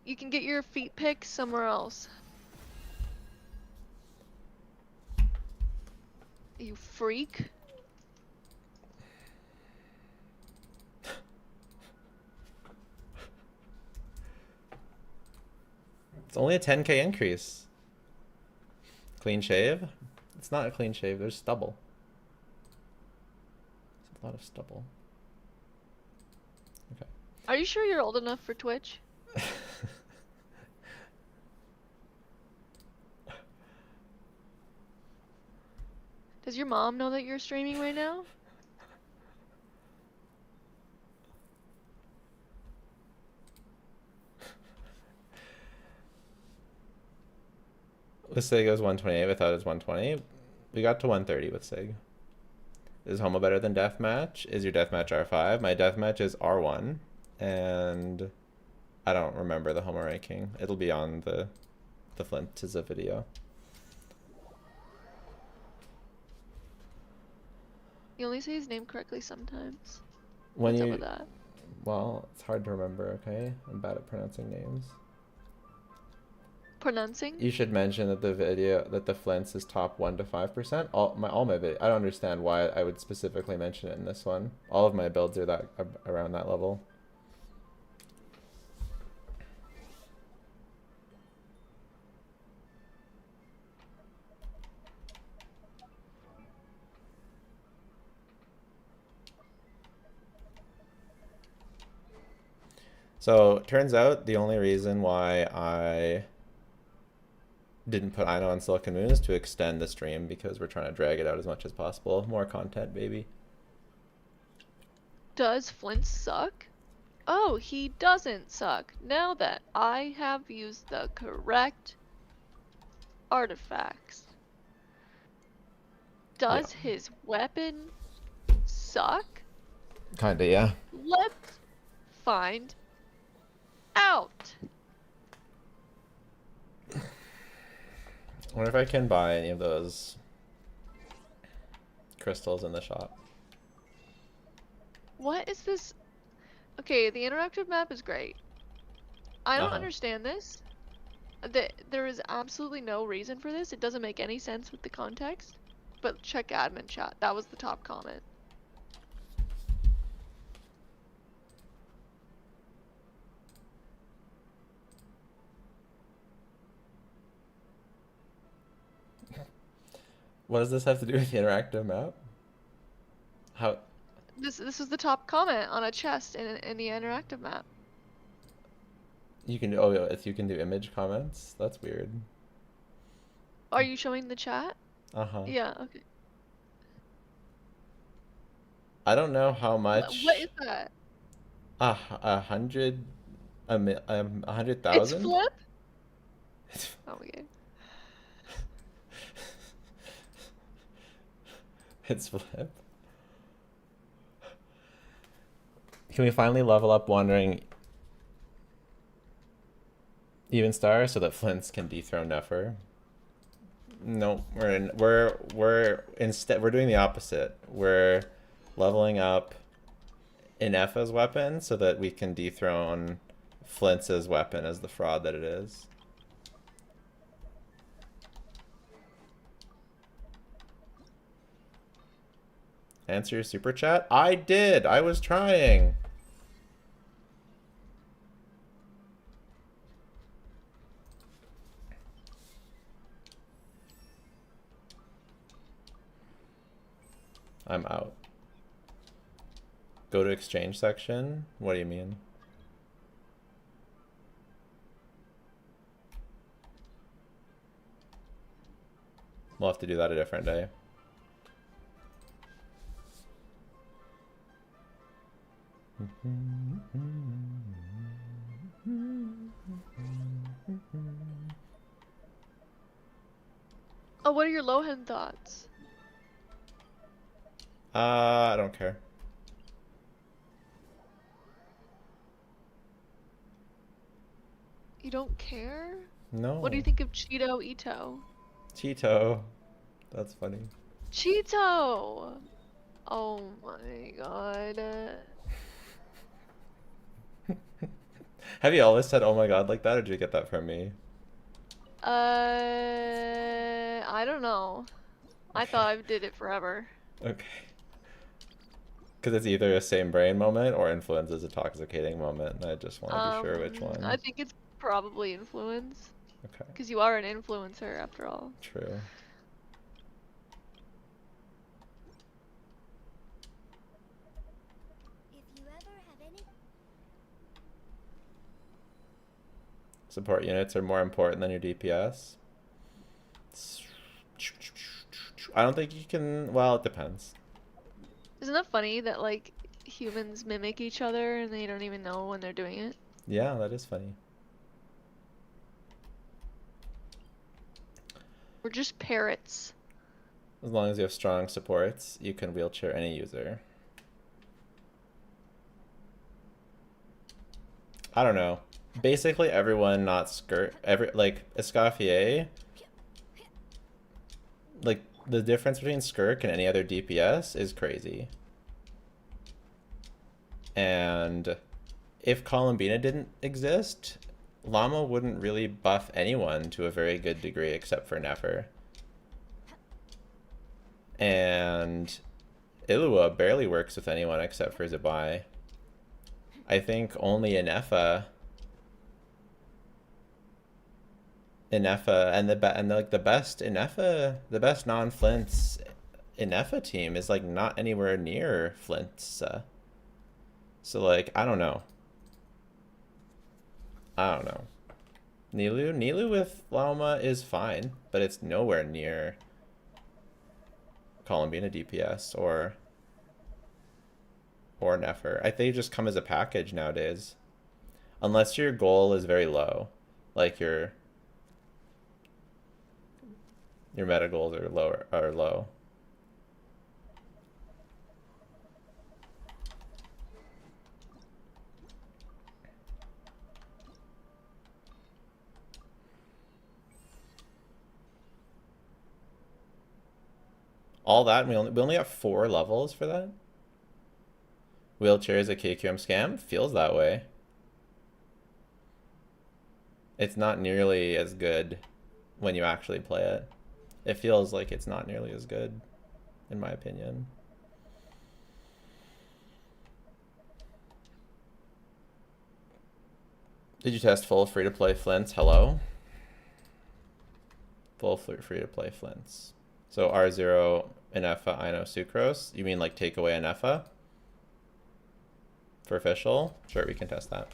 You can get your feet pics somewhere else. You freak. It's only a 10k increase. Clean shave? It's not a clean shave, there's stubble. There's a lot of stubble. Okay. Are you sure you're old enough for Twitch? Does your mom know that you're streaming right now? With Sig it was 128, without it was 120. We got to 130 with Sig. Is Homo better than Deathmatch? Is your Deathmatch R5? My Deathmatch is R1. And I don't remember the Homo ranking. It'll be on the Flint is a video. You only say his name correctly sometimes. When What's you, up with that? well, it's hard to remember, okay? I'm bad at pronouncing names. Pronouncing? You should mention that the video, that the Flint's is top 1 to 5%. All my video, I don't understand why I would specifically mention it in this one. All of my builds are that around that level. So turns out the only reason why I didn't put Ino on Silicon Moon is to extend the stream because we're trying to drag it out as much as possible. More content, baby. Does Flint suck? Oh, he doesn't suck. Now that I have used the correct artifacts. Does his weapon suck? Kinda, yeah. Let's find out. I wonder if I can buy any of those crystals in the shop. What is this? Okay, the interactive map is great. I don't Uh-huh. understand this. There is absolutely no reason for this. It doesn't make any sense with the context. But check admin chat. That was the top comment. What does this have to do with the interactive map? How? This was the top comment on a chest in the interactive map. You can do, oh, if you can do image comments? That's weird. Are you showing the chat? Uh-huh. Yeah, okay. I don't know how What much. is that? A hundred, a 100,000? It's Flip? Oh, okay. It's Flip. Can we finally level up Wandering Even Star so that Flint's can dethrone Nefer? No, we're instead we're doing the opposite. We're leveling up Ineffa's weapon so that we can dethrone Flint's weapon as the fraud that it is. Answer your super chat? I did! I was trying! I'm out. Go to exchange section? What do you mean? We'll have to do that a different day. Oh, what are your Lohan thoughts? I don't care. You don't care? No. What do you think of Cheeto Ito? Cheeto. That's funny. Cheeto! Oh my god. Have you always said "oh my god" like that, or did you get that from me? I don't know. I thought I did it forever. Okay. Because it's either a same brain moment or influence is a toxicating moment, and I just want to be sure which I one. think it's probably influence. Okay. Because you are an influencer after all. True. If you ever have any Support units are more important than your DPS. I don't think you can. Well, it depends. Isn't that funny that like humans mimic each other and they don't even know when they're doing it? Yeah, that is funny. We're just parrots. As long as you have strong supports, you can wheelchair any user. I don't know. Basically, everyone not like Escoffier. Like the difference between Skirk and any other DPS is crazy. And if Columbina didn't exist, Llama wouldn't really buff anyone to a very good degree except for Nefer. And Illua barely works with anyone except for Zibai. I think only Inefa and the best Inefa, the best non-Flint's Inefa team is like not anywhere near Flint's. So like I don't know. Nilu with Lauma is fine, but it's nowhere near Columbina DPS or Nefer. I think they just come as a package nowadays. Unless your goal is very low. Like your meta goals are low. All that, we only got 4 levels for that? Wheelchair is a KQM scam? Feels that way. It's not nearly as good when you actually play it. It feels like it's not nearly as good, in my opinion. Did you test full free-to-play Flints? Hello? Full free-to-play Flints. So R0, Inefa, Ino, Sucrose. You mean like take away Inefa? For official? Sure, we can test that.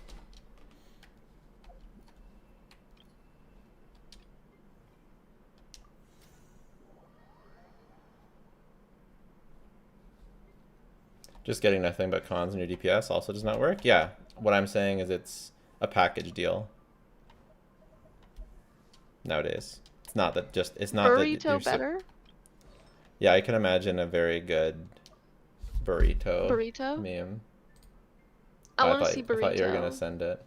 Just getting nothing but cons in your DPS also does not work? Yeah, what I'm saying is it's a package deal. Nowadays. It's not that Burrito better? Yeah, I can imagine a very good burrito Burrito? meme. I want to see burrito. I thought you were gonna send it.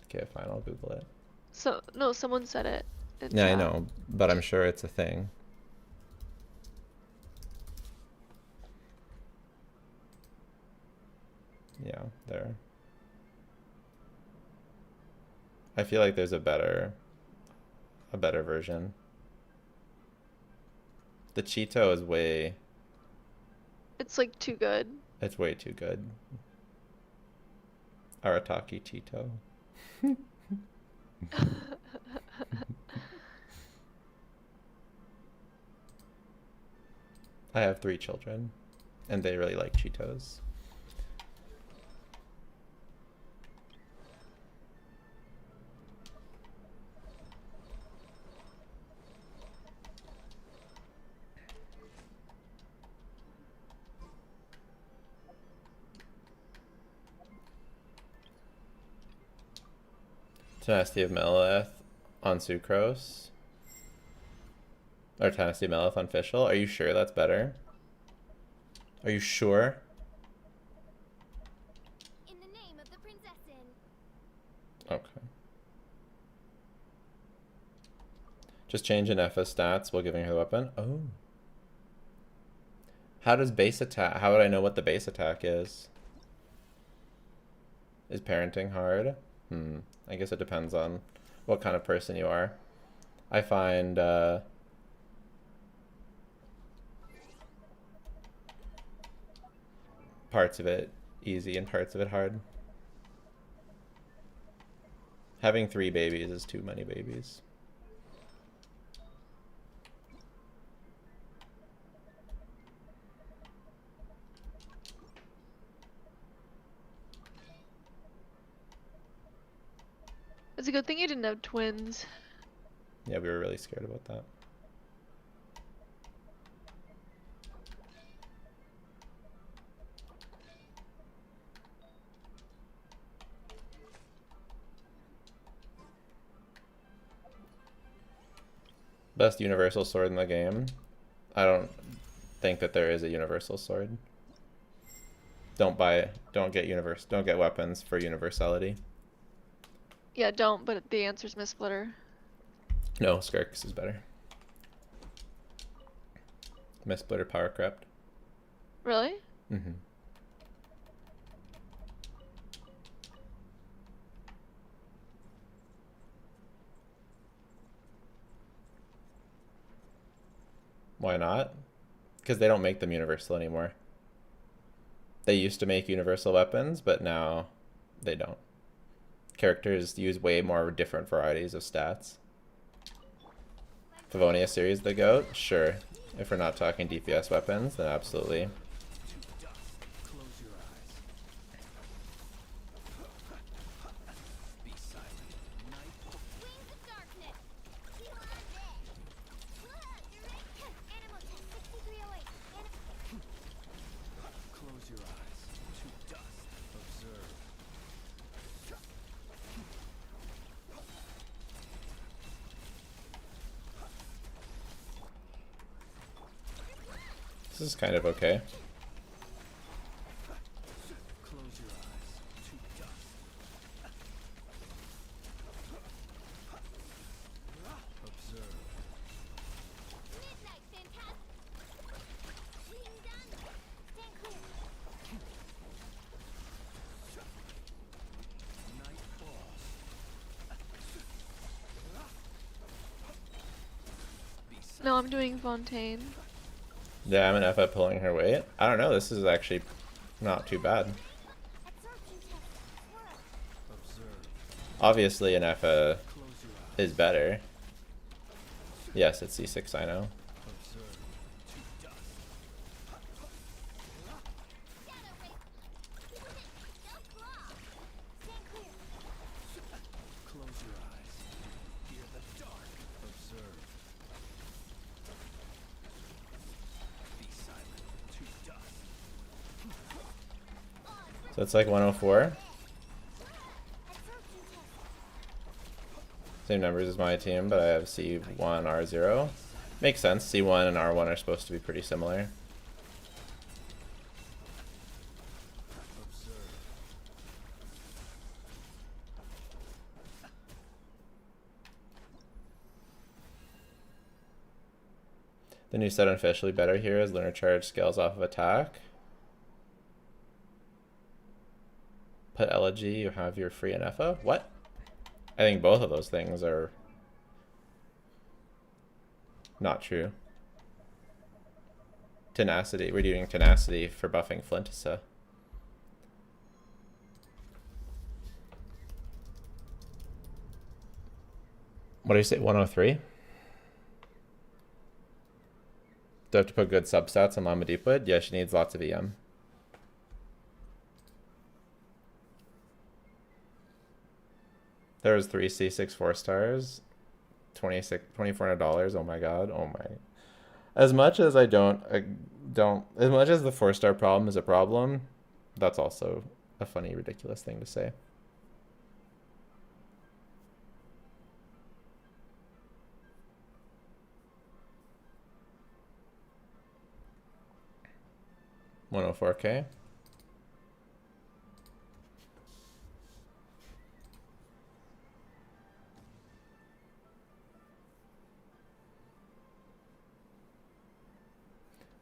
Okay, fine, I'll Google it. So no, someone said it. Yeah, I know, but I'm sure it's a thing. Yeah, there. I feel like there's a better version. The Cheeto is It's like too good. It's way too good. Arataki Cheeto. I have 3 children, and they really like Cheetos. Tenacity of Melith on Sucrose. Or Tenacity of Melith on Fischl. Are you sure that's better? Are you sure? in the name of the princessin. Okay. Just change an Efa stats while giving her the weapon. Oh. How does base attack? How would I know what the base attack is? Is parenting hard? I guess it depends on what kind of person you are. I find parts of it easy and parts of it hard. Having 3 babies is too many babies. It's a good thing you didn't have twins. Yeah, we were really scared about that. Best universal sword in the game? I don't think that there is a universal sword. Don't get weapons for universality. Yeah, don't, but the answer's Missplitter. No, Skirks is better. Missplitter power crept. Really? Mm-hmm. Why not? Because they don't make them universal anymore. They used to make universal weapons, but now they don't. Characters use way more different varieties of stats. Favonius series the GOAT? Sure. If we're not talking DPS weapons, then absolutely. Close your eyes. Be silent. Night. Wings of darkness. Heal on deck. Animal test 6308. Close your eyes. To dust. Observe. This is kind of okay. Close your eyes. To dust. Observe. Midnight phantasm. Being done. Stand clear. Night boss. Be silent. No, I'm doing Fontaine. Yeah, I'm an F at pulling her weight. I don't know, this is actually not too bad. Absorption test. Swirl. Observe. Obviously an F Close your eyes. is better. Yes, it's C6, I know. Observe. To dust. Shadow race. Just claw. Stand clear. Close your eyes. Hear the dark. Observe. Be silent. To dust. So it's like 104. Absorption test. Same numbers as my team, but I have C1, R0. Makes sense, C1 and R1 are supposed to be pretty similar. Observe. The new set unofficially better here is Lunar Charge scales off of attack. Put elegy, you have your free NFA. What? I think both of those things are not true. Tenacity, we're doing tenacity for buffing Flintissa. What do you say, 103? Do I have to put good substats on Mama Deepwood? Yeah, she needs lots of EM. There was 3 C6 4-stars, $2,400. Oh my god. Oh my. As much as I don't, as much as the 4-star problem is a problem, that's also a funny, ridiculous thing to say. $104K.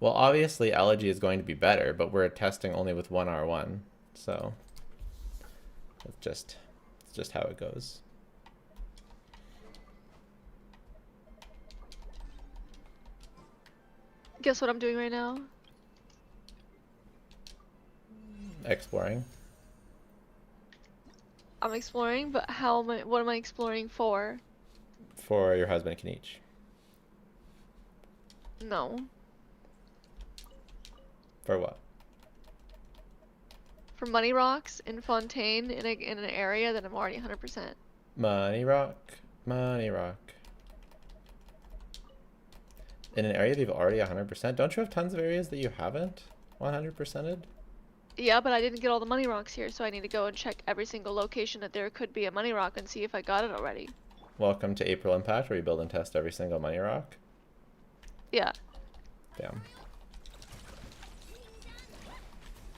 Well, obviously Elegy is going to be better, but we're testing only with one R1, so it's just how it goes. Guess what I'm doing right now? Exploring. I'm exploring, but how am I, what am I exploring for? For your husband can each. No. For what? For money rocks in Fontaine in an area that I'm already 100%. Money rock, money rock. In an area that you've already 100%, don't you have tons of areas that you haven't 100%ed? Yeah, but I didn't get all the money rocks here, so I need to go and check every single location that there could be a money rock and see if I got it already. Welcome to April Impact, where you build and test every single money rock. Yeah. Damn.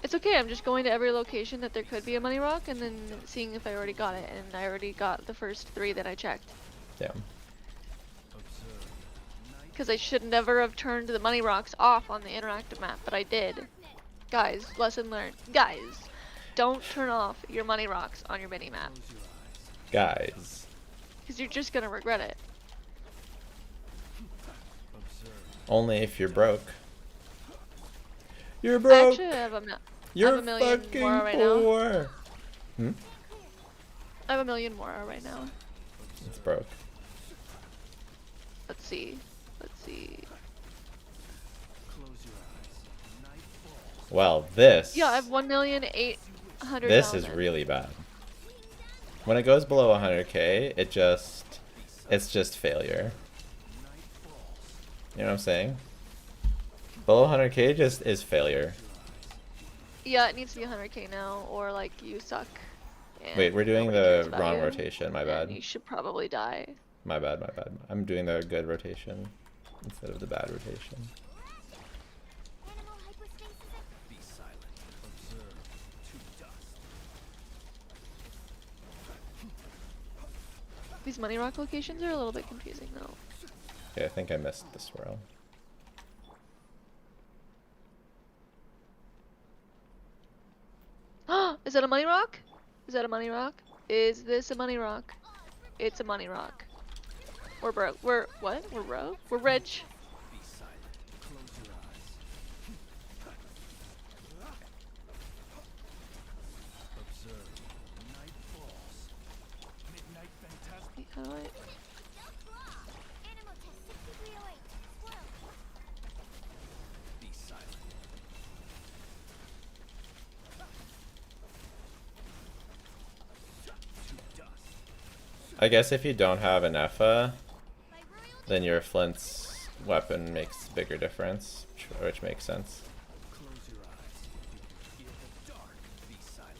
It's okay, I'm just going to every location that there could be a money rock and then seeing if I already got it, and I already got the first 3 that I checked. Damn. Because I should never have turned the money rocks off on the interactive map, but I did. Guys, lesson learned. Guys, don't turn off your money rocks on your mini map. Guys. Because you're just gonna regret it. Only if you're broke. You're I broke! actually have You're a million fucking more right now. poor! Hmm? I have a million more right now. It's broke. Let's see. Let's see. Well, this... Yeah, I have 1,800,000. This is really bad. When it goes below 100k, it's just failure. You know what I'm saying? Below 100k just is failure. Yeah, it needs to be 100k now, or like you suck. And Wait, we're doing nobody cares the about wrong you, rotation, my and bad. you should probably die. My bad, my bad. I'm doing the good rotation instead of the bad rotation. Animal hypostasis. Be silent. Observe. To dust. These money rock locations are a little bit confusing though. Okay, I think I missed the swirl. Is that a money rock? Is that a money rock? Is this a money rock? It's a money rock. We're broke. We're what? We're broke? We're rich. Be silent. Close your eyes. Observe. Night falls. Midnight fantastic. How do I... Animal test 6308. Squirrel. Be silent. To dust. I guess if you don't have an Effa, By royal then your Flint's weapon makes bigger difference, which makes sense. Close your eyes. You will feel the dark. Be silent.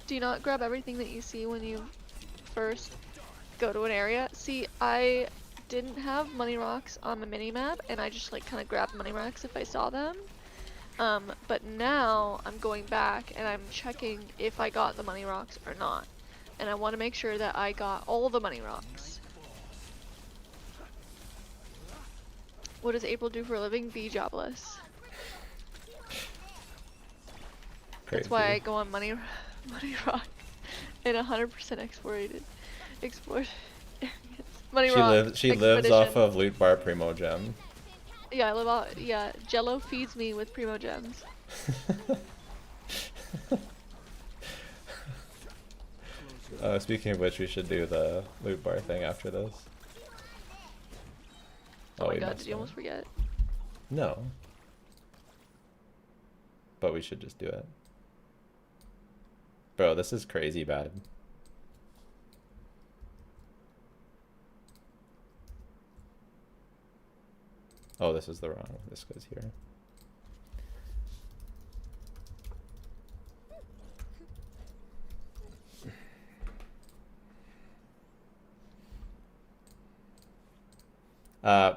Do you not grab everything that you see when you first go to an area? See, I didn't have money rocks on the mini map, and I just like kind of grabbed money rocks if I saw them. But now I'm going back and I'm checking if I got the money rocks or not. And I want to make sure that I got all the money rocks. What does April do for a living? Be jobless. Crazy. That's why I go on money rock in 100% explored areas. Money rock. She lives off expedition. of Loot Bar Primo Gem. Yeah, I live out. Yeah, Jello feeds me with Primo Gems. Speaking of which, we should do the Loot Bar thing after this. Oh my we god, must did you not. almost forget? No. But we should just do it. Bro, this is crazy bad. Oh, this is the wrong. This goes here.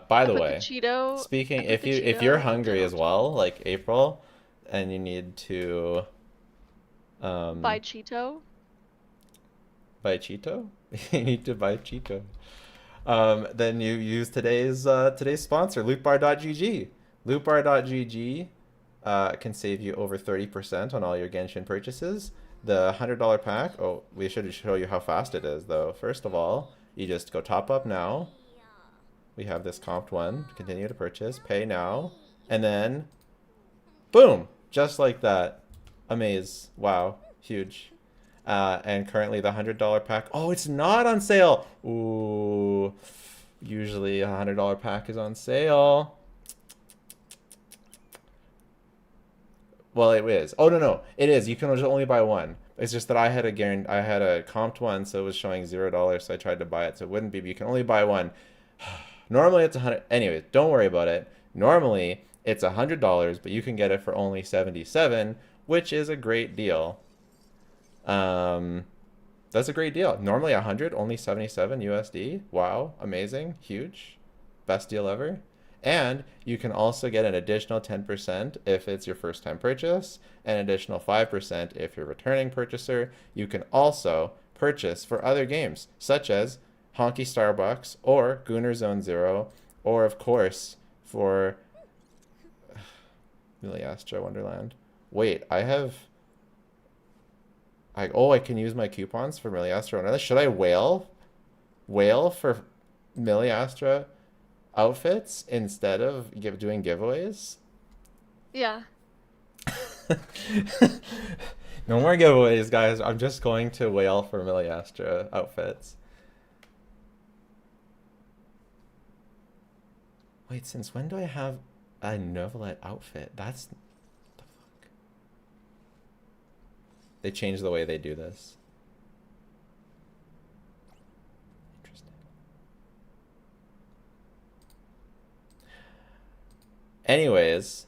By the put way, the Cheeto. speaking, I put if the you're Cheeto hungry down. as well, like April, and you need to Buy Cheeto. buy Cheeto, you need to buy Cheeto. Then you use today's sponsor, lootbar.gg. Lootbar.gg can save you over 30% on all your Genshin purchases. The $100 pack, oh, we should show you how fast it is, though. First of all, you just go top up now. We have this comped one, continue to purchase, pay now, and then, boom, just like that. Amaze. Wow, huge. And currently the $100 pack, oh, it's not on sale. Ooh, usually a $100 pack is on sale. Well, it is. Oh, no, it is. You can only buy one. It's just that I had a comped one, so it was showing $0, so I tried to buy it, so it wouldn't be, but you can only buy one. Normally it's 100. Anyways, don't worry about it. Normally it's $100, but you can get it for only 77, which is a great deal. That's a great deal. Normally 100, only 77 USD. Wow, amazing, huge, best deal ever. And you can also get an additional 10% if it's your first time purchase, an additional 5% if you're a returning purchaser. You can also purchase for other games, such as Honky Starbucks or Gooner Zone Zero, or of course for Miliastra Wonderland. Wait, I can use my coupons for Miliastra Wonderland. Should I whale for Miliastra outfits instead of doing giveaways? Yeah. No more giveaways, guys. I'm just going to whale for Miliastra outfits. Wait, since when do I have a Novelette outfit? That's the fuck. They changed the way they do this. Interesting. Anyways,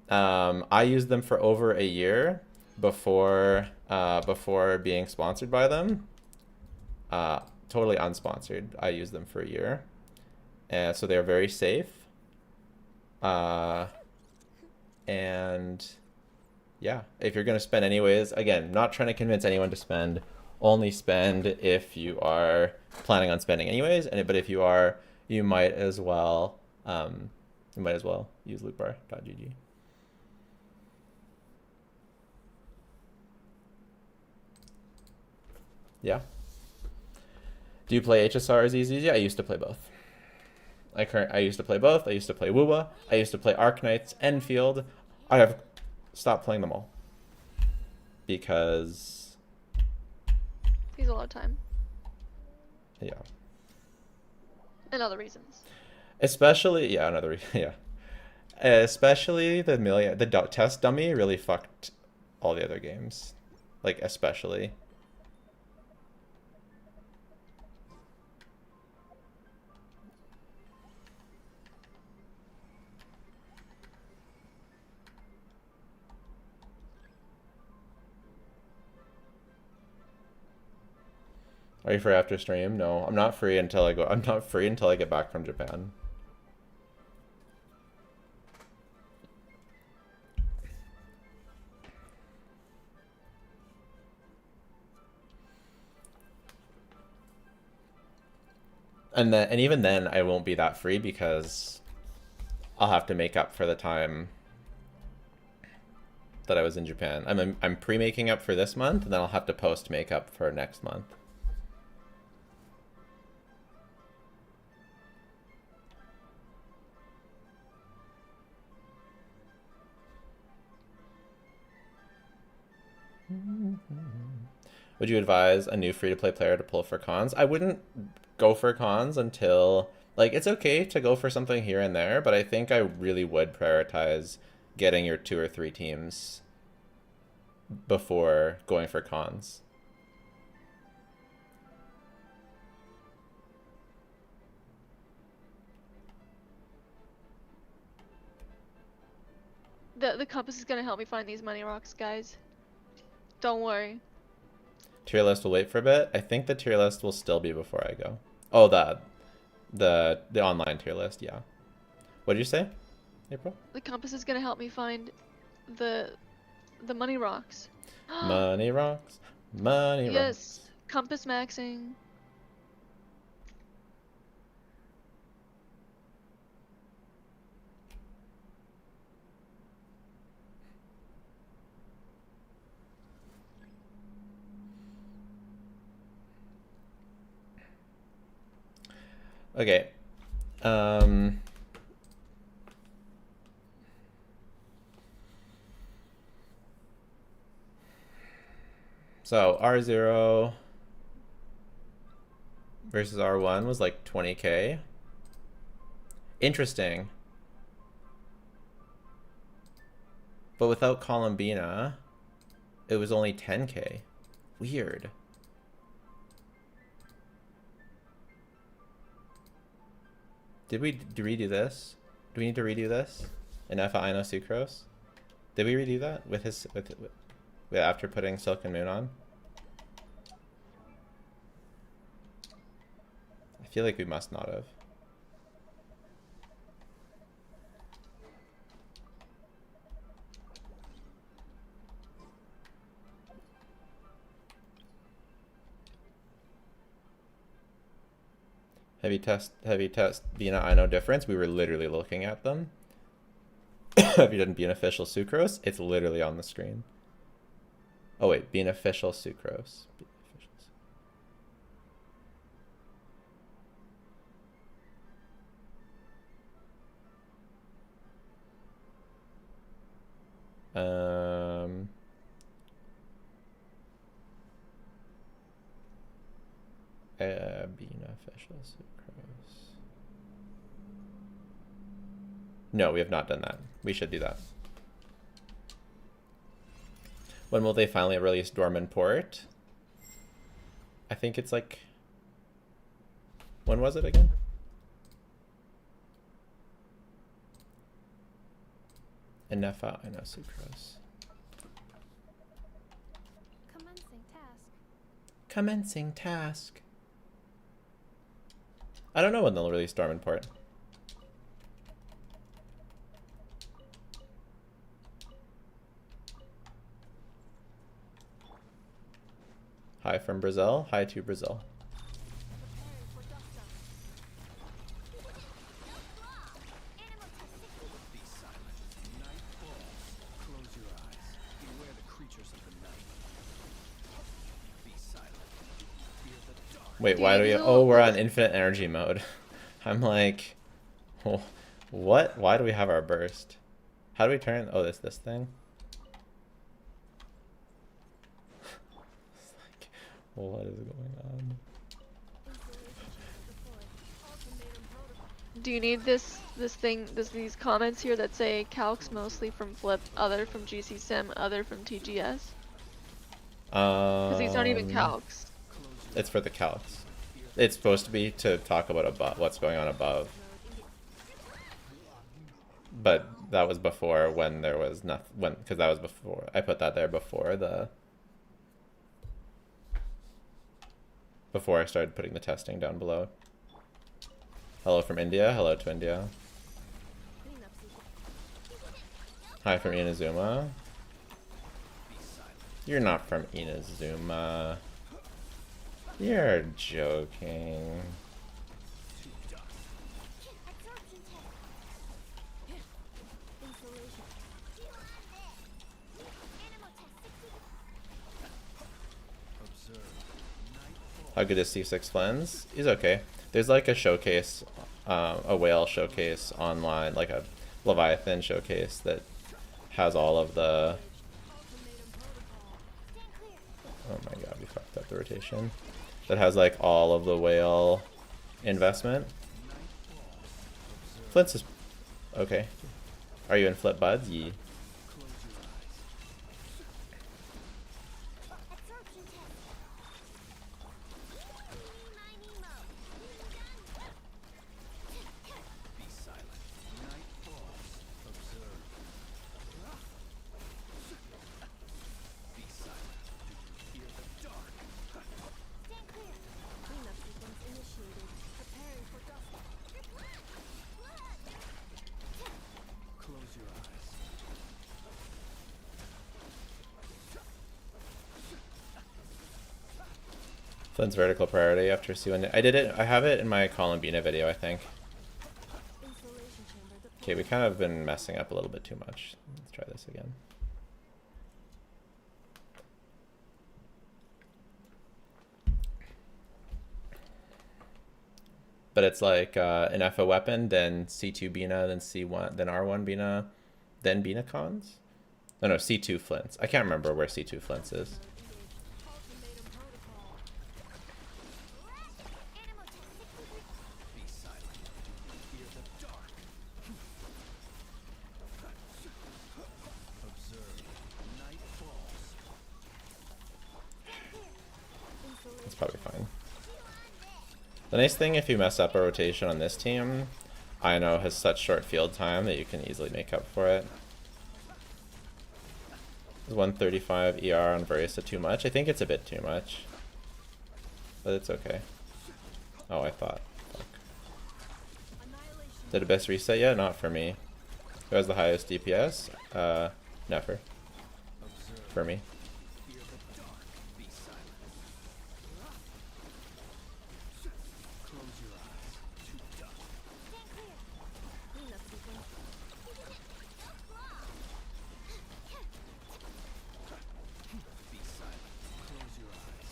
I used them for over a year before being sponsored by them. Totally unsponsored. I used them for a year, and so they're very safe. And yeah, if you're gonna spend anyways, again, not trying to convince anyone to spend. Only spend if you are planning on spending anyways. But if you are, you might as well use lootbar.gg. Yeah. Do you play HSR or ZZZ? I used to play both. I used to play both. I used to play Wuwa. I used to play Arknights, Enfield. I have stopped playing them all because Takes a lot of time. Yeah. And other reasons. Especially yeah. Especially the test dummy really fucked all the other games. Like especially. Are you free after stream? No, I'm not free until I'm not free until I get back from Japan. And even then I won't be that free because I'll have to make up for the time that I was in Japan. I'm pre-making up for this month, and then I'll have to post makeup for next month. Would you advise a new free-to-play player to pull for cons? I wouldn't go for cons until, like, it's okay to go for something here and there, but I think I really would prioritize getting your 2 or 3 teams before going for cons. The compass is gonna help me find these money rocks, guys. Don't worry. Tier list will wait for a bit. I think the tier list will still be before I go. Oh, the online tier list, yeah. What did you say, April? The compass is gonna help me find the money rocks. Money rocks. Money rocks. Yes, compass maxing. Okay. So R0 versus R1 was like 20k. Interesting. But without Columbina, it was only 10k. Weird. Did we redo this? Do we need to redo this? In Efa Ino Sucrose? Did we redo that with his with after putting Silk and Moon on? I feel like we must not have. Heavy test being I know difference. We were literally looking at them. If you didn't be an official sucrose, it's literally on the screen. Oh wait, be an official sucrose. Being official sucrose. No, we have not done that. We should do that. When will they finally release Dorman Port? I think it's like... When was it again? Enefa, I know sucrose. Commencing task. Commencing task. I don't know when they'll release Dorman Port. Hi from Brazil. Hi to Brazil. Preparing for dust up. Animal toxicity. Be silent. Night falls. Close your eyes. Beware the creatures of the night. Be silent. Fear the dark. Wait, why do we... Oh, we're on infinite energy mode. I'm like... Oh, what? Why do we have our burst? How do we turn... Oh, this thing? It's like, what is going on? Do you need these comments here that say calcs mostly from Flip, other from GC Sim, other from TGS? Because these aren't even calcs. It's for the calcs. It's supposed to be to talk about above, what's going on above. But that was before when there was nothing, because that was before, I put that there before I started putting the testing down below. Hello from India, hello to India. Hi from Inazuma. You're not from Inazuma. You're joking. Absorption test. Insulation. Animal toxicity. Observe. Night falls. How good is C6 Lens? He's okay. There's like a showcase, a whale showcase online, like a Leviathan showcase that has all of the... Oh my god, we fucked up the rotation. That has like all of the whale investment. Flint's is... Okay. Are you in Flip Buds? Yee. Absorption test. Eeny, miny, moe. Be silent. Night falls. Observe. Be silent. Fear the dark. Stand clear. Cleanup sequence initiated. Preparing for dust up. Close your eyes. Flint's vertical priority after C1. I did it. I have it in my Columbina video, I think. Insulation chamber deployed. Okay, we kind of been messing up a little bit too much. Let's try this again. But but it's like an FO weapon, then C2 Bina, then C1, then R1 Bina, then Bina cons. Oh no, C2 Flints. I can't remember where C2 Flints is. Ultimatum protocol. Animal tech 63. Be silent. Fear the dark. Observe. Night falls. It's probably fine. The nice thing, if you mess up a rotation on this team, I know has such short field time that you can easily make up for it. Is 135 ER on Varisa too much? I think it's a bit too much. But it's okay. Oh, I thought. Fuck. Did a best reset yet? Not for me. Who has the highest DPS? Never. For me. Fear the dark. Be silent. Close your eyes. To dust. Stand clear. Cleanup sequence. Be silent. Close your eyes.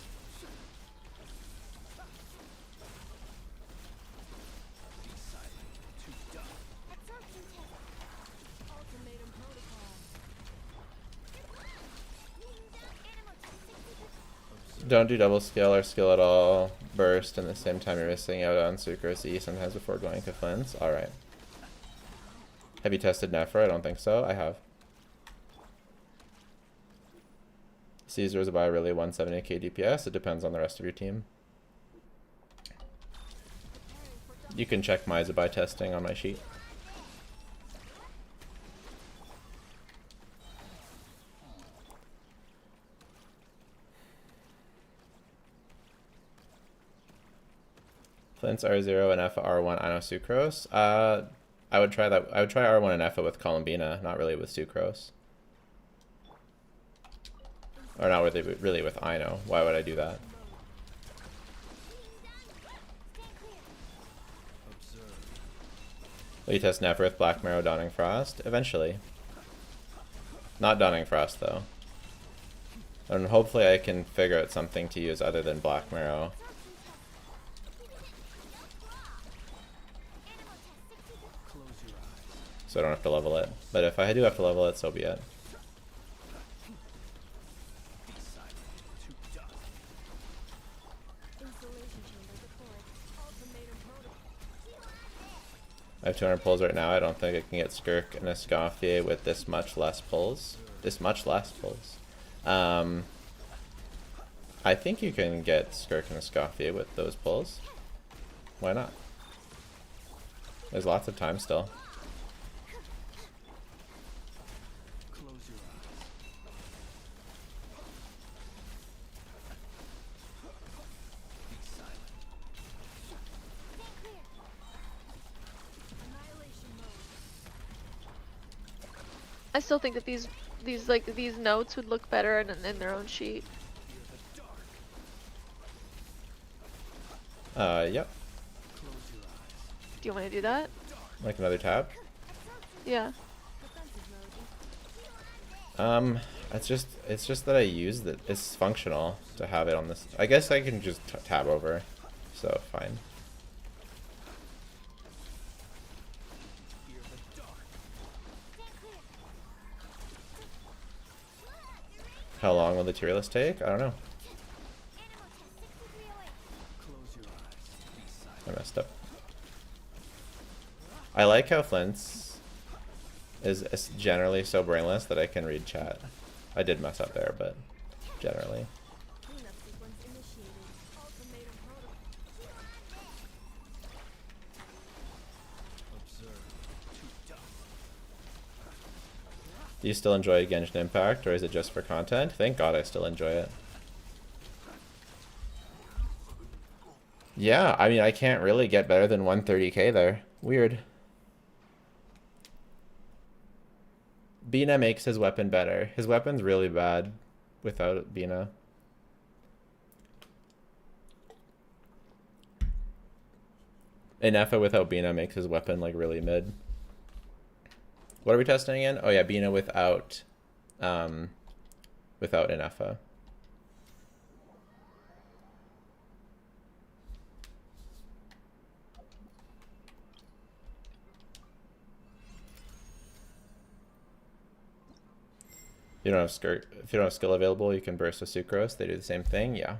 Be silent. To dust. Absorption test. Ultimatum protocol. Animal tech 63. Don't do double skill or skill at all. Burst and the same time you're missing out on Sucrose E sometimes before going to Flints. Alright. Have you tested Nephra? I don't think so. I have. Caesar is about really 170k DPS. It depends on the rest of your team. You can check my Zibai testing on my sheet. Flint's R0 and Effa R1 Ino Sucrose. I would try that. I would try R1 and Effa with Columbina, not really with Sucrose. Or not really with Ino. Why would I do that? Will you test Nephra with Black Marrow Dawning Frost? Eventually. Not Dawning Frost, though. And hopefully I can figure out something to use other than Black Marrow. Close your eyes. So I don't have to level it. But if I do have to level it, so be it. Be silent. To dust. Installation chamber deployed. Ultimatum protocol. I have 200 pulls right now. I don't think I can get Skirk and Escoffier with this much less pulls. I think you can get Skirk and Escoffier with those pulls. Why not? There's lots of time still. Close your eyes. Be silent. Stand clear. Annihilation mode. I still think that these notes would look better in their own sheet. Fear the dark. Yep. Close your eyes. Do you want to do that? Like another tab. Yeah. Defensive mode. It's just that I use it. It's functional to have it on this. I guess I can just tab over. So fine. Fear the dark. Stand clear. How long will the tier list take? I don't know. Animal tech 6308. Close your eyes. Be silent. I messed up. I like how Flint's is generally so brainless that I can read chat. I did mess up there, but generally. Cleanup sequence initiated. Ultimatum protocol. Observe. To dust. Do you still enjoy Genshin Impact, or is it just for content? Thank God I still enjoy it. Yeah, I mean, I can't really get better than 130k there. Weird. Bina makes his weapon better. His weapon's really bad without Bina. And Effa without Bina makes his weapon like really mid. What are we testing again? Oh yeah, Bina without an Effa. you don't have if you don't have skill available, you can burst with Sucrose. They do the same thing. Yeah.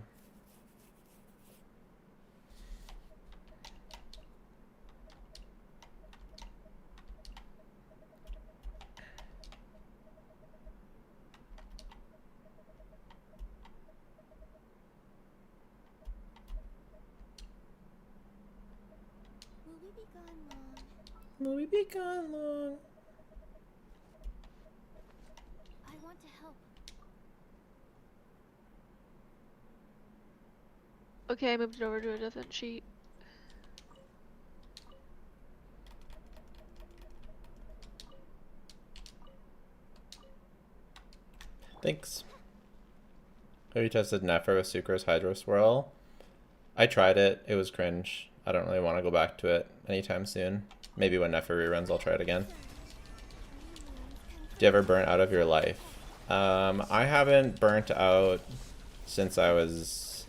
Will we be gone long? Will we be gone long? I want to help. Okay, I moved it over to a different sheet. Thanks. Have you tested Nephra with Sucrose Hydro Swirl? I tried it. It was cringe. I don't really want to go back to it anytime soon. Maybe when Nephra reruns, I'll try it again. Do you ever burn out of your life? I haven't burnt out since I was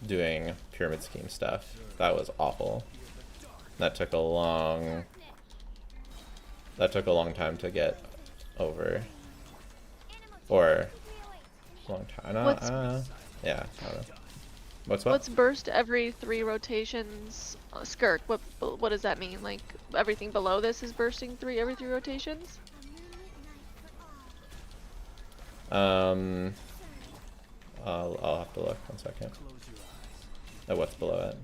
doing Pyramid Scheme stuff. That was awful. That took a long time to get over. Or long time. Yeah. I don't know. What's burst every 3 rotations? Skirk. What does that mean? Like everything below this is bursting every 3 rotations? I'll have to look 1 second. At what's below it.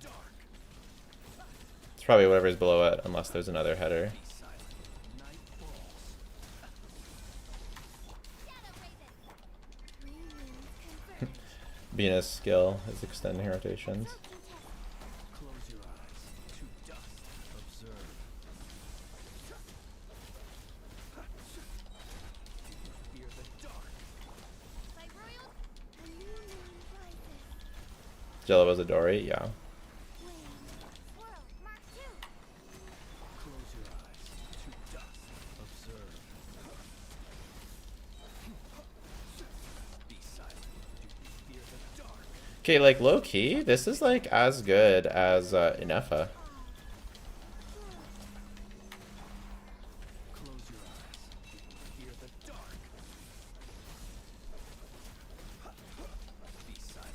It's probably whatever's below it, unless there's another header. Venus skill is extending rotations. Close your eyes. To dust. Observe. Fear the dark. Jello was a Dory, yeah. Close your eyes. To dust. Observe. Be silent. Do you fear the dark? Okay, like low key, this is like as good as Inefa. Close your eyes. Do you fear the dark? Be silent.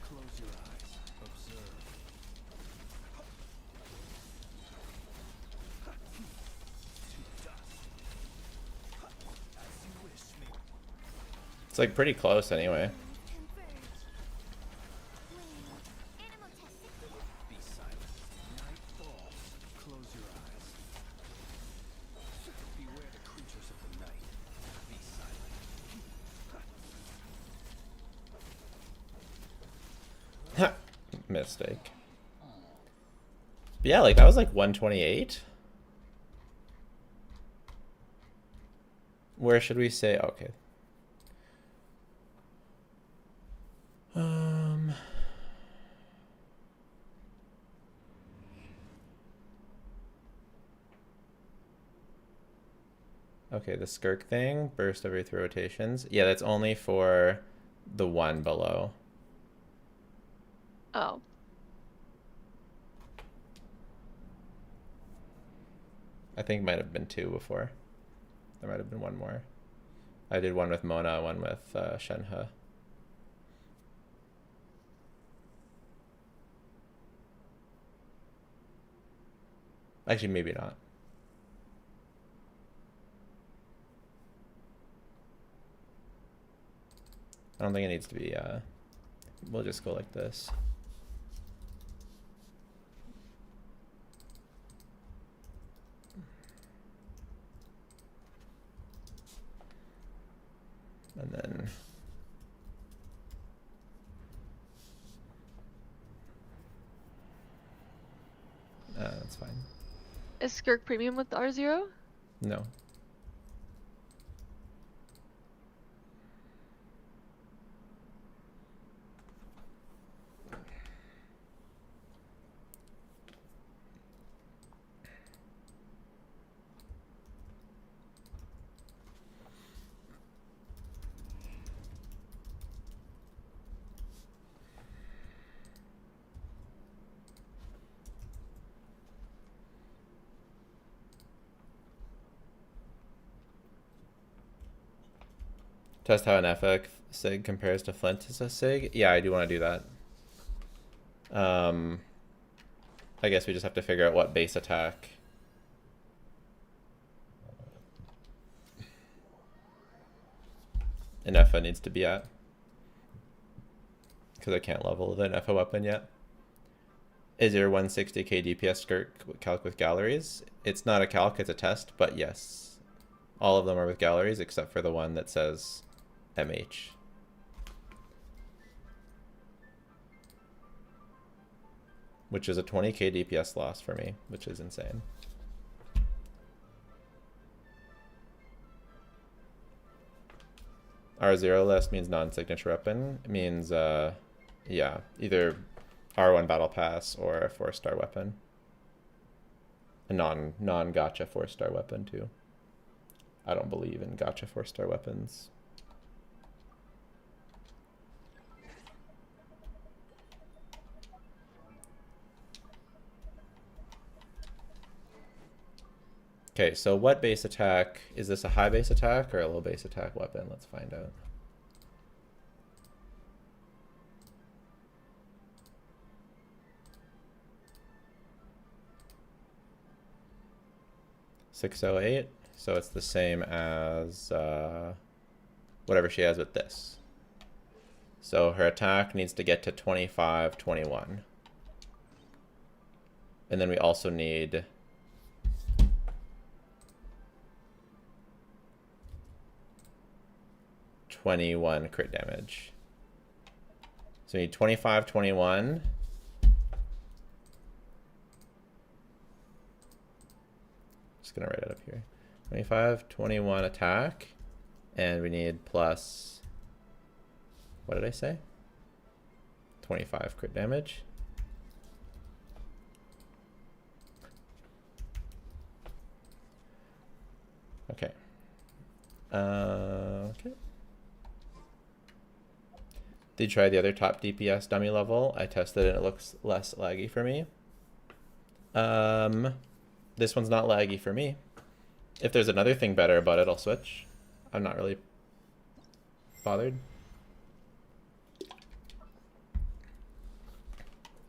Close your eyes. Observe. To dust. As you wish me. It's like pretty close anyway. Be silent. Night falls. Close your eyes. Beware the creatures of the night. Be silent. Mistake. But yeah, like that was like 128. Where should we say? Okay. Okay, the Skirk thing, burst every 3 rotations. Yeah, that's only for the one below. Oh. I think might have been 2 before. There might have been one more. I did one with Mona, one with Shenhe. Actually, maybe not. I don't think it needs to be, we'll just go like this. And then that's fine. Is Skirk premium with R0? No. Test how an epic sig compares to Flint as a sig. Yeah, I do want to do that. I guess we just have to figure out what base attack an Effa needs to be at. Because I can't level the Effa weapon yet. Is your 160k DPS skirt calc with galleries? It's not a calc, it's a test, but yes. All of them are with galleries except for the one that says MH. Which is a 20k DPS loss for me, which is insane. R0 list means non-signature weapon. It means, yeah, either R1 battle pass or a 4-star weapon. A non-gacha 4-star weapon too. I don't believe in gacha 4-star weapons. Okay, so what base attack? Is this a high base attack or a low base attack weapon? Let's find out. .608, so it's the same as whatever she has with this. So her attack needs to get to 25, 21. And then we also need .21 crit damage. So we need 25, 21. Just gonna write it up here. 25, 21 attack. And we need plus, what did I say? 25 crit damage. Okay. Okay. Did you try the other top DPS dummy level? I tested it and it looks less laggy for me. This one's not laggy for me. If there's another thing better about it, I'll switch. I'm not really bothered.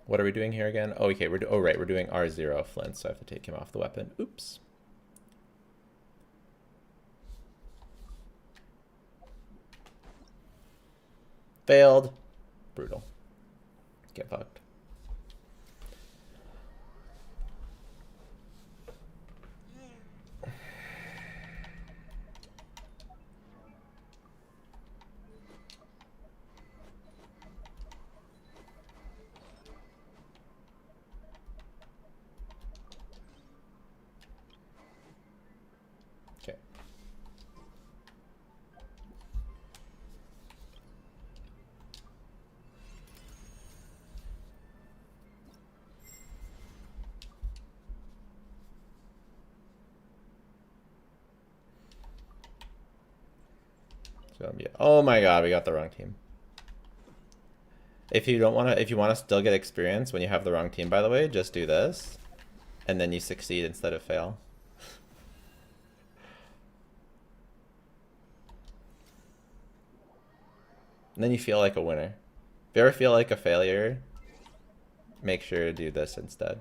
What are we doing here again? Oh, okay, we're doing R0 Flint, so I have to take him off the weapon. Oops. Failed. Brutal. Get fucked. Okay. So, yeah. Oh my god, we got the wrong team. If you want to still get experience when you have the wrong team, by the way, just do this. And then you succeed instead of fail. And then you feel like a winner. If you ever feel like a failure, make sure to do this instead.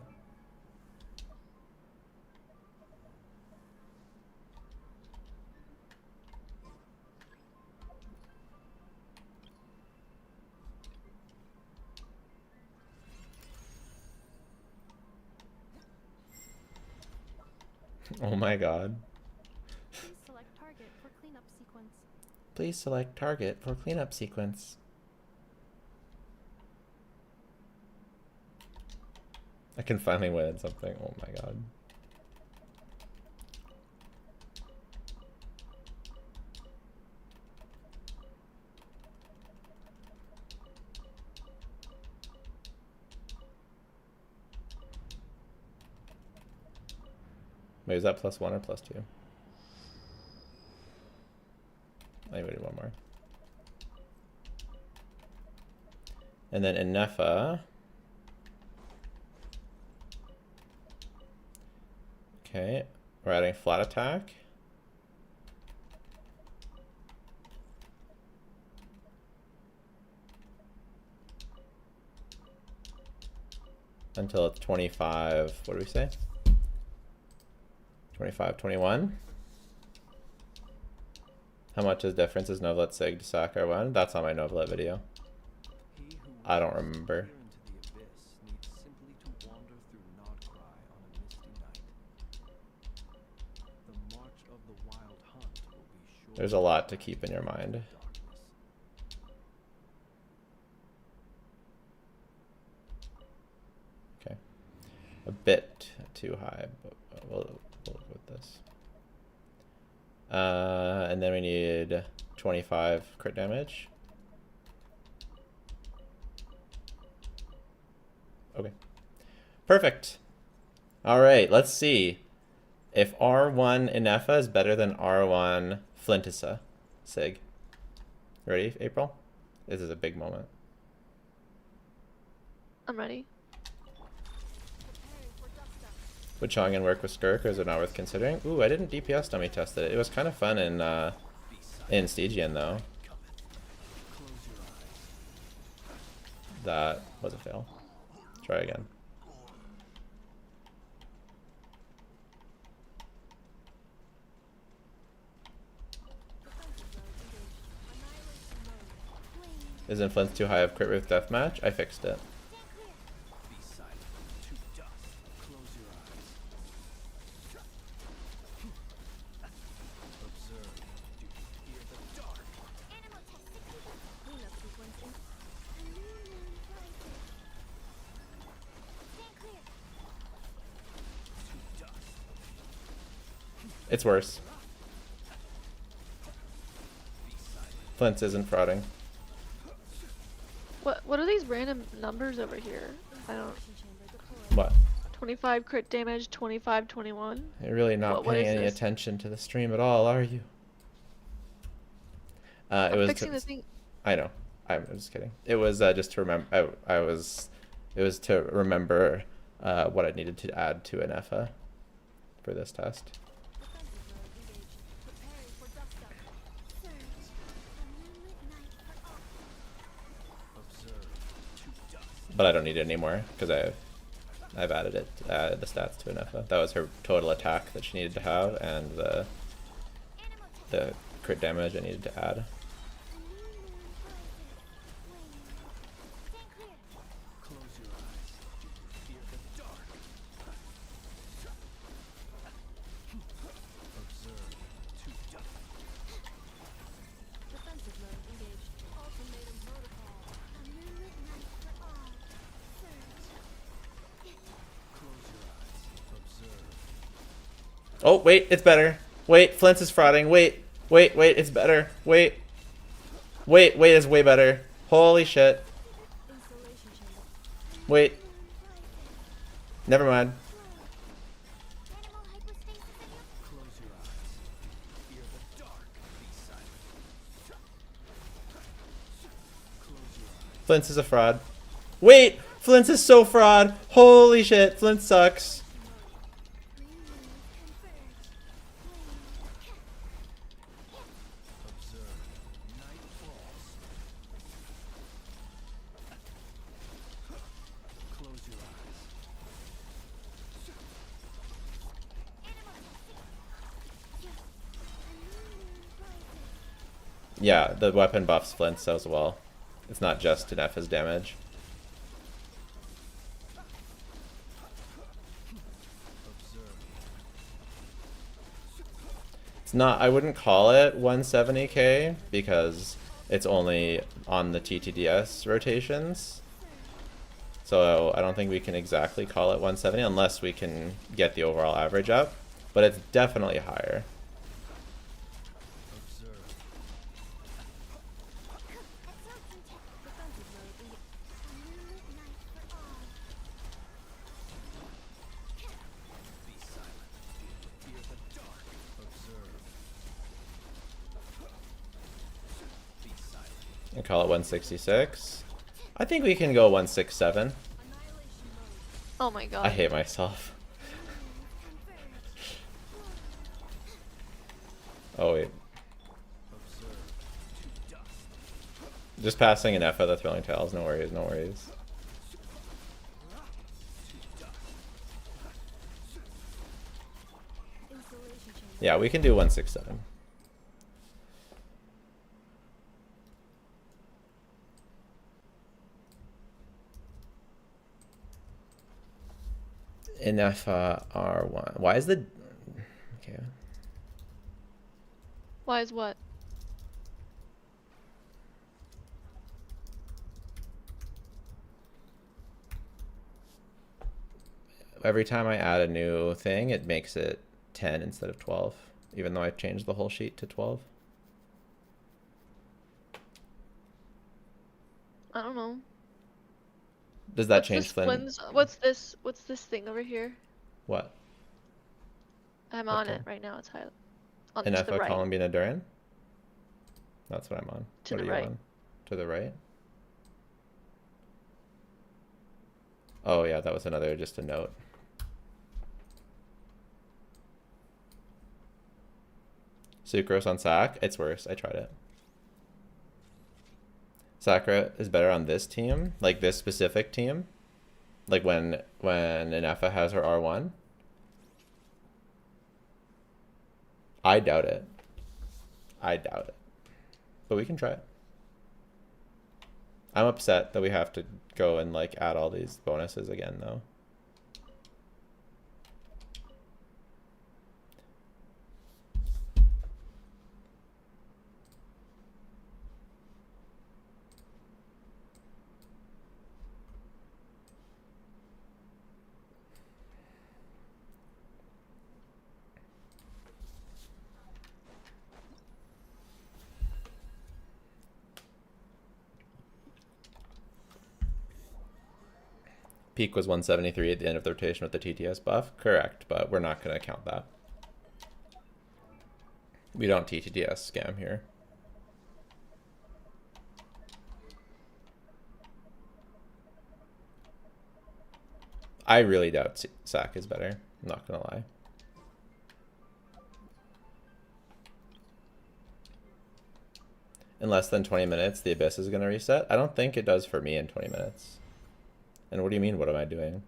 Oh my god. Please select target for cleanup sequence. Please select target for cleanup sequence. I can finally win at something. Oh my god. Wait, is that +1 or +2? I need one more. And then in Nefa. Okay, we're adding flat attack. until it's 25. What do we say? 25, 21. How much is difference is Novlet Sig to Sakar 1? That's on my Novlet video. He who I don't wishes to remember. peer into the abyss needs simply to wander through Nodcry on a misty night. The march of the wild hunt will be sure. There's a lot to keep in your mind. Darkness. Okay. A bit too high, but we'll go with this. And then we need 25 crit damage. Okay. Perfect. All right, let's see if R1 Inefa is better than R1 Flintisa Sig. Ready, April? This is a big moment. I'm ready. Would Chongan work with Skirk, or is it not worth considering? Ooh, I didn't DPS dummy tested it. It was kind of fun in Stygian though. Close your eyes. That was a fail. Try again. Isn't Flint's too high of crit rate deathmatch? I fixed it. Be silent. To dust. Close your eyes. Observe. Do you hear the dark? Animal tech 60. Cleanup sequence in. A new moon rises. Stand clear. To dust. It's worse. Be silent. Flint's isn't frauding. What are these random numbers over here? I don't. Insulation chamber deployed. What? 25 crit damage, 25, 21. You're really not What paying is any this? attention to the stream at all, are you? It I'm was fixing the thing. I know. I'm just kidding. It was just to remember. It was to remember what I needed to add to an EFA for this test. Defensive mode engaged. Preparing for dust up. Surge. A moonlit night for all. Observe. To dust. But I don't need it anymore because I've added it the stats to an EFA. That was her total attack that she needed to have, and Animal tech. the crit damage I needed to add. A new moon rises. Wings. Stand clear. Close your eyes. Do you hear the dark? Observe. To dust. Defensive mode engaged. Ultimatum protocol. A moonlit night for all. Surge. Close your eyes. Observe. Oh wait, it's better. Wait, Flint's is frauding. Wait, it's better. Wait, it's way better. Holy shit. Insulation chamber. Wait, Moon rises. never mind. Animal hypostasis in you. Close your eyes. Hear the dark. Be silent. Close your eyes. Flint's is a fraud. Wait, Flint's is so fraud. Holy shit, Flint sucks. Green moon converge. Observe. Night falls. Close your eyes. Yeah, the weapon buffs Flint's as well. It's not just an F's damage. Observe. It's not, I wouldn't call it 170k because it's only on the TTDS rotations. So I don't think we can exactly call it 170 unless we can get the overall average up, but it's definitely higher. Observe. Defensive mode engaged. A moonlit night for all. Be silent. Hear the dark. Observe. Be silent. And call it 166. I think we can go 167. Annihilation mode. Oh my god. I hate myself. Oh wait. Observe. To dust. Just passing an F of the Thrilling Tales, no worries, no worries. To Yeah, we can do 167. Enough R1. Why is the... Okay. Why is what? Every time I add a new thing, it makes it 10 instead of 12, even though I changed the whole sheet to 12. I don't know. Does that What's change this Flynn? Flynn's? What's this thing over here? What? I'm What on thing? it right now. It's highlighted. On to the Inefa, right. Columbina, Duran? That's what I'm on. To What the are you right. on? To the right? Oh yeah, that was another, just a note. Sucrose on Sac? It's worse. I tried it. Sakura is better on this team, like this specific team. Like when Inefa has her R1. I doubt it. I doubt it. But we can try it. I'm upset that we have to go and like add all these bonuses again though. Peak was 173 at the end of the rotation with the TTS buff. Correct, but we're not going to count that. We don't TTS scam here. I really doubt Sac is better. I'm not going to lie. In less than 20 minutes, the Abyss is going to reset. I don't think it does for me in 20 minutes. And what do you mean, what am I doing?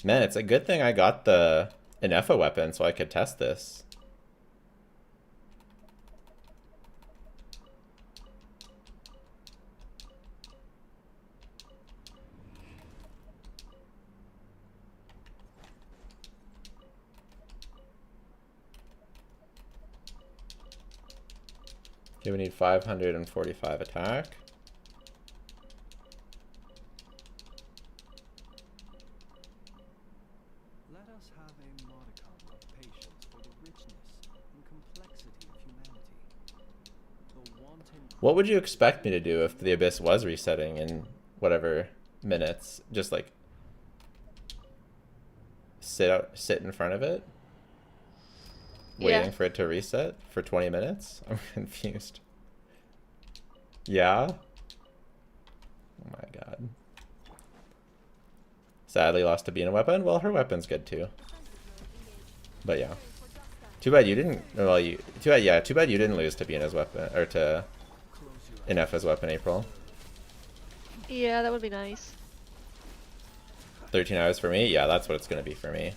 Man, it's a good thing I got the Inefa weapon so I could test this. Okay, we need 545 attack. Let us have a modicum of patience for the richness and complexity of humanity. The wanton What would you expect me to do if the Abyss was resetting in whatever minutes? Just like sit in front of it? Waiting Yeah. for it to reset for 20 minutes? I'm confused. Yeah? Oh my god. Sadly lost to being a weapon. Well, her weapon's good too. But yeah. Too bad you didn't. Well, too bad you didn't lose to Bina's weapon or to Inefa's weapon, April. Yeah, that would be nice. 13 hours for me? Yeah, that's what it's gonna be for me.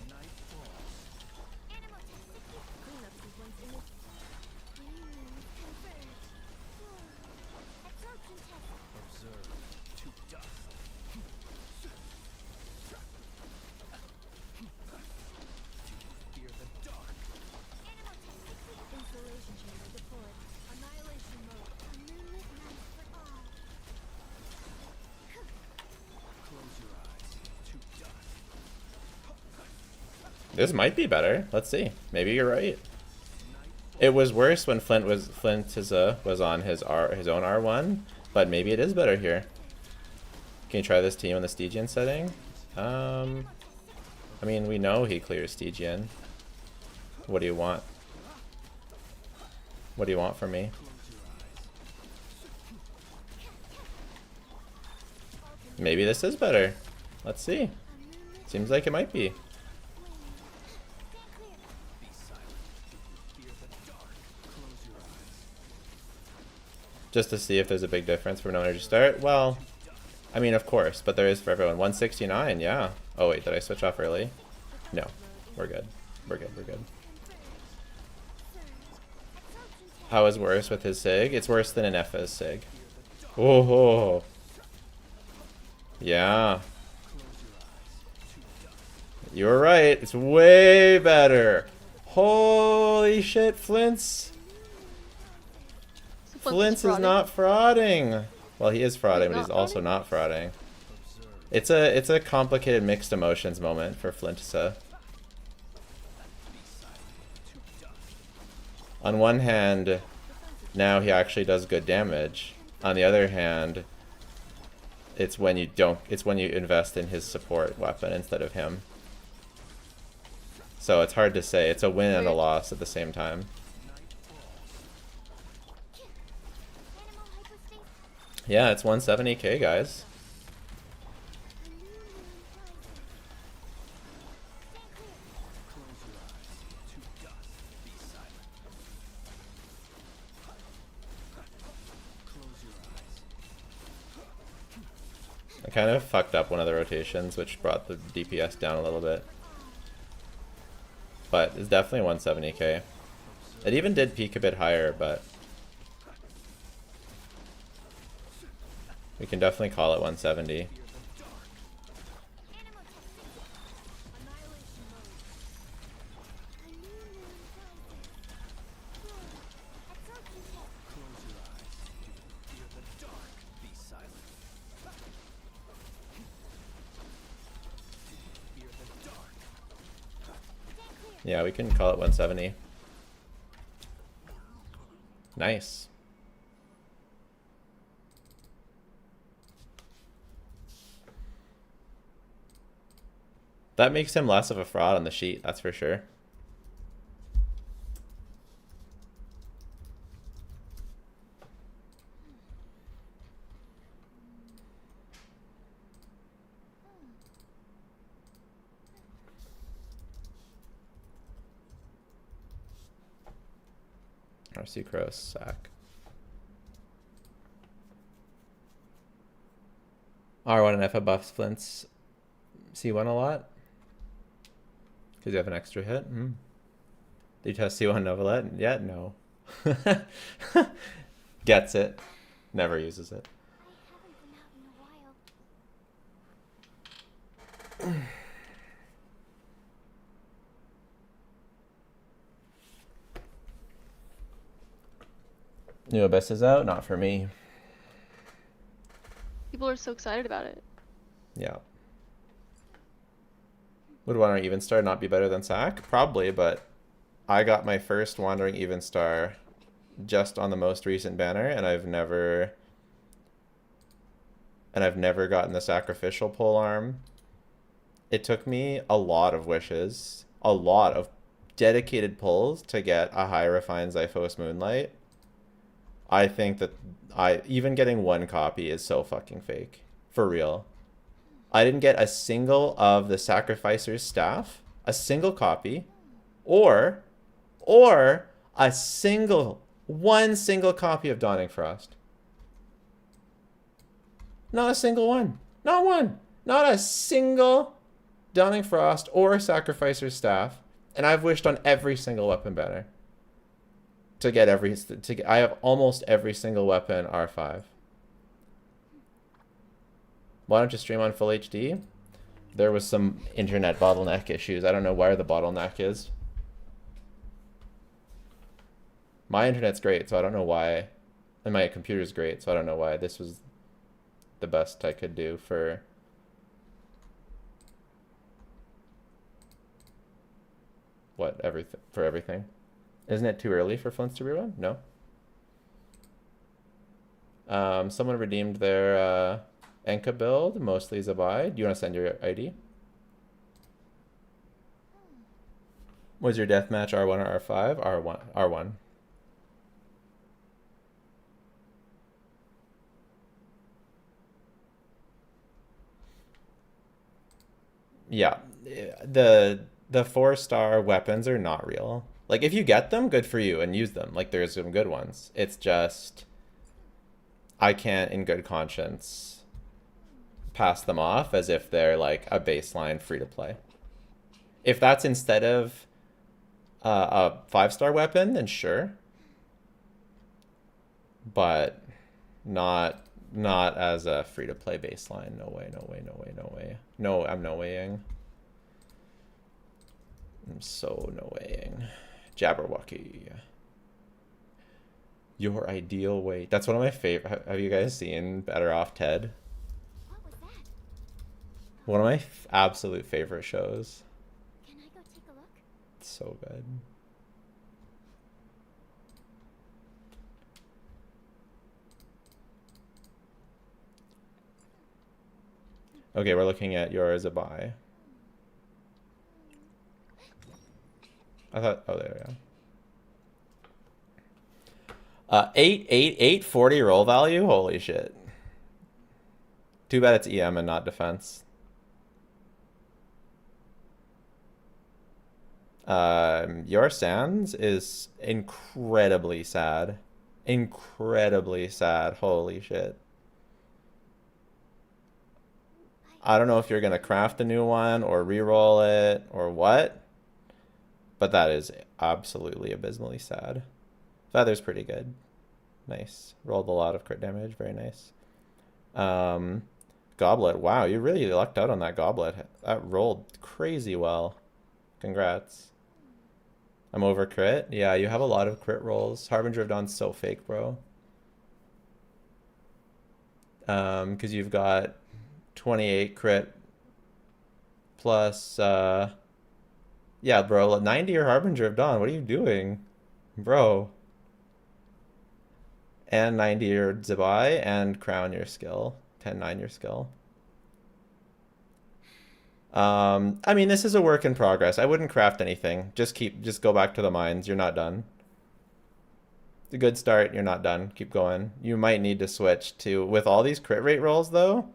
This might be better. Let's see. Maybe you're right. It was worse when Flint was on his own R1, but maybe it is better here. Can you try this team on the Stygian setting? I mean, we know he clears Stygian. What do you want? What do you want from me? Maybe this is better. Let's see. Seems like it might be. Stand clear. Be silent. Fear the dark. Close your eyes. Just to see if there's a big difference from no energy start. Well, I mean, of course, but there is for everyone. 169, yeah. Oh wait, did I switch off early? No, we're good. We're good. We're good. How is worse with his sig? It's worse than an FS sig. Oh, yeah. You were right. It's way better. Holy shit, Flint's. Flint's is not frauding. Well, he is frauding, but he's also not frauding. It's a complicated mixed emotions moment for Flintsa. On one hand, now he actually does good damage. On the other hand, it's when you invest in his support weapon instead of him. So it's hard to say. It's a win and a loss at the same time. Animal hypostasis. Yeah, it's 170k, guys. A new moon rises. Stand clear. Close your eyes. To dust. Be silent. Close your eyes. I kind of fucked up one of the rotations, which brought the DPS down a little bit. But it's definitely 170k. It even did peak a bit higher, but we can definitely call it 170. Animal toxicity. Annihilation mode. A new moon rises. Absorption test. Close your eyes. Fear the dark. Be silent. Fear the dark. Stand clear. Yeah, we can call it 170. Nice. That makes him less of a fraud on the sheet, that's for sure. Our Sucrose sack. R1 and F buffs Flint's C1 a lot? Because you have an extra hit? Did you test C1 Novalet yet? No. Gets it. Never uses it. I haven't been out in a while. New Abyss is out? Not for me. People are so excited about it. Yeah. Would Wandering Even Star not be better than Sack? Probably, but I got my first Wandering Even Star just on the most recent banner, and I've never gotten the sacrificial pole arm. It took me a lot of wishes, a lot of dedicated pulls to get a high refined Zyphos Moonlight. I think that even getting one copy is so fucking fake. For real. I didn't get a single of the Sacrificer's Staff, a single copy, or one single copy of Dawning Frost. Not a single one. Not one. Not a single Dawning Frost or Sacrificer's Staff. And I've wished on every single weapon banner. I have almost every single weapon R5. Why don't you stream on full HD? There was some internet bottleneck issues. I don't know where the bottleneck is. My internet's great, so I don't know why. And my computer's great, so I don't know why. This was the best I could do for everything. Isn't it too early for Flints to rerun? No. Someone redeemed their Enka build, mostly Zibai. Do you want to send your ID? Was your deathmatch R1 or R5? R1. R1. Yeah, the 4-star weapons are not real. Like if you get them, good for you and use them. Like there's some good ones. It's just I can't in good conscience pass them off as if they're like a baseline free to play. If that's instead of a 5-star weapon, then sure. But not as a free to play baseline. No way, no way, no way, no way. No, I'm no waying. I'm so no waying. Jabberwocky. Your ideal weight. That's one of my favorite. Have you guys seen Better Off Ted? What was that? One of my absolute favorite shows. Can I go take a look? It's so good. Okay, we're looking at your Zibai. I thought, oh, there we go. 840 roll value? Holy shit. Too bad it's EM and not defense. Your Sans is incredibly sad. Incredibly sad. Holy shit. I don't know if you're going to craft a new one or re-roll it or what, but that is absolutely abysmally sad. Feather's pretty good. Nice. Rolled a lot of crit damage. Very nice. Goblet. Wow, you really lucked out on that goblet. That rolled crazy well. Congrats. I'm over crit. Yeah, you have a lot of crit rolls. Harbinger of Dawn's so fake, bro. Because you've got 28 crit plus yeah, bro, 90 or Harbinger of Dawn. What are you doing, bro? And 90 your Zibai and crown your skill. 10-9 your skill. I mean, this is a work in progress. I wouldn't craft anything. Just go back to the mines. You're not done. It's a good start. You're not done. Keep going. You might need to switch to, with all these crit rate rolls though,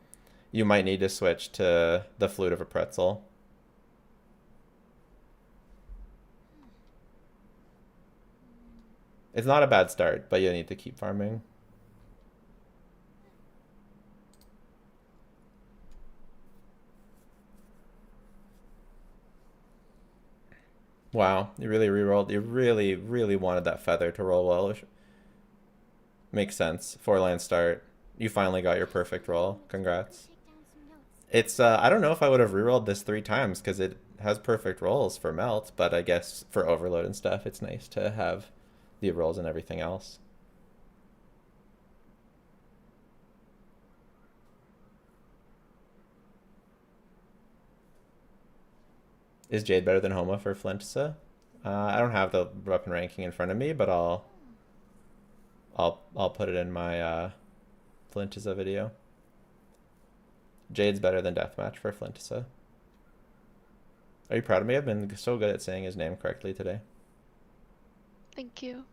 you might need to switch to the Flute of a Pretzel. It's not a bad start, but you need to keep farming. Wow, you really re-rolled. You really, really wanted that feather to roll well. Makes sense. 4-land start. You finally got your perfect roll. Congrats. Take down some notes. It's, I don't know if I would have re-rolled this 3 times because it has perfect rolls for melt, but I guess for overload and stuff, it's nice to have the rolls and everything else. Is Jade better than Homa for Flintsa? I don't have the weapon ranking in front of me, but I'll put it in my Flintsa video. Jade's better than Deathmatch for Flintsa. Are you proud of me? I've been so good at saying his name correctly today. Thank you.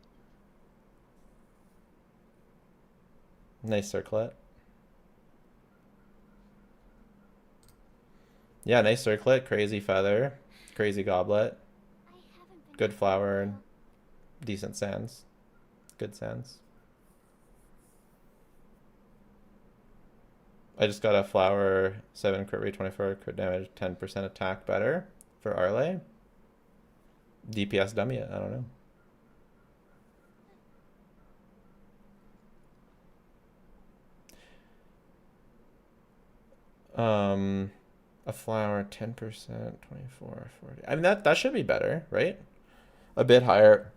Nice circlet. Yeah, nice circlet. Crazy feather. Crazy goblet. I haven't been Good to flower and Mexico. decent sands. Good sands. I just got a flower 7 crit rate, 24 crit damage, 10% attack better for Arlay. DPS dummy it, I don't know. A flower 10%, 24, 40. I mean that should be better, right? A bit higher,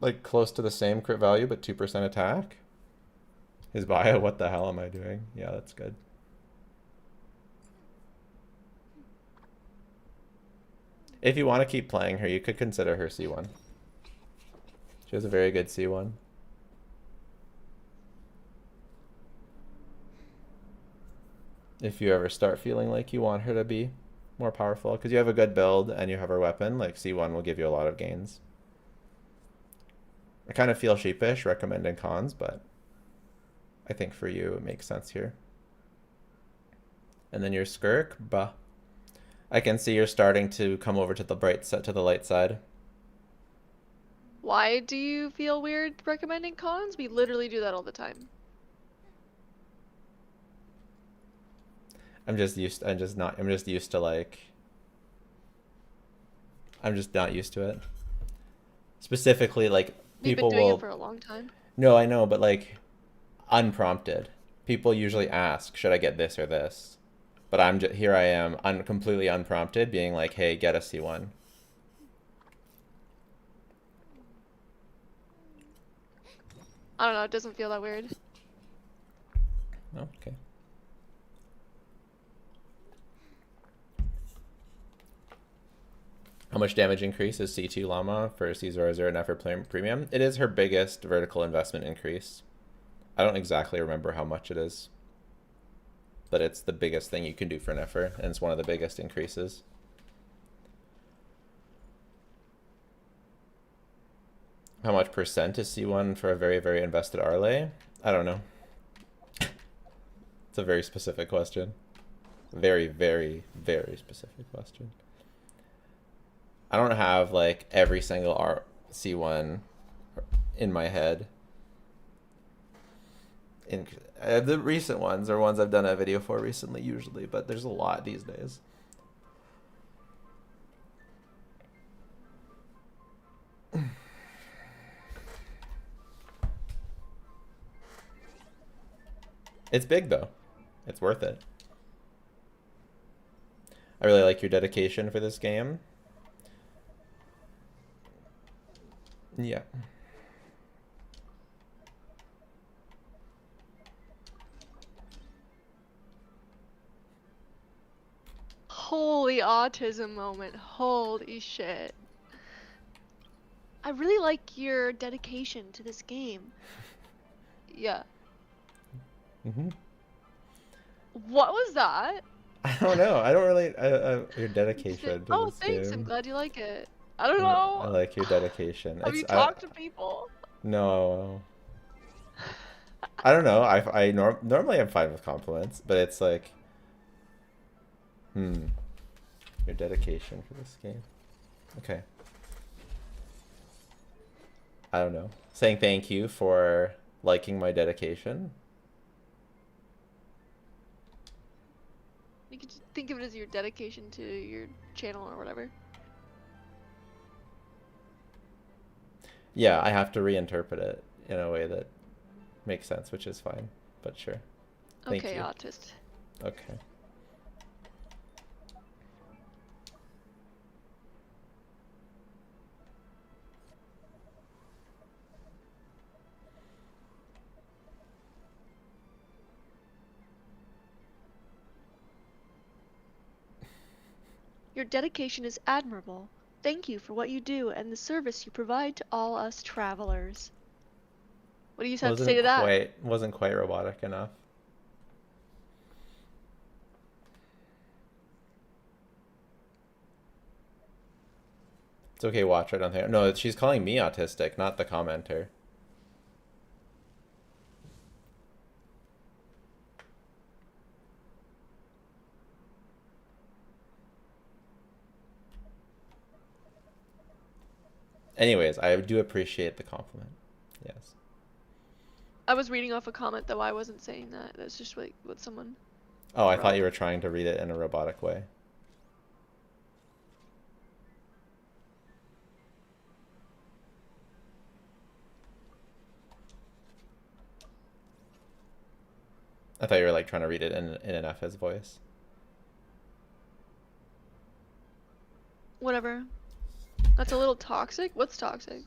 like close to the same crit value, but 2% attack. His bio, what the hell am I doing? Yeah, that's good. If you want to keep playing her, you could consider her C1. She has a very good C1. If you ever start feeling like you want her to be more powerful, because you have a good build and you have her weapon, like C1 will give you a lot of gains. I kind of feel sheepish recommending cons, but I think for you it makes sense here. And then your Skirk, bah. I can see you're starting to come over to the light side. Why do you feel weird recommending cons? We literally do that all the time. I'm just used to like I'm just not used to it. Specifically, like We've been people doing it will. for a long time. No, I know, but like unprompted. People usually ask, "Should I get this or this?" But here I am, completely unprompted, being like, "Hey, get a C1." I don't know, it doesn't feel that weird. Oh, okay. How much damage increase is C2 Llama for C00 Nefer Premium? It is her biggest vertical investment increase. I don't exactly remember how much it is, but it's the biggest thing you can do for Nefer, and it's one of the biggest increases. How much percent is C1 for a very, very invested Arlay? I don't know. It's a very specific question. Very, very, very specific question. I don't have like every single C1 in my head. The recent ones are ones I've done a video for recently usually, but there's a lot these days. It's big though. It's worth it. I really like your dedication for this game. Yeah. Holy autism moment. Holy shit. I really like your dedication to this game. Yeah. Mm-hmm. What was that? I don't know. I don't really. Your dedication to Oh, this thanks. I'm game. glad you like it. I don't I know. like your dedication. Have you talked to people? No. I don't know. Normally I'm fine with compliments, but it's like, your dedication for this game. Okay. I don't know. Saying thank you for liking my dedication. You could just think of it as your dedication to your channel or whatever. Yeah, I have to reinterpret it in a way that makes sense, which is fine. But sure. Thank Okay, you. autist. Okay. Your dedication is admirable. Thank you for what you do and the service you provide to all us travelers. What do you have to say to that? Wasn't quite robotic enough. It's okay, watch. I don't think. No, she's calling me autistic, not the commenter. Anyways, I do appreciate the compliment. Yes. I was reading off a comment though. I wasn't saying that. That's just like what someone. Oh, I thought wrote. you were trying to read it in a robotic way. I thought you were like trying to read it in an FS voice. Whatever. That's a little toxic? What's toxic?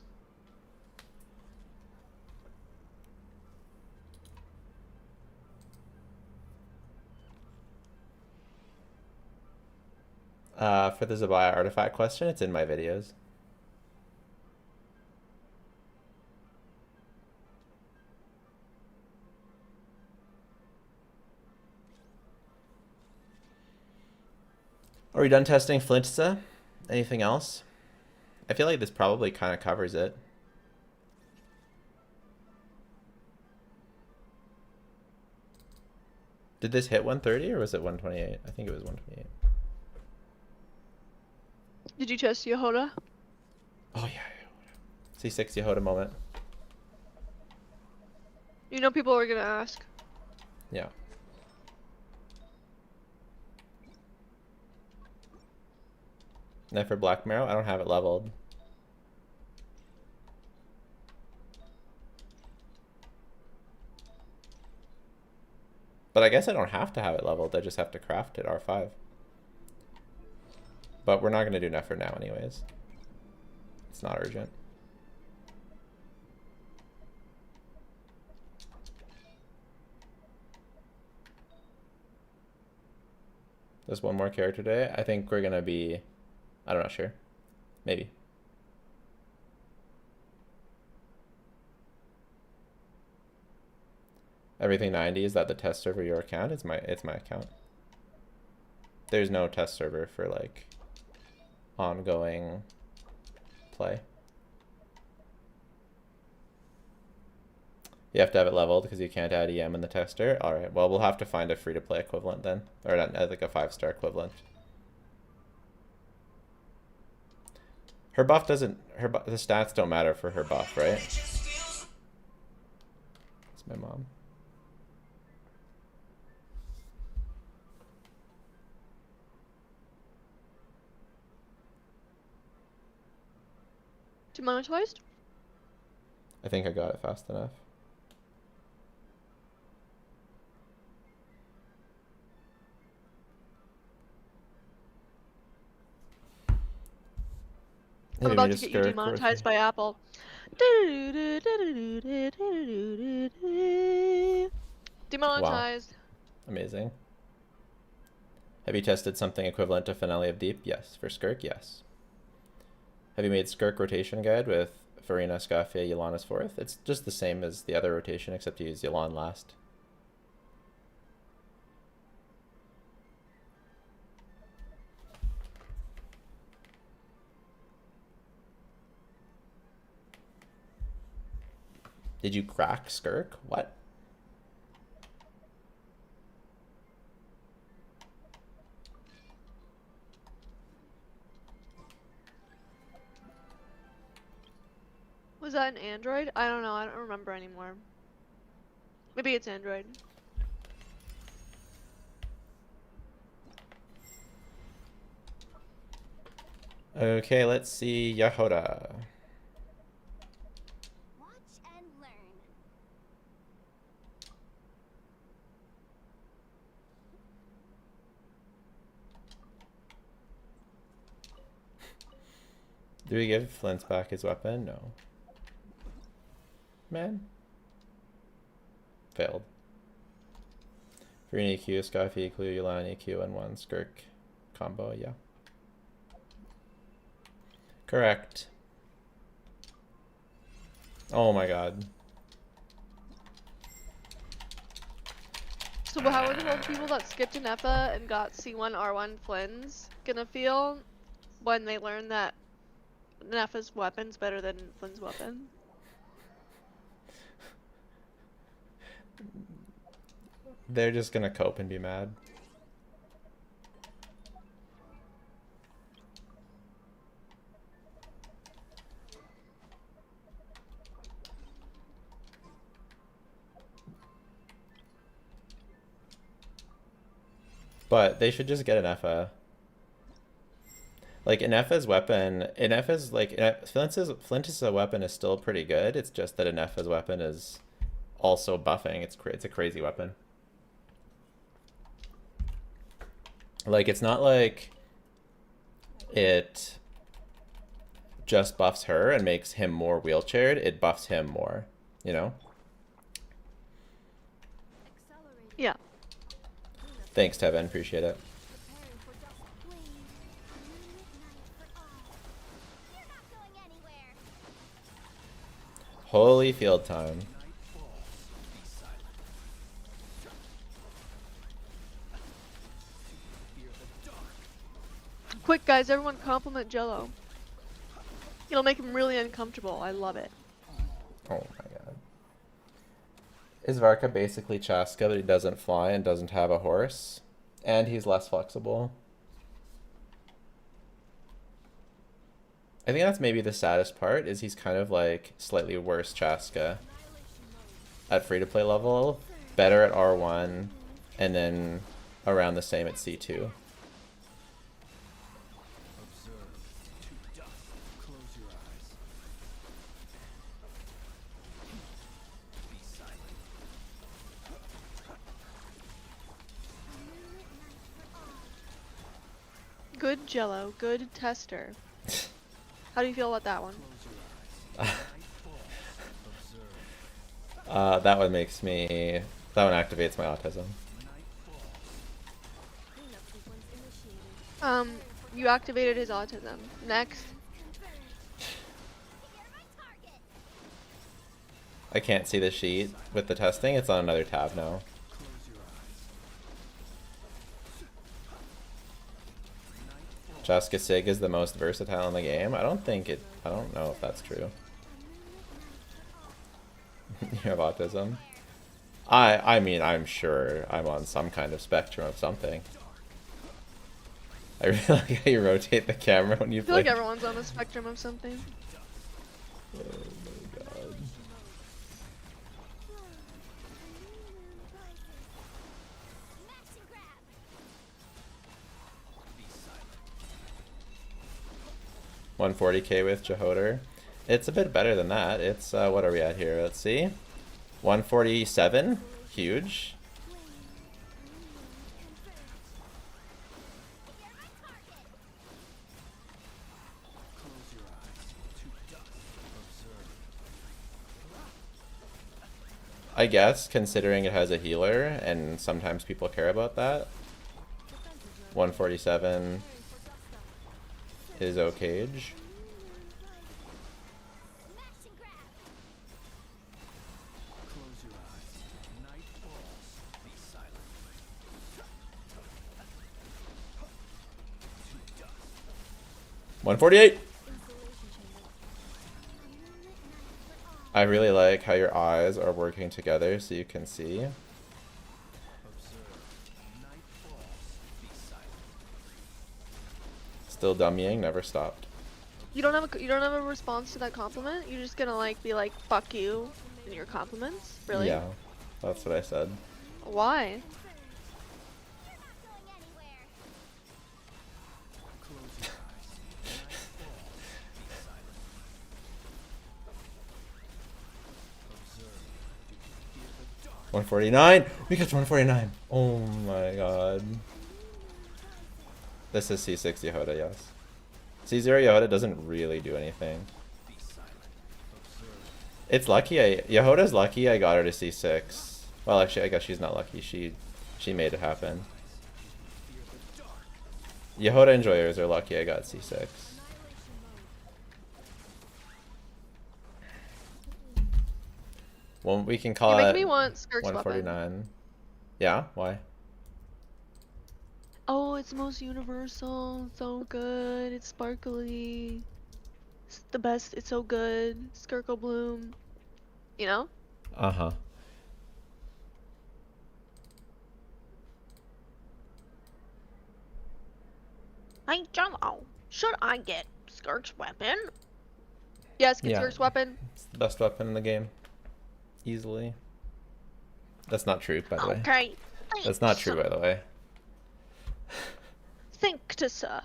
For the Zibai artifact question, it's in my videos. Are we done testing Flintsa? Anything else? I feel like this probably kind of covers it. Did this hit 130 or was it 128? I think it was 128. Did you test Yehoda? Oh yeah. C6 Yehoda moment. You know people are gonna ask. Yeah. And then for Black Marrow, I don't have it leveled. But I guess I don't have to have it leveled. I just have to craft it R5. But we're not going to do Nefer now anyways. It's not urgent. There's one more character today. I think we're going to be... I'm not sure. Maybe. Everything 90, is that the test server your account? It's my account. There's no test server for like ongoing play. You have to have it leveled because you can't add EM in the tester. All right. Well, we'll have to find a free-to-play equivalent then, or not, like a 5-star equivalent. Her buff doesn't. The stats don't matter for her buff, right? It's my mom. Demonetized? I think I got it fast enough. I'm about to get you demonetized by Apple. Demonetized. Wow. Amazing. Have you tested something equivalent to Finale of Deep? Yes. For Skirk, yes. Have you made Skirk rotation guide with Farina, Scafia, Yolana's fourth? It's just the same as the other rotation, except you use Yolan last. Did you crack Skirk? What? Was that an Android? I don't know. I don't remember anymore. Maybe it's Android. Okay, let's see Yehoda. Watch and learn. Do we give Flint's back his weapon? No. Man. Failed. Farina EQ, Scafia EQ, Yolana EQ, and 1 Skirk combo, yeah. Correct. Oh my god. So how are the people that skipped an EPA and got C1 R1 Flynn's gonna feel when they learn that Nefa's weapon's better than Flynn's weapon? They're just gonna cope and be mad. But they should just get an FA. Like, an FA's weapon, an FA's, like, Flint's weapon is still pretty good. It's just that an FA's weapon is also buffing. It's a crazy weapon. Like, it's not like it just buffs her and makes him more wheelchaired. It buffs him more, you know? Accelerate. Yeah. Thanks, Tevin. Appreciate it. Preparing for double wave. Moonlit night for all. You're not going anywhere. Holy field time. Night falls. Be silent. Fear the dark. Quick, guys, everyone compliment Jello. It'll make him really uncomfortable. I love it. Oh my god. Is Varka basically Chaska, but he doesn't fly and doesn't have a horse? And he's less flexible. I think that's maybe the saddest part, is he's kind of like slightly worse Chaska at free-to-play level, better at R1, and then around the same at C2. Observe to dust. Close your eyes. Be silent. Good Jello, good tester. How do you feel about that one? Close your eyes. Night falls. Observe. That one makes me... That one activates my autism. Night falls. Cleanup sequence initiated. You activated his autism. Next. I can't see the sheet with the testing. It's on another tab now. Close your eyes. Night falls. Chaska Sig is the most versatile in the game. I don't know if that's true. You have autism? I mean, I'm sure I'm on some kind of spectrum of something. I really like how you rotate the camera when you I feel play. like everyone's on the spectrum of something. Oh my god. Smash and grab. Be silent. 140k with Jehoder. It's a bit better than that. It's, what are we at here? Let's see. 147. Huge. Close your eyes. To dust. Observe. I guess, considering it has a healer, and sometimes people care about that. 147 is okage. Smash and grab. Close your eyes. Night falls. Be silent. To dust. 148! Installation chamber. I really like how your eyes are working together so you can see. Observe. Night falls. Be silent. Still dummying, never stopped. You don't have a response to that compliment? You're just gonna like be like fuck you in your compliments? Really? Yeah, that's what I said. Why? You're not going anywhere. Close your eyes. Night falls. Be silent. Observe. Do you hear the dark? 149! We got to 149! Oh my god. This is C6 Yehoda, yes. C0 Yehoda doesn't really do anything. Be silent. Observe. It's lucky Yehoda's lucky I got her to C6. Well, actually, I guess she's not lucky. She made it happen. Fear the dark. Yehoda enjoyers are lucky I got C6. Well, we can call You it make me want Skirk's weapon. 149. Yeah? Why? Oh, it's most universal. So good. It's sparkly. It's the best. It's so good. Skirkle Bloom. You know? Uh-huh. Hey, Jello. Should I get Skirk's weapon? Yes, get Yeah. Skirk's weapon. It's the best weapon in the game. Easily. That's not true, by the way. Okay. That's not true, by the way. Think to sir.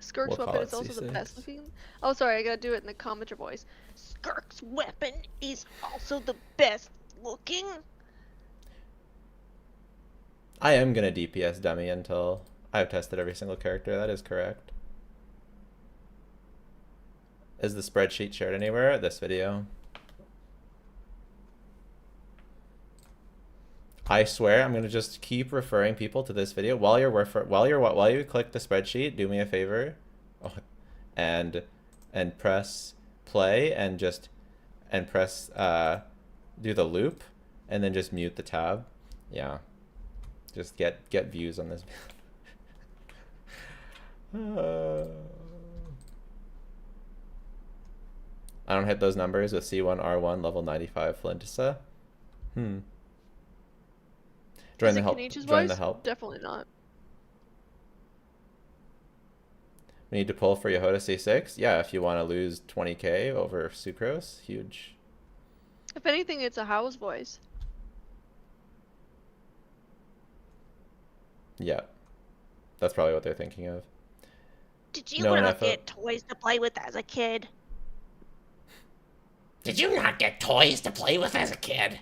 Skirk's We'll call weapon it is also the C6. best looking. Oh, sorry, I gotta do it in the commenter voice. Skirk's weapon is also the best looking. I am gonna DPS dummy until I've tested every single character. That is correct. Is the spreadsheet shared anywhere? This video. I swear I'm gonna just keep referring people to this video while you click the spreadsheet. Do me a favor, and press play and press do the loop and then just mute the tab. Yeah, just get views on this. I don't hit those numbers with C1 R1 level 95 Flintissa. Join Is the it help. Kenichi's Join voice? the help. Definitely not. We need to pull for Yahoo to C6. Yeah, if you want to lose 20k over Sucrose, huge. If anything, it's a How's voice. Yeah, that's probably what they're thinking of. Did you No not enough. get toys to play with as a kid? Did you not get toys to play with as a kid?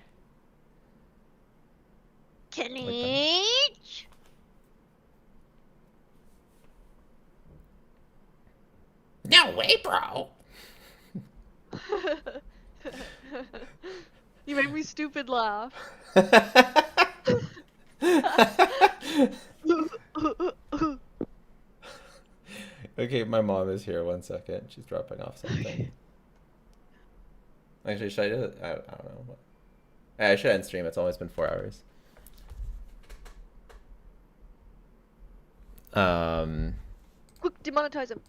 Teenage? No way, bro. You made me stupid laugh. Okay, my mom is here. 1 second. She's dropping off something. Actually, should I do it? I don't know. I should end stream. It's almost been 4 hours. Quick, demonetize him.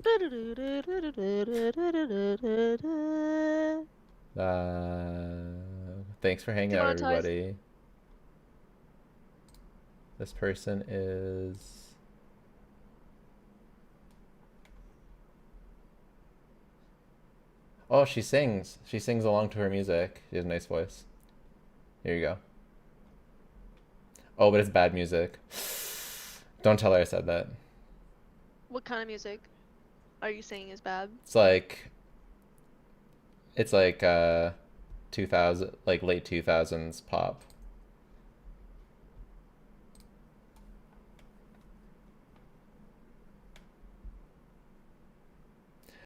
Thanks for hanging out, Demonetize. everybody. This person is... Oh, she sings. She sings along to her music. She has a nice voice. Here you go. Oh, but it's bad music. Don't tell her I said that. What kind of music are you saying is bad? It's like 2000, like late 2000s pop.